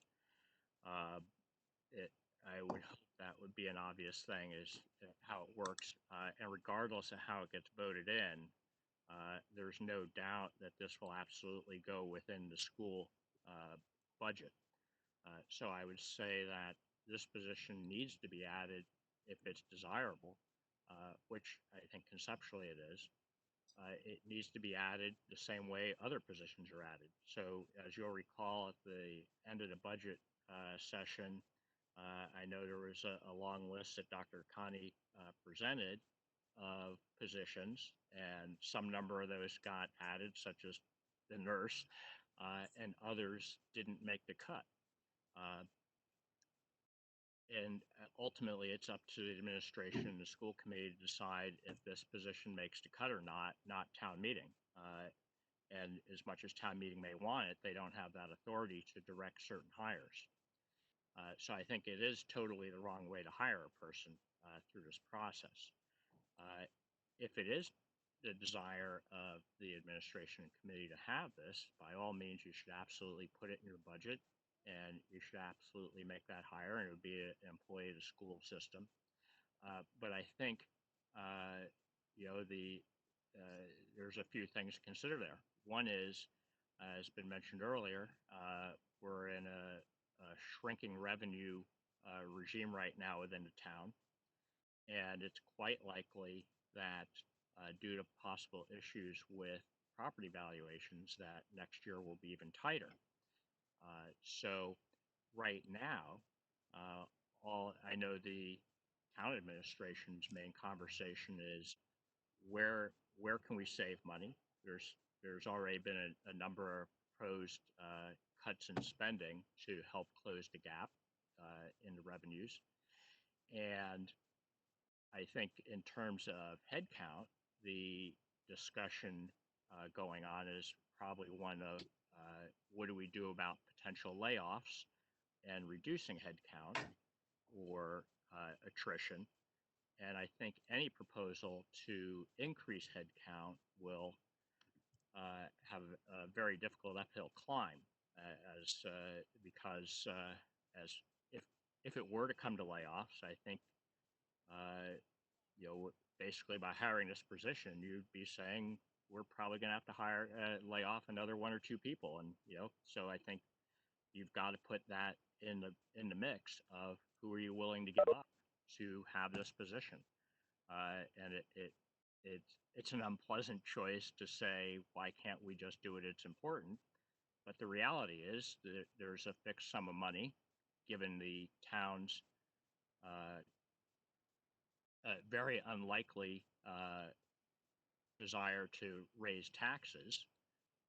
I would hope that would be an obvious thing is how it works. And regardless of how it gets voted in, there's no doubt that this will absolutely go within the school budget. So I would say that this position needs to be added if it's desirable, which I think conceptually it is. It needs to be added the same way other positions are added. So as you'll recall at the end of the budget session, I know there was a long list that Dr. Connie presented of positions, and some number of those got added, such as the nurse, and others didn't make the cut. And ultimately, it's up to the administration and the school committee to decide if this position makes the cut or not town meeting. And as much as town meeting may want it, they don't have that authority to direct certain hires. So I think it is totally the wrong way to hire a person through this process. If it is the desire of the administration and committee to have this, by all means, you should absolutely put it in your budget, and you should absolutely make that hire, and it would be an employee of the school system. But I think, there's a few things to consider there. One is, as been mentioned earlier, we're in a shrinking revenue regime right now within the town. And it's quite likely that due to possible issues with property valuations, that next year will be even tighter. So right now, I know the town administration's main conversation is where can we save money? There's already been a number of proposed cuts in spending to help close the gap in the revenues. And I think in terms of headcount, the discussion going on is probably one of what do we do about potential layoffs and reducing headcount or attrition. And I think any proposal to increase headcount will have a very difficult uphill climb, because if it were to come to layoffs, I think basically by hiring this position, you'd be saying we're probably going to have to lay off another one or two people, and so I think you've got to put that in the mix of who are you willing to give up to have this position, and it's an unpleasant choice to say why can't we just do it? It's important, but the reality is that there's a fixed sum of money given the town's very unlikely desire to raise taxes.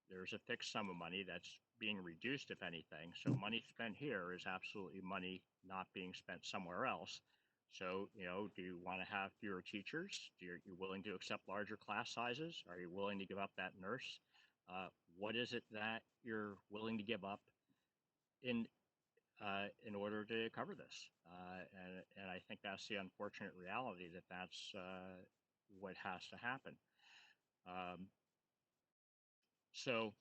There's a fixed sum of money that's being reduced, if anything. So money spent here is absolutely money not being spent somewhere else. So, do you want to have fewer teachers? Are you willing to accept larger class sizes? Are you willing to give up that nurse? What is it that you're willing to give up in order to cover this? And I think that's the unfortunate reality that's what has to happen. So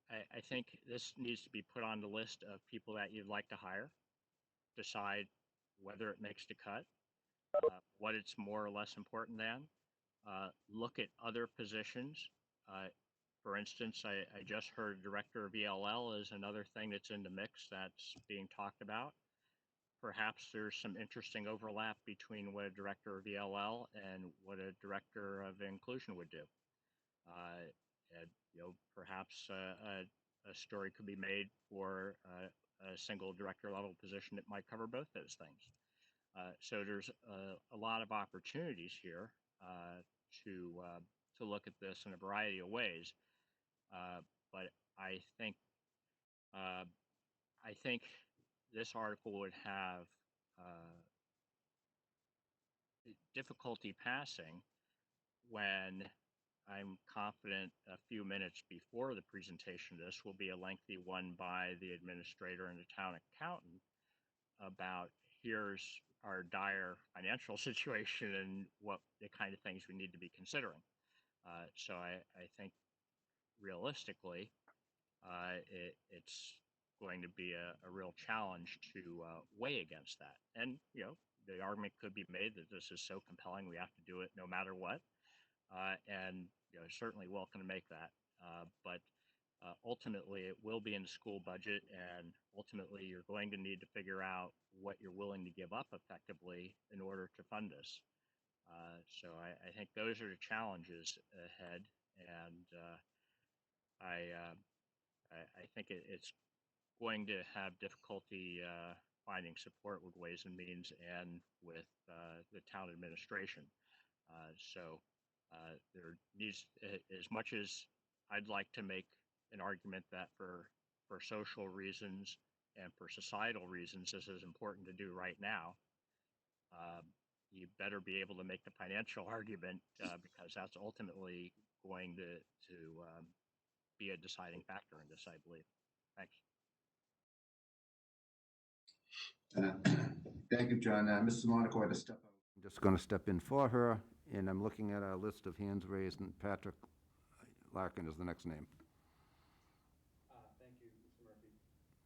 I think this needs to be put on the list of people that you'd like to hire, decide whether it makes the cut, what it's more or less important than, look at other positions, For instance, I just heard director of ELL is another thing that's in the mix that's being talked about. Perhaps there's some interesting overlap between what a director of ELL and what a director of inclusion would do. And, perhaps a story could be made for a single director level position that might cover both those things. So there's a lot of opportunities here to look at this in a variety of ways. But uh, I think this article would have difficulty passing when I'm confident a few minutes before the presentation of this will be a lengthy one by the administrator and the town accountant about here's our dire financial situation and what the kind of things we need to be considering. So I think realistically, it's going to be a real challenge to weigh against that. And, the argument could be made that this is so compelling we have to do it no matter what. And certainly welcome to make that. But ultimately, it will be in the school budget, and ultimately, you're going to need to figure out what you're willing to give up effectively in order to fund this. So I think those are the challenges ahead, and I think it's going to have difficulty finding support with Ways and Means and with the town administration. So there needs, as much as I'd like to make an argument that for social reasons and for societal reasons, this is important to do right now, you better be able to make the financial argument because that's ultimately going to be a deciding factor in this, I believe. Thanks.
Thank you, John. Mrs. Monaco had to step out. I'm just going to step in for her, and I'm looking at our list of hands raised, and Patrick Larkin is the next name.
Thank you, Mr. Murphy.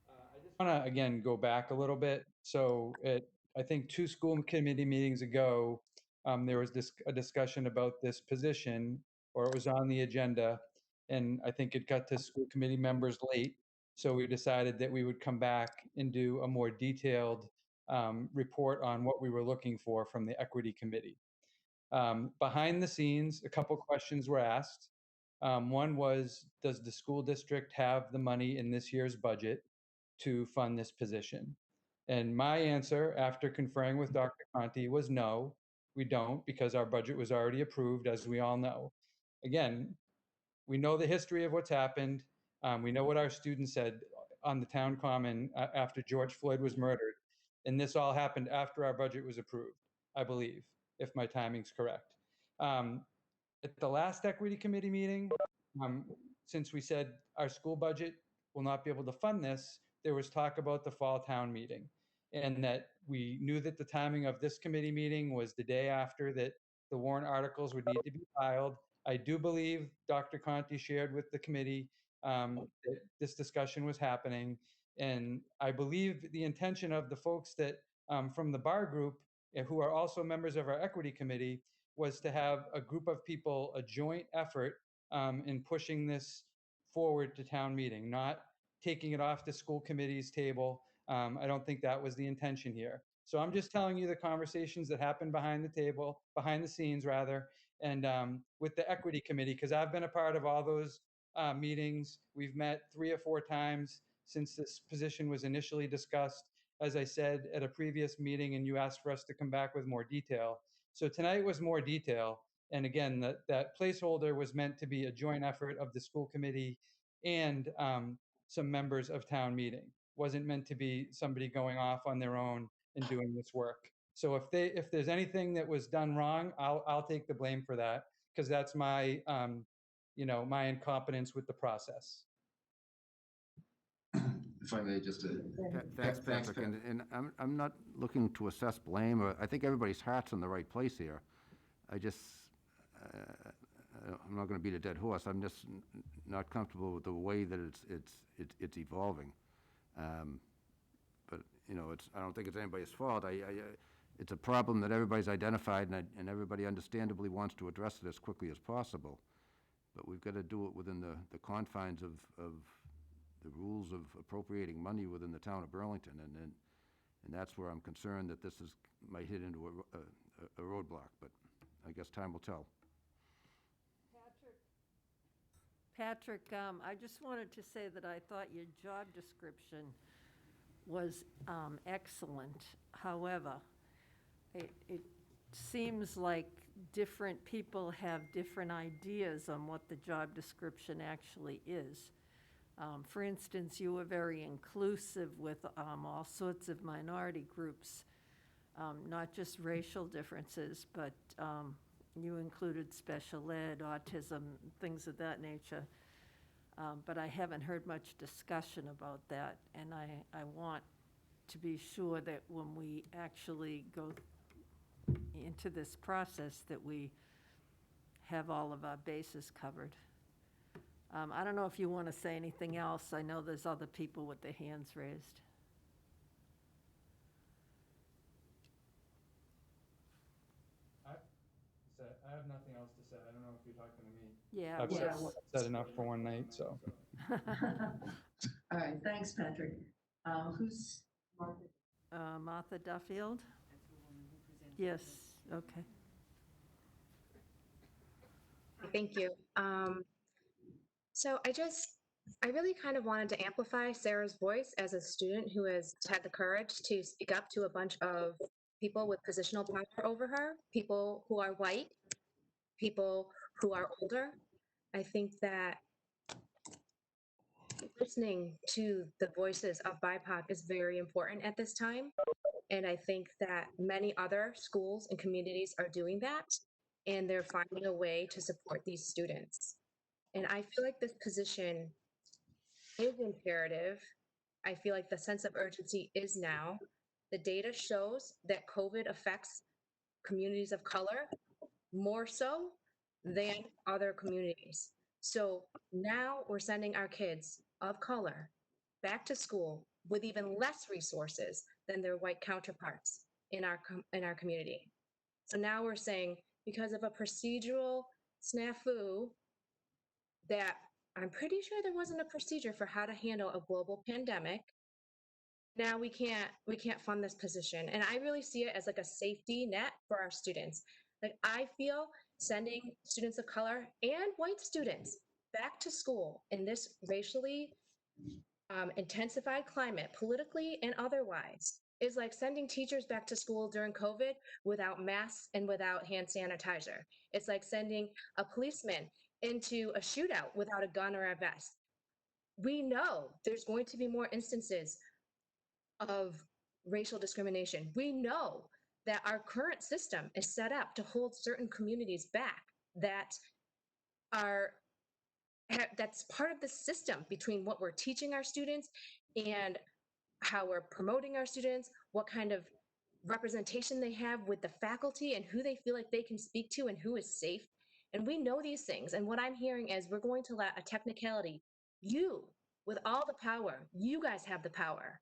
I just want to, again, go back a little bit. So I think 2 school committee meetings ago, there was a discussion about this position, or it was on the agenda, and I think it got to school committee members late. So we decided that we would come back and do a more detailed report on what we were looking for from the equity committee. Behind the scenes, a couple questions were asked. One was, does the school district have the money in this year's budget to fund this position? And my answer, after conferring with Dr. Conti, was no, we don't, because our budget was already approved, as we all know. Again, we know the history of what's happened. We know what our students said on the town common after George Floyd was murdered. And this all happened after our budget was approved, I believe, if my timing's correct. At the last equity committee meeting, since we said our school budget will not be able to fund this, there was talk about the fall town meeting, and that we knew that the timing of this committee meeting was the day after that the warrant articles would need to be filed. I do believe Dr. Conti shared with the committee that this discussion was happening, and I believe the intention of the folks that from the bar group, who are also members of our equity committee, was to have a group of people, a joint effort in pushing this forward to town meeting, not taking it off the school committee's table. I don't think that was the intention here. So I'm just telling you the conversations that happened behind the scenes rather, and with the equity committee, because I've been a part of all those meetings. We've met 3 or 4 times since this position was initially discussed, as I said at a previous meeting, and you asked for us to come back with more detail. So tonight was more detail. And again, that placeholder was meant to be a joint effort of the school committee and some members of town meeting. Wasn't meant to be somebody going off on their own and doing this work. So if there's anything that was done wrong, I'll take the blame for that, because that's my my incompetence with the process.
If I may just... Thanks, Patrick. And I'm not looking to assess blame. I think everybody's heart's in the right place here. I just, I'm not going to beat a dead horse. I'm just not comfortable with the way that it's evolving. But I don't think it's anybody's fault. It's a problem that everybody's identified, and everybody understandably wants to address it as quickly as possible. but we've got to do it within the confines of the rules of appropriating money within the town of Burlington, and that's where I'm concerned that this might hit into a roadblock, but I guess time will tell.
Patrick, I just wanted to say that I thought your job description was excellent. However, it seems like different people have different ideas on what the job description actually is. For instance, you were very inclusive with all sorts of minority groups, not just racial differences, but you included special ed, autism, things of that nature. But I haven't heard much discussion about that, and I want to be sure that when we actually go into this process that we have all of our bases covered. I don't know if you want to say anything else. I know there's other people with their hands raised.
I have nothing else to say. I don't know if you're talking to me.
Yeah.
I've said enough for one night, so.
All right, thanks, Patrick. Who's Martha?
Martha Duffield? Yes, okay.
Thank you. So I really kind of wanted to amplify Sarah's voice as a student who has had the courage to speak up to a bunch of people with positional power over her, people who are white, people who are older. I think that listening to the voices of BIPOC is very important at this time. And I think that many other schools and communities are doing that, and they're finding a way to support these students. And I feel like this position is imperative. I feel like the sense of urgency is now. The data shows that COVID affects communities of color more so than other communities. So now we're sending our kids of color back to school with even less resources than their white counterparts in our community. So now we're saying, because of a procedural snafu, that I'm pretty sure there wasn't a procedure for how to handle a global pandemic. Now we can't fund this position. And I really see it as like a safety net for our students. Like, I feel sending students of color and white students back to school in this racially intensified climate, politically and otherwise, is like sending teachers back to school during COVID without masks and without hand sanitizer. It's like sending a policeman into a shootout without a gun or a vest. We know there's going to be more instances of racial discrimination. We know that our current system is set up to hold certain communities back that's part of the system between what we're teaching our students and how we're promoting our students, what kind of representation they have with the faculty and who they feel like they can speak to and who is safe. And we know these things. And what I'm hearing is we're going to let a technicality, you, with all the power, you guys have the power.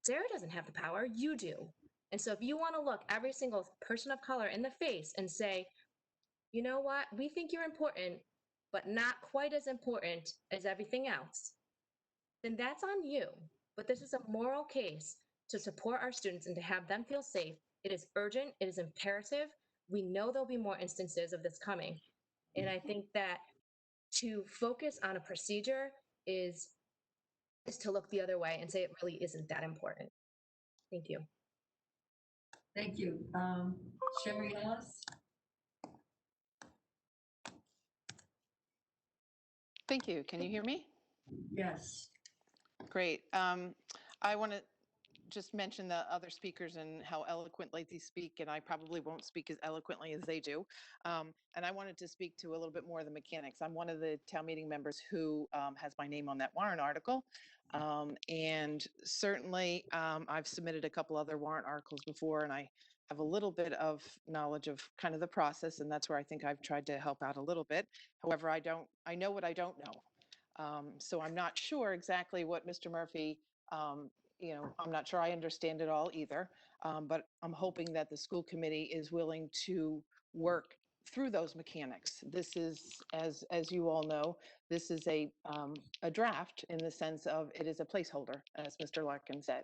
Sarah doesn't have the power, you do. And so if you want to look every single person of color in the face and say, you know what, we think you're important, but not quite as important as everything else, then that's on you. But this is a moral case to support our students and to have them feel safe. It is urgent, it is imperative. We know there'll be more instances of this coming. And I think that to focus on a procedure is to look the other way and say it really isn't that important. Thank you.
Thank you. Sherry Ellis?
Thank you. Can you hear me?
Yes.
Great. I want to just mention the other speakers and how eloquently they speak, and I probably won't speak as eloquently as they do. And I wanted to speak to a little bit more of the mechanics. I'm one of the town meeting members who has my name on that warrant article. And certainly I've submitted a couple other warrant articles before, and I have a little bit of knowledge of kind of the process, and that's where I think I've tried to help out a little bit. However, I know what I don't know. So I'm not sure exactly what Mr. Murphy, I'm not sure I understand it all either, but I'm hoping that the school committee is willing to work through those mechanics. This is, as you all know, this is a draft in the sense of it is a placeholder, as Mr. Larkin said.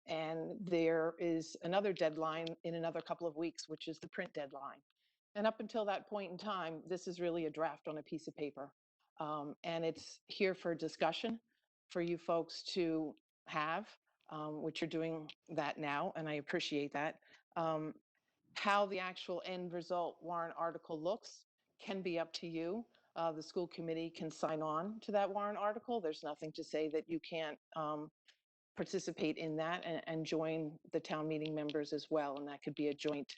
And there is another deadline in another couple of weeks, which is the print deadline. And up until that point in time, this is really a draft on a piece of paper. And it's here for discussion for you folks to have, which you're doing that now, and I appreciate that. How the actual end result warrant article looks can be up to you. The school committee can sign on to that warrant article. There's nothing to say that you can't participate in that and join the town meeting members as well. And that could be a joint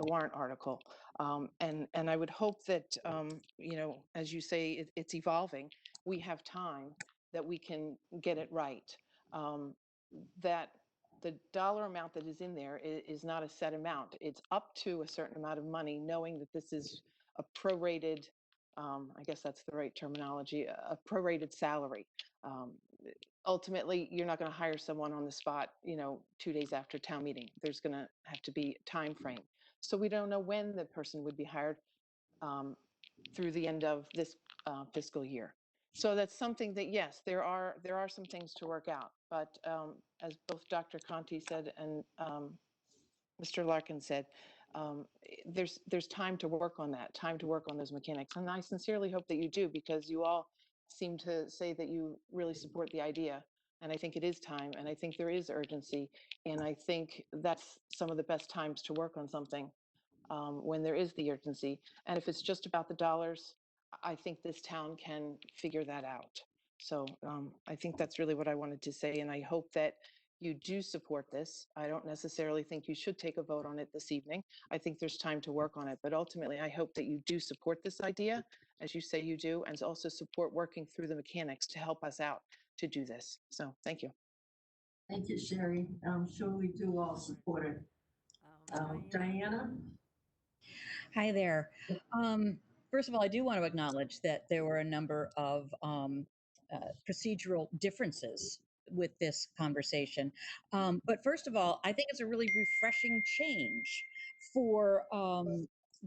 warrant article. And I would hope that, you know, as you say, it's evolving. We have time that we can get it right. That the dollar amount that is in there is not a set amount. It's up to a certain amount of money, knowing that this is a prorated, I guess that's the right terminology, a prorated salary. Ultimately, you're not going to hire someone on the spot, you know, 2 days after town meeting. There's going to have to be a time frame. So we don't know when the person would be hired through the end of this fiscal year. So that's something that, yes, there are some things to work out. But as both Dr. Conti said and Mr. Larkin said, there's time to work on that, time to work on those mechanics. And I sincerely hope that you do, because you all seem to say that you really support the idea. And I think it is time, and I think there is urgency. And I think that's some of the best times to work on something, when there is the urgency. And if it's just about the dollars, I think this town can figure that out. So I think that's really what I wanted to say. And I hope that you do support this. I don't necessarily think you should take a vote on it this evening. I think there's time to work on it. But ultimately, I hope that you do support this idea, as you say you do, and also support working through the mechanics to help us out to do this. So thank you.
Thank you, Sherry. I'm sure we do all support it. Diana?
Hi there. First of all, I do want to acknowledge that there were a number of procedural differences with this conversation. But first of all, I think it's a really refreshing change for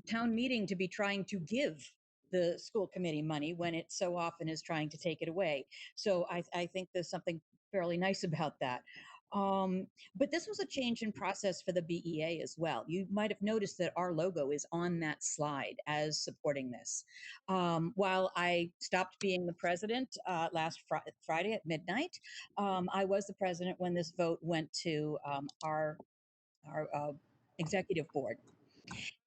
town meeting to be trying to give the school committee money when it so often is trying to take it away. So I think there's something fairly nice about that. But this was a change in process for the BEA as well. You might have noticed that our logo is on that slide as supporting this. While I stopped being the president last Friday at midnight, I was the president when this vote went to our executive board.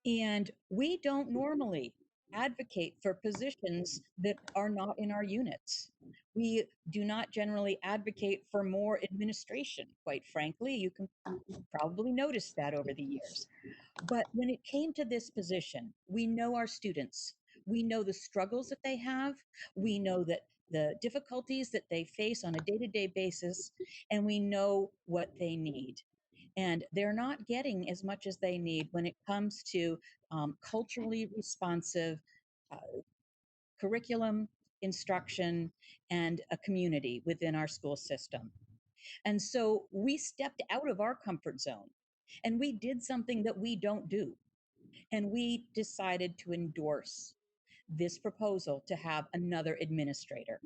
And we don't normally advocate for positions that are not in our units. We do not generally advocate for more administration, quite frankly. You can probably notice that over the years. But when it came to this position, we know our students. We know the struggles that they have. We know that the difficulties that they face on a day-to-day basis, and we know what they need. And they're not getting as much as they need when it comes to culturally responsive curriculum, instruction, and a community within our school system. And so we stepped out of our comfort zone and we did something that we don't do. And we decided to endorse this proposal to have another administrator.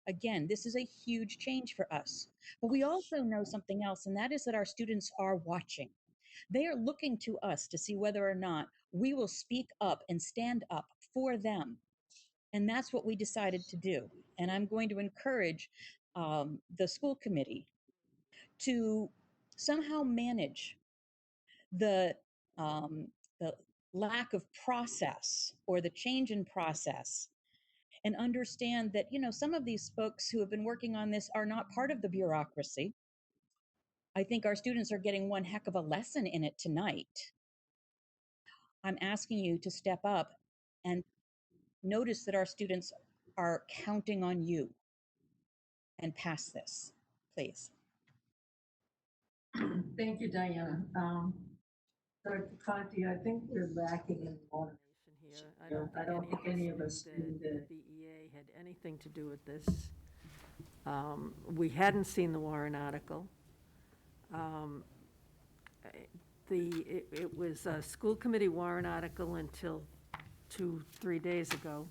Again, this is a huge change for us. But we also know something else, and that is that our students are watching. They are looking to us to see whether or not we will speak up and stand up for them. And that's what we decided to do. And I'm going to encourage the school committee to somehow manage the lack of process or the change in process, and understand that, you know, some of these folks who have been working on this are not part of the bureaucracy. I think our students are getting one heck of a lesson in it tonight. I'm asking you to step up and notice that our students are counting on you and pass this, please.
Thank you, Diana. Dr. Conti, I think we're lacking in water.
Here.
I don't think any of us
knew
knew
that
that.
the BEA had anything to do with this. We hadn't seen the warrant article. it was a school committee warrant article until 2-3 days ago.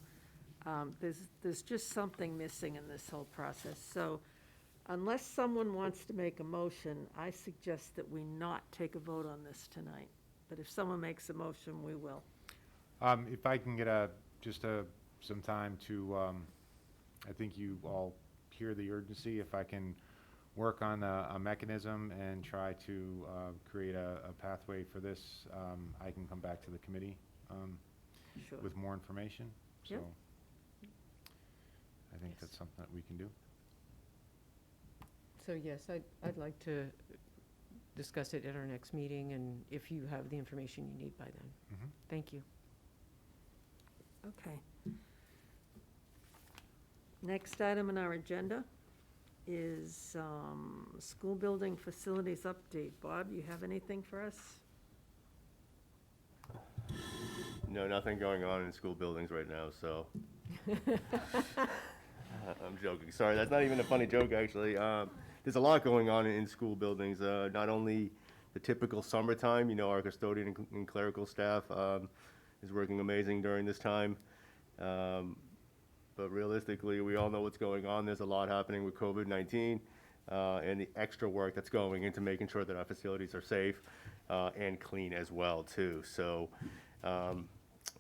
There's just something missing in this whole process. So unless someone wants to make a motion, I suggest that we not take a vote on this tonight. But if someone makes a motion, we will.
If I can get some time to, I think you all hear the urgency. If I can work on a mechanism and try to create a pathway for this, I can come back to the committee
Sure.
with more information. So
Yep.
I think that's something that we can do.
So yes, I'd like to discuss it at our next meeting, and if you have the information you need by then.
Mhm.
Thank you.
Okay. Next item on our agenda is school building facilities update. Bob, you have anything for us?
No, nothing going on in school buildings right now, so. I'm joking. Sorry, that's not even a funny joke, actually. There's a lot going on in school buildings. Not only the typical summertime, our custodian and clerical staff is working amazing during this time. But realistically, we all know what's going on. There's a lot happening with COVID-19 and the extra work that's going into making sure that our facilities are safe and clean as well, too. So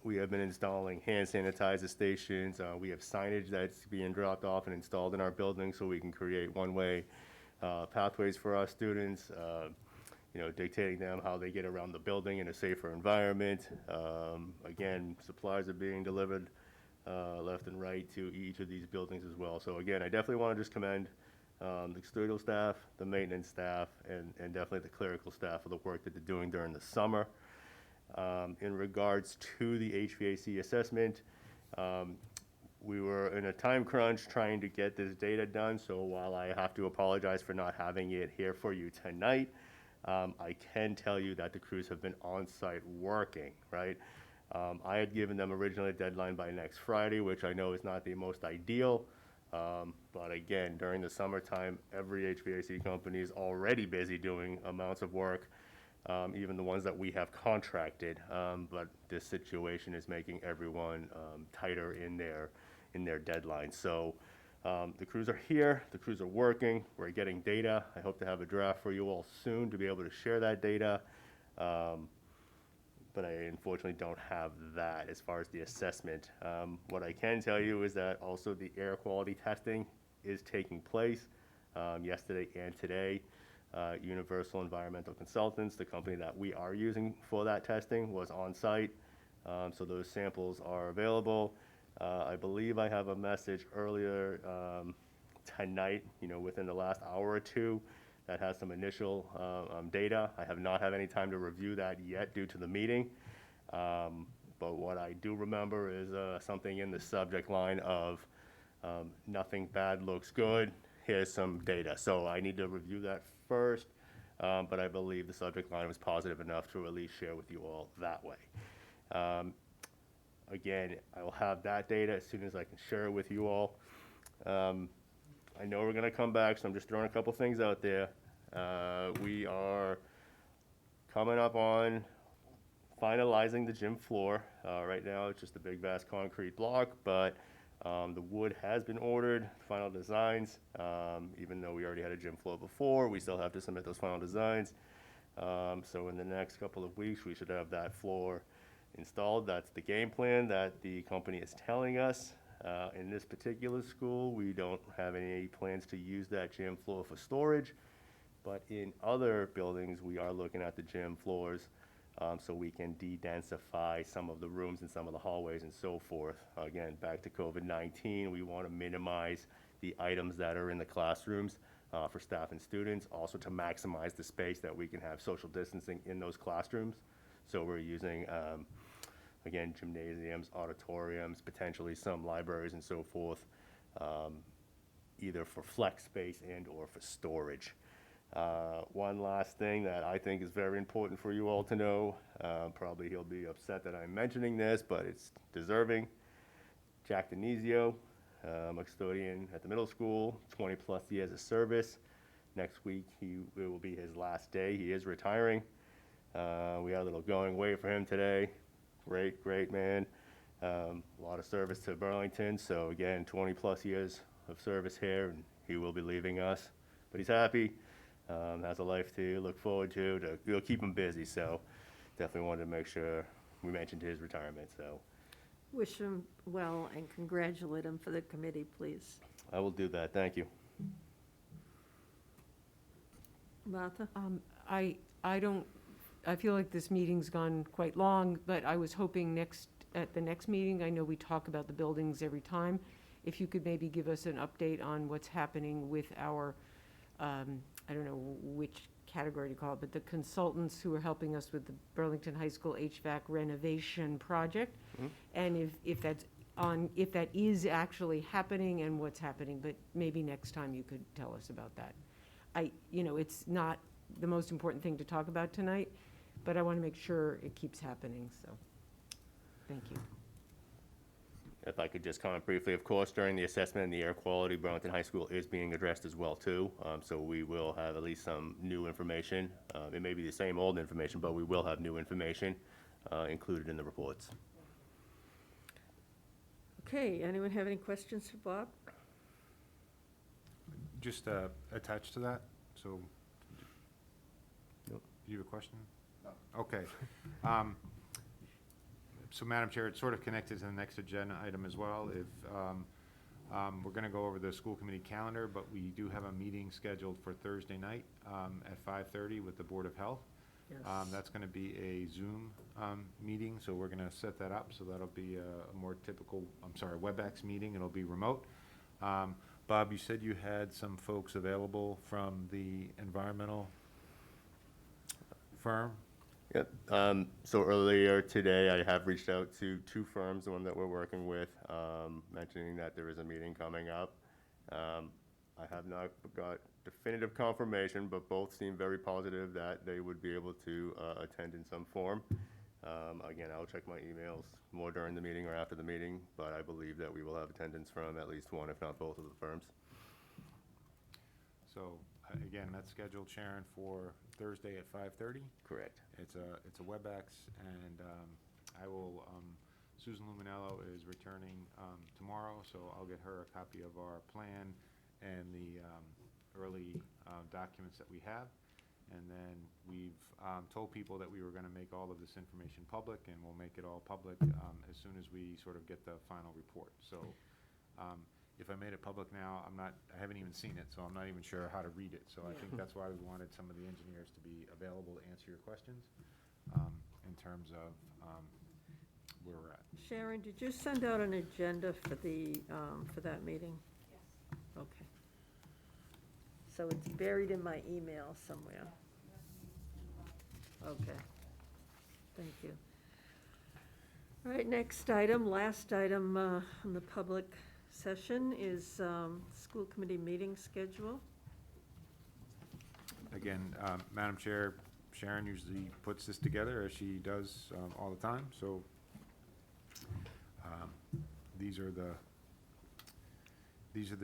we have been installing hand sanitizer stations. We have signage that's being dropped off and installed in our building so we can create one-way pathways for our students, dictating them how they get around the building in a safer environment. Again, supplies are being delivered left and right to each of these buildings as well. So again, I definitely want to just commend the custodial staff, the maintenance staff, and definitely the clerical staff for the work that they're doing during the summer. In regards to the HVAC assessment, we were in a time crunch trying to get this data done, so while I have to apologize for not having it here for you tonight, I can tell you that the crews have been on site working, right? I had given them originally a deadline by next Friday, which I know is not the most ideal, but again, during the summertime, every HVAC company is already busy doing amounts of work, even the ones that we have contracted, but this situation is making everyone tighter in their deadline. So the crews are here, the crews are working, we're getting data. I hope to have a draft for you all soon to be able to share that data. But I unfortunately don't have that as far as the assessment. What I can tell you is that also the air quality testing is taking place yesterday and today. Universal Environmental Consultants, the company that we are using for that testing, was on site. So those samples are available. I believe I have a message earlier tonight, within the last hour or two, that has some initial data. I have not had any time to review that yet due to the meeting. But what I do remember is something in the subject line of nothing bad looks good, here's some data. So I need to review that first, but I believe the subject line was positive enough to at least share with you all that way. Again, I will have that data as soon as I can share it with you all. I know we're gonna come back, so I'm just throwing a couple things out there. We are coming up on finalizing the gym floor. Right now, it's just a big, vast concrete block, but the wood has been ordered, final designs. Even though we already had a gym floor before, we still have to submit those final designs. So in the next couple of weeks, we should have that floor installed. That's the game plan that the company is telling us. In this particular school, we don't have any plans to use that gym floor for storage, but in other buildings, we are looking at the gym floors so we can de-densify some of the rooms and some of the hallways and so forth. Again, back to COVID-19, we want to minimize the items that are in the classrooms for staff and students, also to maximize the space that we can have social distancing in those classrooms. So we're using again, gymnasiums, auditoriums, potentially some libraries and so forth, either for flex space and or for storage. One last thing that I think is very important for you all to know, probably he'll be upset that I'm mentioning this, but it's deserving. Jack Denizio, a custodian at the middle school, 20 plus years of service. Next week, it will be his last day. He is retiring. We had a little going away for him today. Great man. A lot of service to Burlington. So again, 20+ years of service here, and he will be leaving us. But he's happy. Has a life to look forward to. It'll keep him busy. So definitely wanted to make sure we mentioned his retirement. So
Wish him well and congratulate him for the committee, please.
I will do that. Thank you.
Martha?
I feel like this meeting's gone quite long, but I was hoping at the next meeting, I know we talk about the buildings every time, if you could maybe give us an update on what's happening with our, I don't know which category to call it, but the consultants who are helping us with the Burlington High School HVAC renovation project, and if that is actually happening and what's happening, but maybe next time you could tell us about that. It's not the most important thing to talk about tonight, but I want to make sure it keeps happening, so, thank you.
If I could just comment briefly, of course, during the assessment and the air quality, Burlington High School is being addressed as well, too. So we will have at least some new information. It may be the same old information, but we will have new information included in the reports.
Okay, anyone have any questions for Bob?
Just attached to that, so.
Nope.
You have a question? No. Okay. So, Madam Chair, it's sort of connected to the next agenda item as well. If we're going to go over the school committee calendar, but we do have a meeting scheduled for Thursday night at 5:30 with the Board of Health.
Yes.
That's going to be a Zoom meeting, so we're going to set that up. So that'll be a more typical, WebEx meeting. It'll be remote. Bob, you said you had some folks available from the environmental firm?
Yep. So earlier today, I have reached out to 2 firms, the one that we're working with, mentioning that there is a meeting coming up. I have not got definitive confirmation, but both seem very positive that they would be able to attend in some form. Again, I'll check my emails more during the meeting or after the meeting, but I believe that we will have attendance from at least one, if not both, of the firms.
So, again, that's scheduled, Sharon, for Thursday at 5:30?
Correct.
It's a WebEx, and I will, Susan Luminello is returning tomorrow, so I'll get her a copy of our plan and the early documents that we have. And then we've told people that we were going to make all of this information public, and we'll make it all public as soon as we sort of get the final report. So if I made it public now, I haven't even seen it, so I'm not even sure how to read it. So I think that's why we wanted some of the engineers to be available to answer your questions in terms of where we're at.
Sharon, did you send out an agenda for for that meeting? Yes. Okay. So it's buried in my email somewhere. Okay. Thank you. All right, next item, last item on the public session is school committee meeting schedule.
Again, Madam Chair, Sharon usually puts this together, as she does all the time, so these are the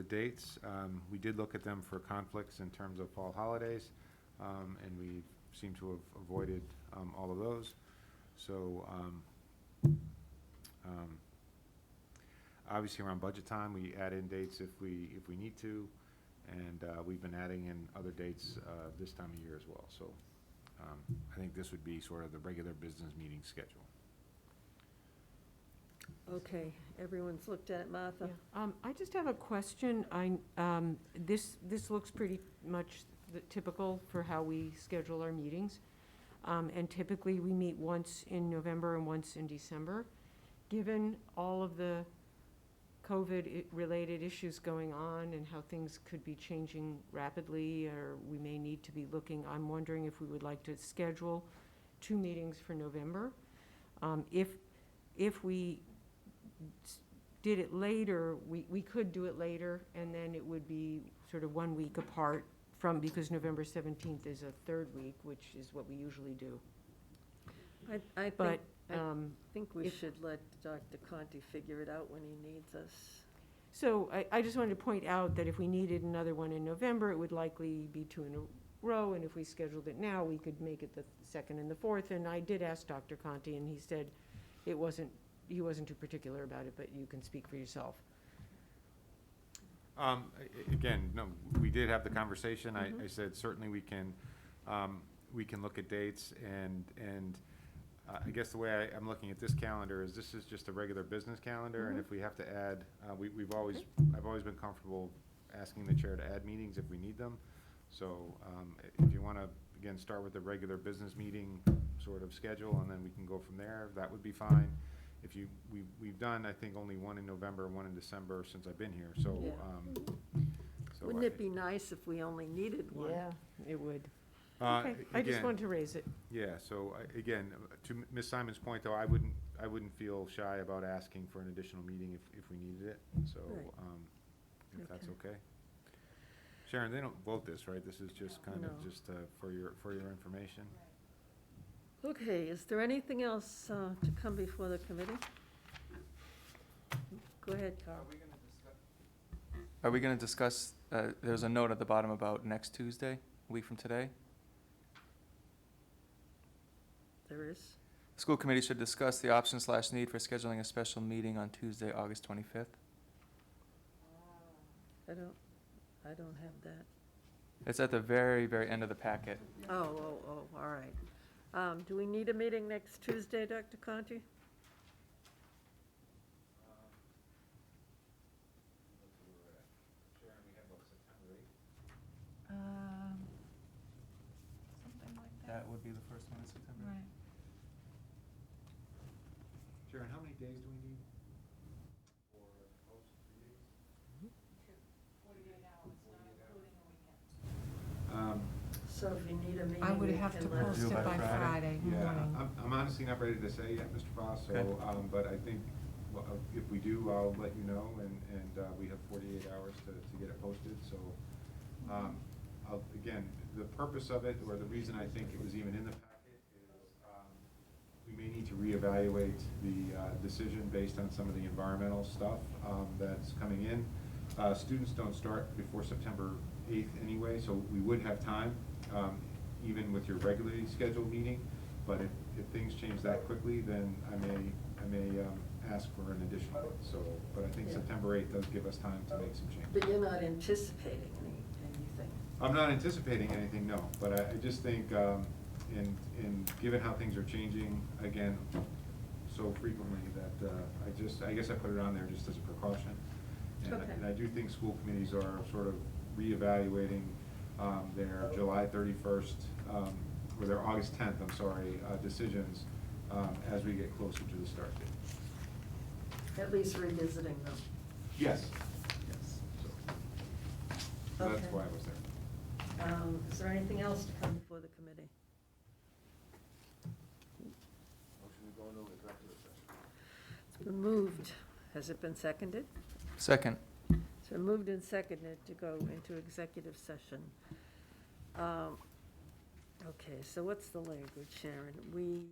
dates. We did look at them for conflicts in terms of fall holidays, and we seem to have avoided all of those. So obviously around budget time, we add in dates if we need to, and we've been adding in other dates this time of year as well. So I think this would be sort of the regular business meeting schedule.
Okay, everyone's looked at it, Martha?
Yeah. I just have a question. This looks pretty much typical for how we schedule our meetings. And typically, we meet once in November and once in December. Given all of the COVID-related issues going on and how things could be changing rapidly, or we may need to be looking, I'm wondering if we would like to schedule 2 meetings for November. If we did it later, we could do it later, and then it would be sort of 1 week apart because November 17th is a 3rd week, which is what we usually do.
I think we should let Dr. Conti figure it out when he needs us.
So I just wanted to point out that if we needed another one in November, it would likely be 2 row, and if we scheduled it now, we could make it the 2nd and the 4th. And I did ask Dr. Conti, and he said he wasn't too particular about it, but you can speak for yourself.
Again, no, we did have the conversation. I said certainly we can look at dates, and I guess the way I'm looking at this calendar is this is just a regular business calendar, and if we have to add, I've always been comfortable asking the chair to add meetings if we need them. So if you want to, again, start with the regular business meeting sort of schedule, and then we can go from there, that would be fine. If we've done, I think, only one in November, one in December since I've been here, so.
Yeah. Wouldn't it be nice if we only needed one?
Yeah, it would. Okay, I just
again,
wanted to raise it.
Yeah, so again, to Ms. Simon's point, though, I wouldn't feel shy about asking for an additional meeting if we needed it, so,
Right.
if that's okay. Sharon, they don't vote this, right? This is just kind of
No.
just for your information.
Okay, is there anything else to come before the committee? Go ahead, Carl.
Are we going to discuss, there's a note at the bottom about next Tuesday, a week from today?
There is?
School committee should discuss the option/need for scheduling a special meeting on Tuesday, August 25th.
I don't have that.
It's at the very, very end of the packet.
Oh, all right. Do we need a meeting next Tuesday, Dr. Conti?
Something like that.
That would be the first one in September.
Right.
Sharon, how many days do we need for post? 3 days?
48 hours, not including a weekend.
So if you need a meeting,
I would
we
have to
can let us
post it
know.
by Friday
Yeah,
morning.
I'm honestly not ready to say yet, Mr. Foss, so,
Okay.
but I think, well, if we do, I'll let you know, and we have 48 hours to get it posted, so, again, the purpose of it, or the reason I think it was even in the packet is, we may need to reevaluate the decision based on some of the environmental stuff that's coming in. Students don't start before September 8th anyway, so we would have time, even with your regularly scheduled meeting. But if things change that quickly, then I may ask for an additional one. So, but I think
Yeah.
September 8th does give us time to make some changes.
But you're not anticipating anything?
I'm not anticipating anything, no, but I just think, in given how things are changing, again, so frequently, that, I guess I put it on there just as a precaution.
Okay.
And I do think school committees are sort of reevaluating, their July 31st, or their August 10th, I'm sorry, decisions, as we get closer to the start date.
At least revisiting them.
Yes. Yes. So that's
Okay.
why I was there.
Is there anything else to come before the committee?
Motion to go into executive session.
It's been moved. Has it been seconded?
Second.
It's been moved and seconded to go into executive session. Okay, so what's the language, Sharon? We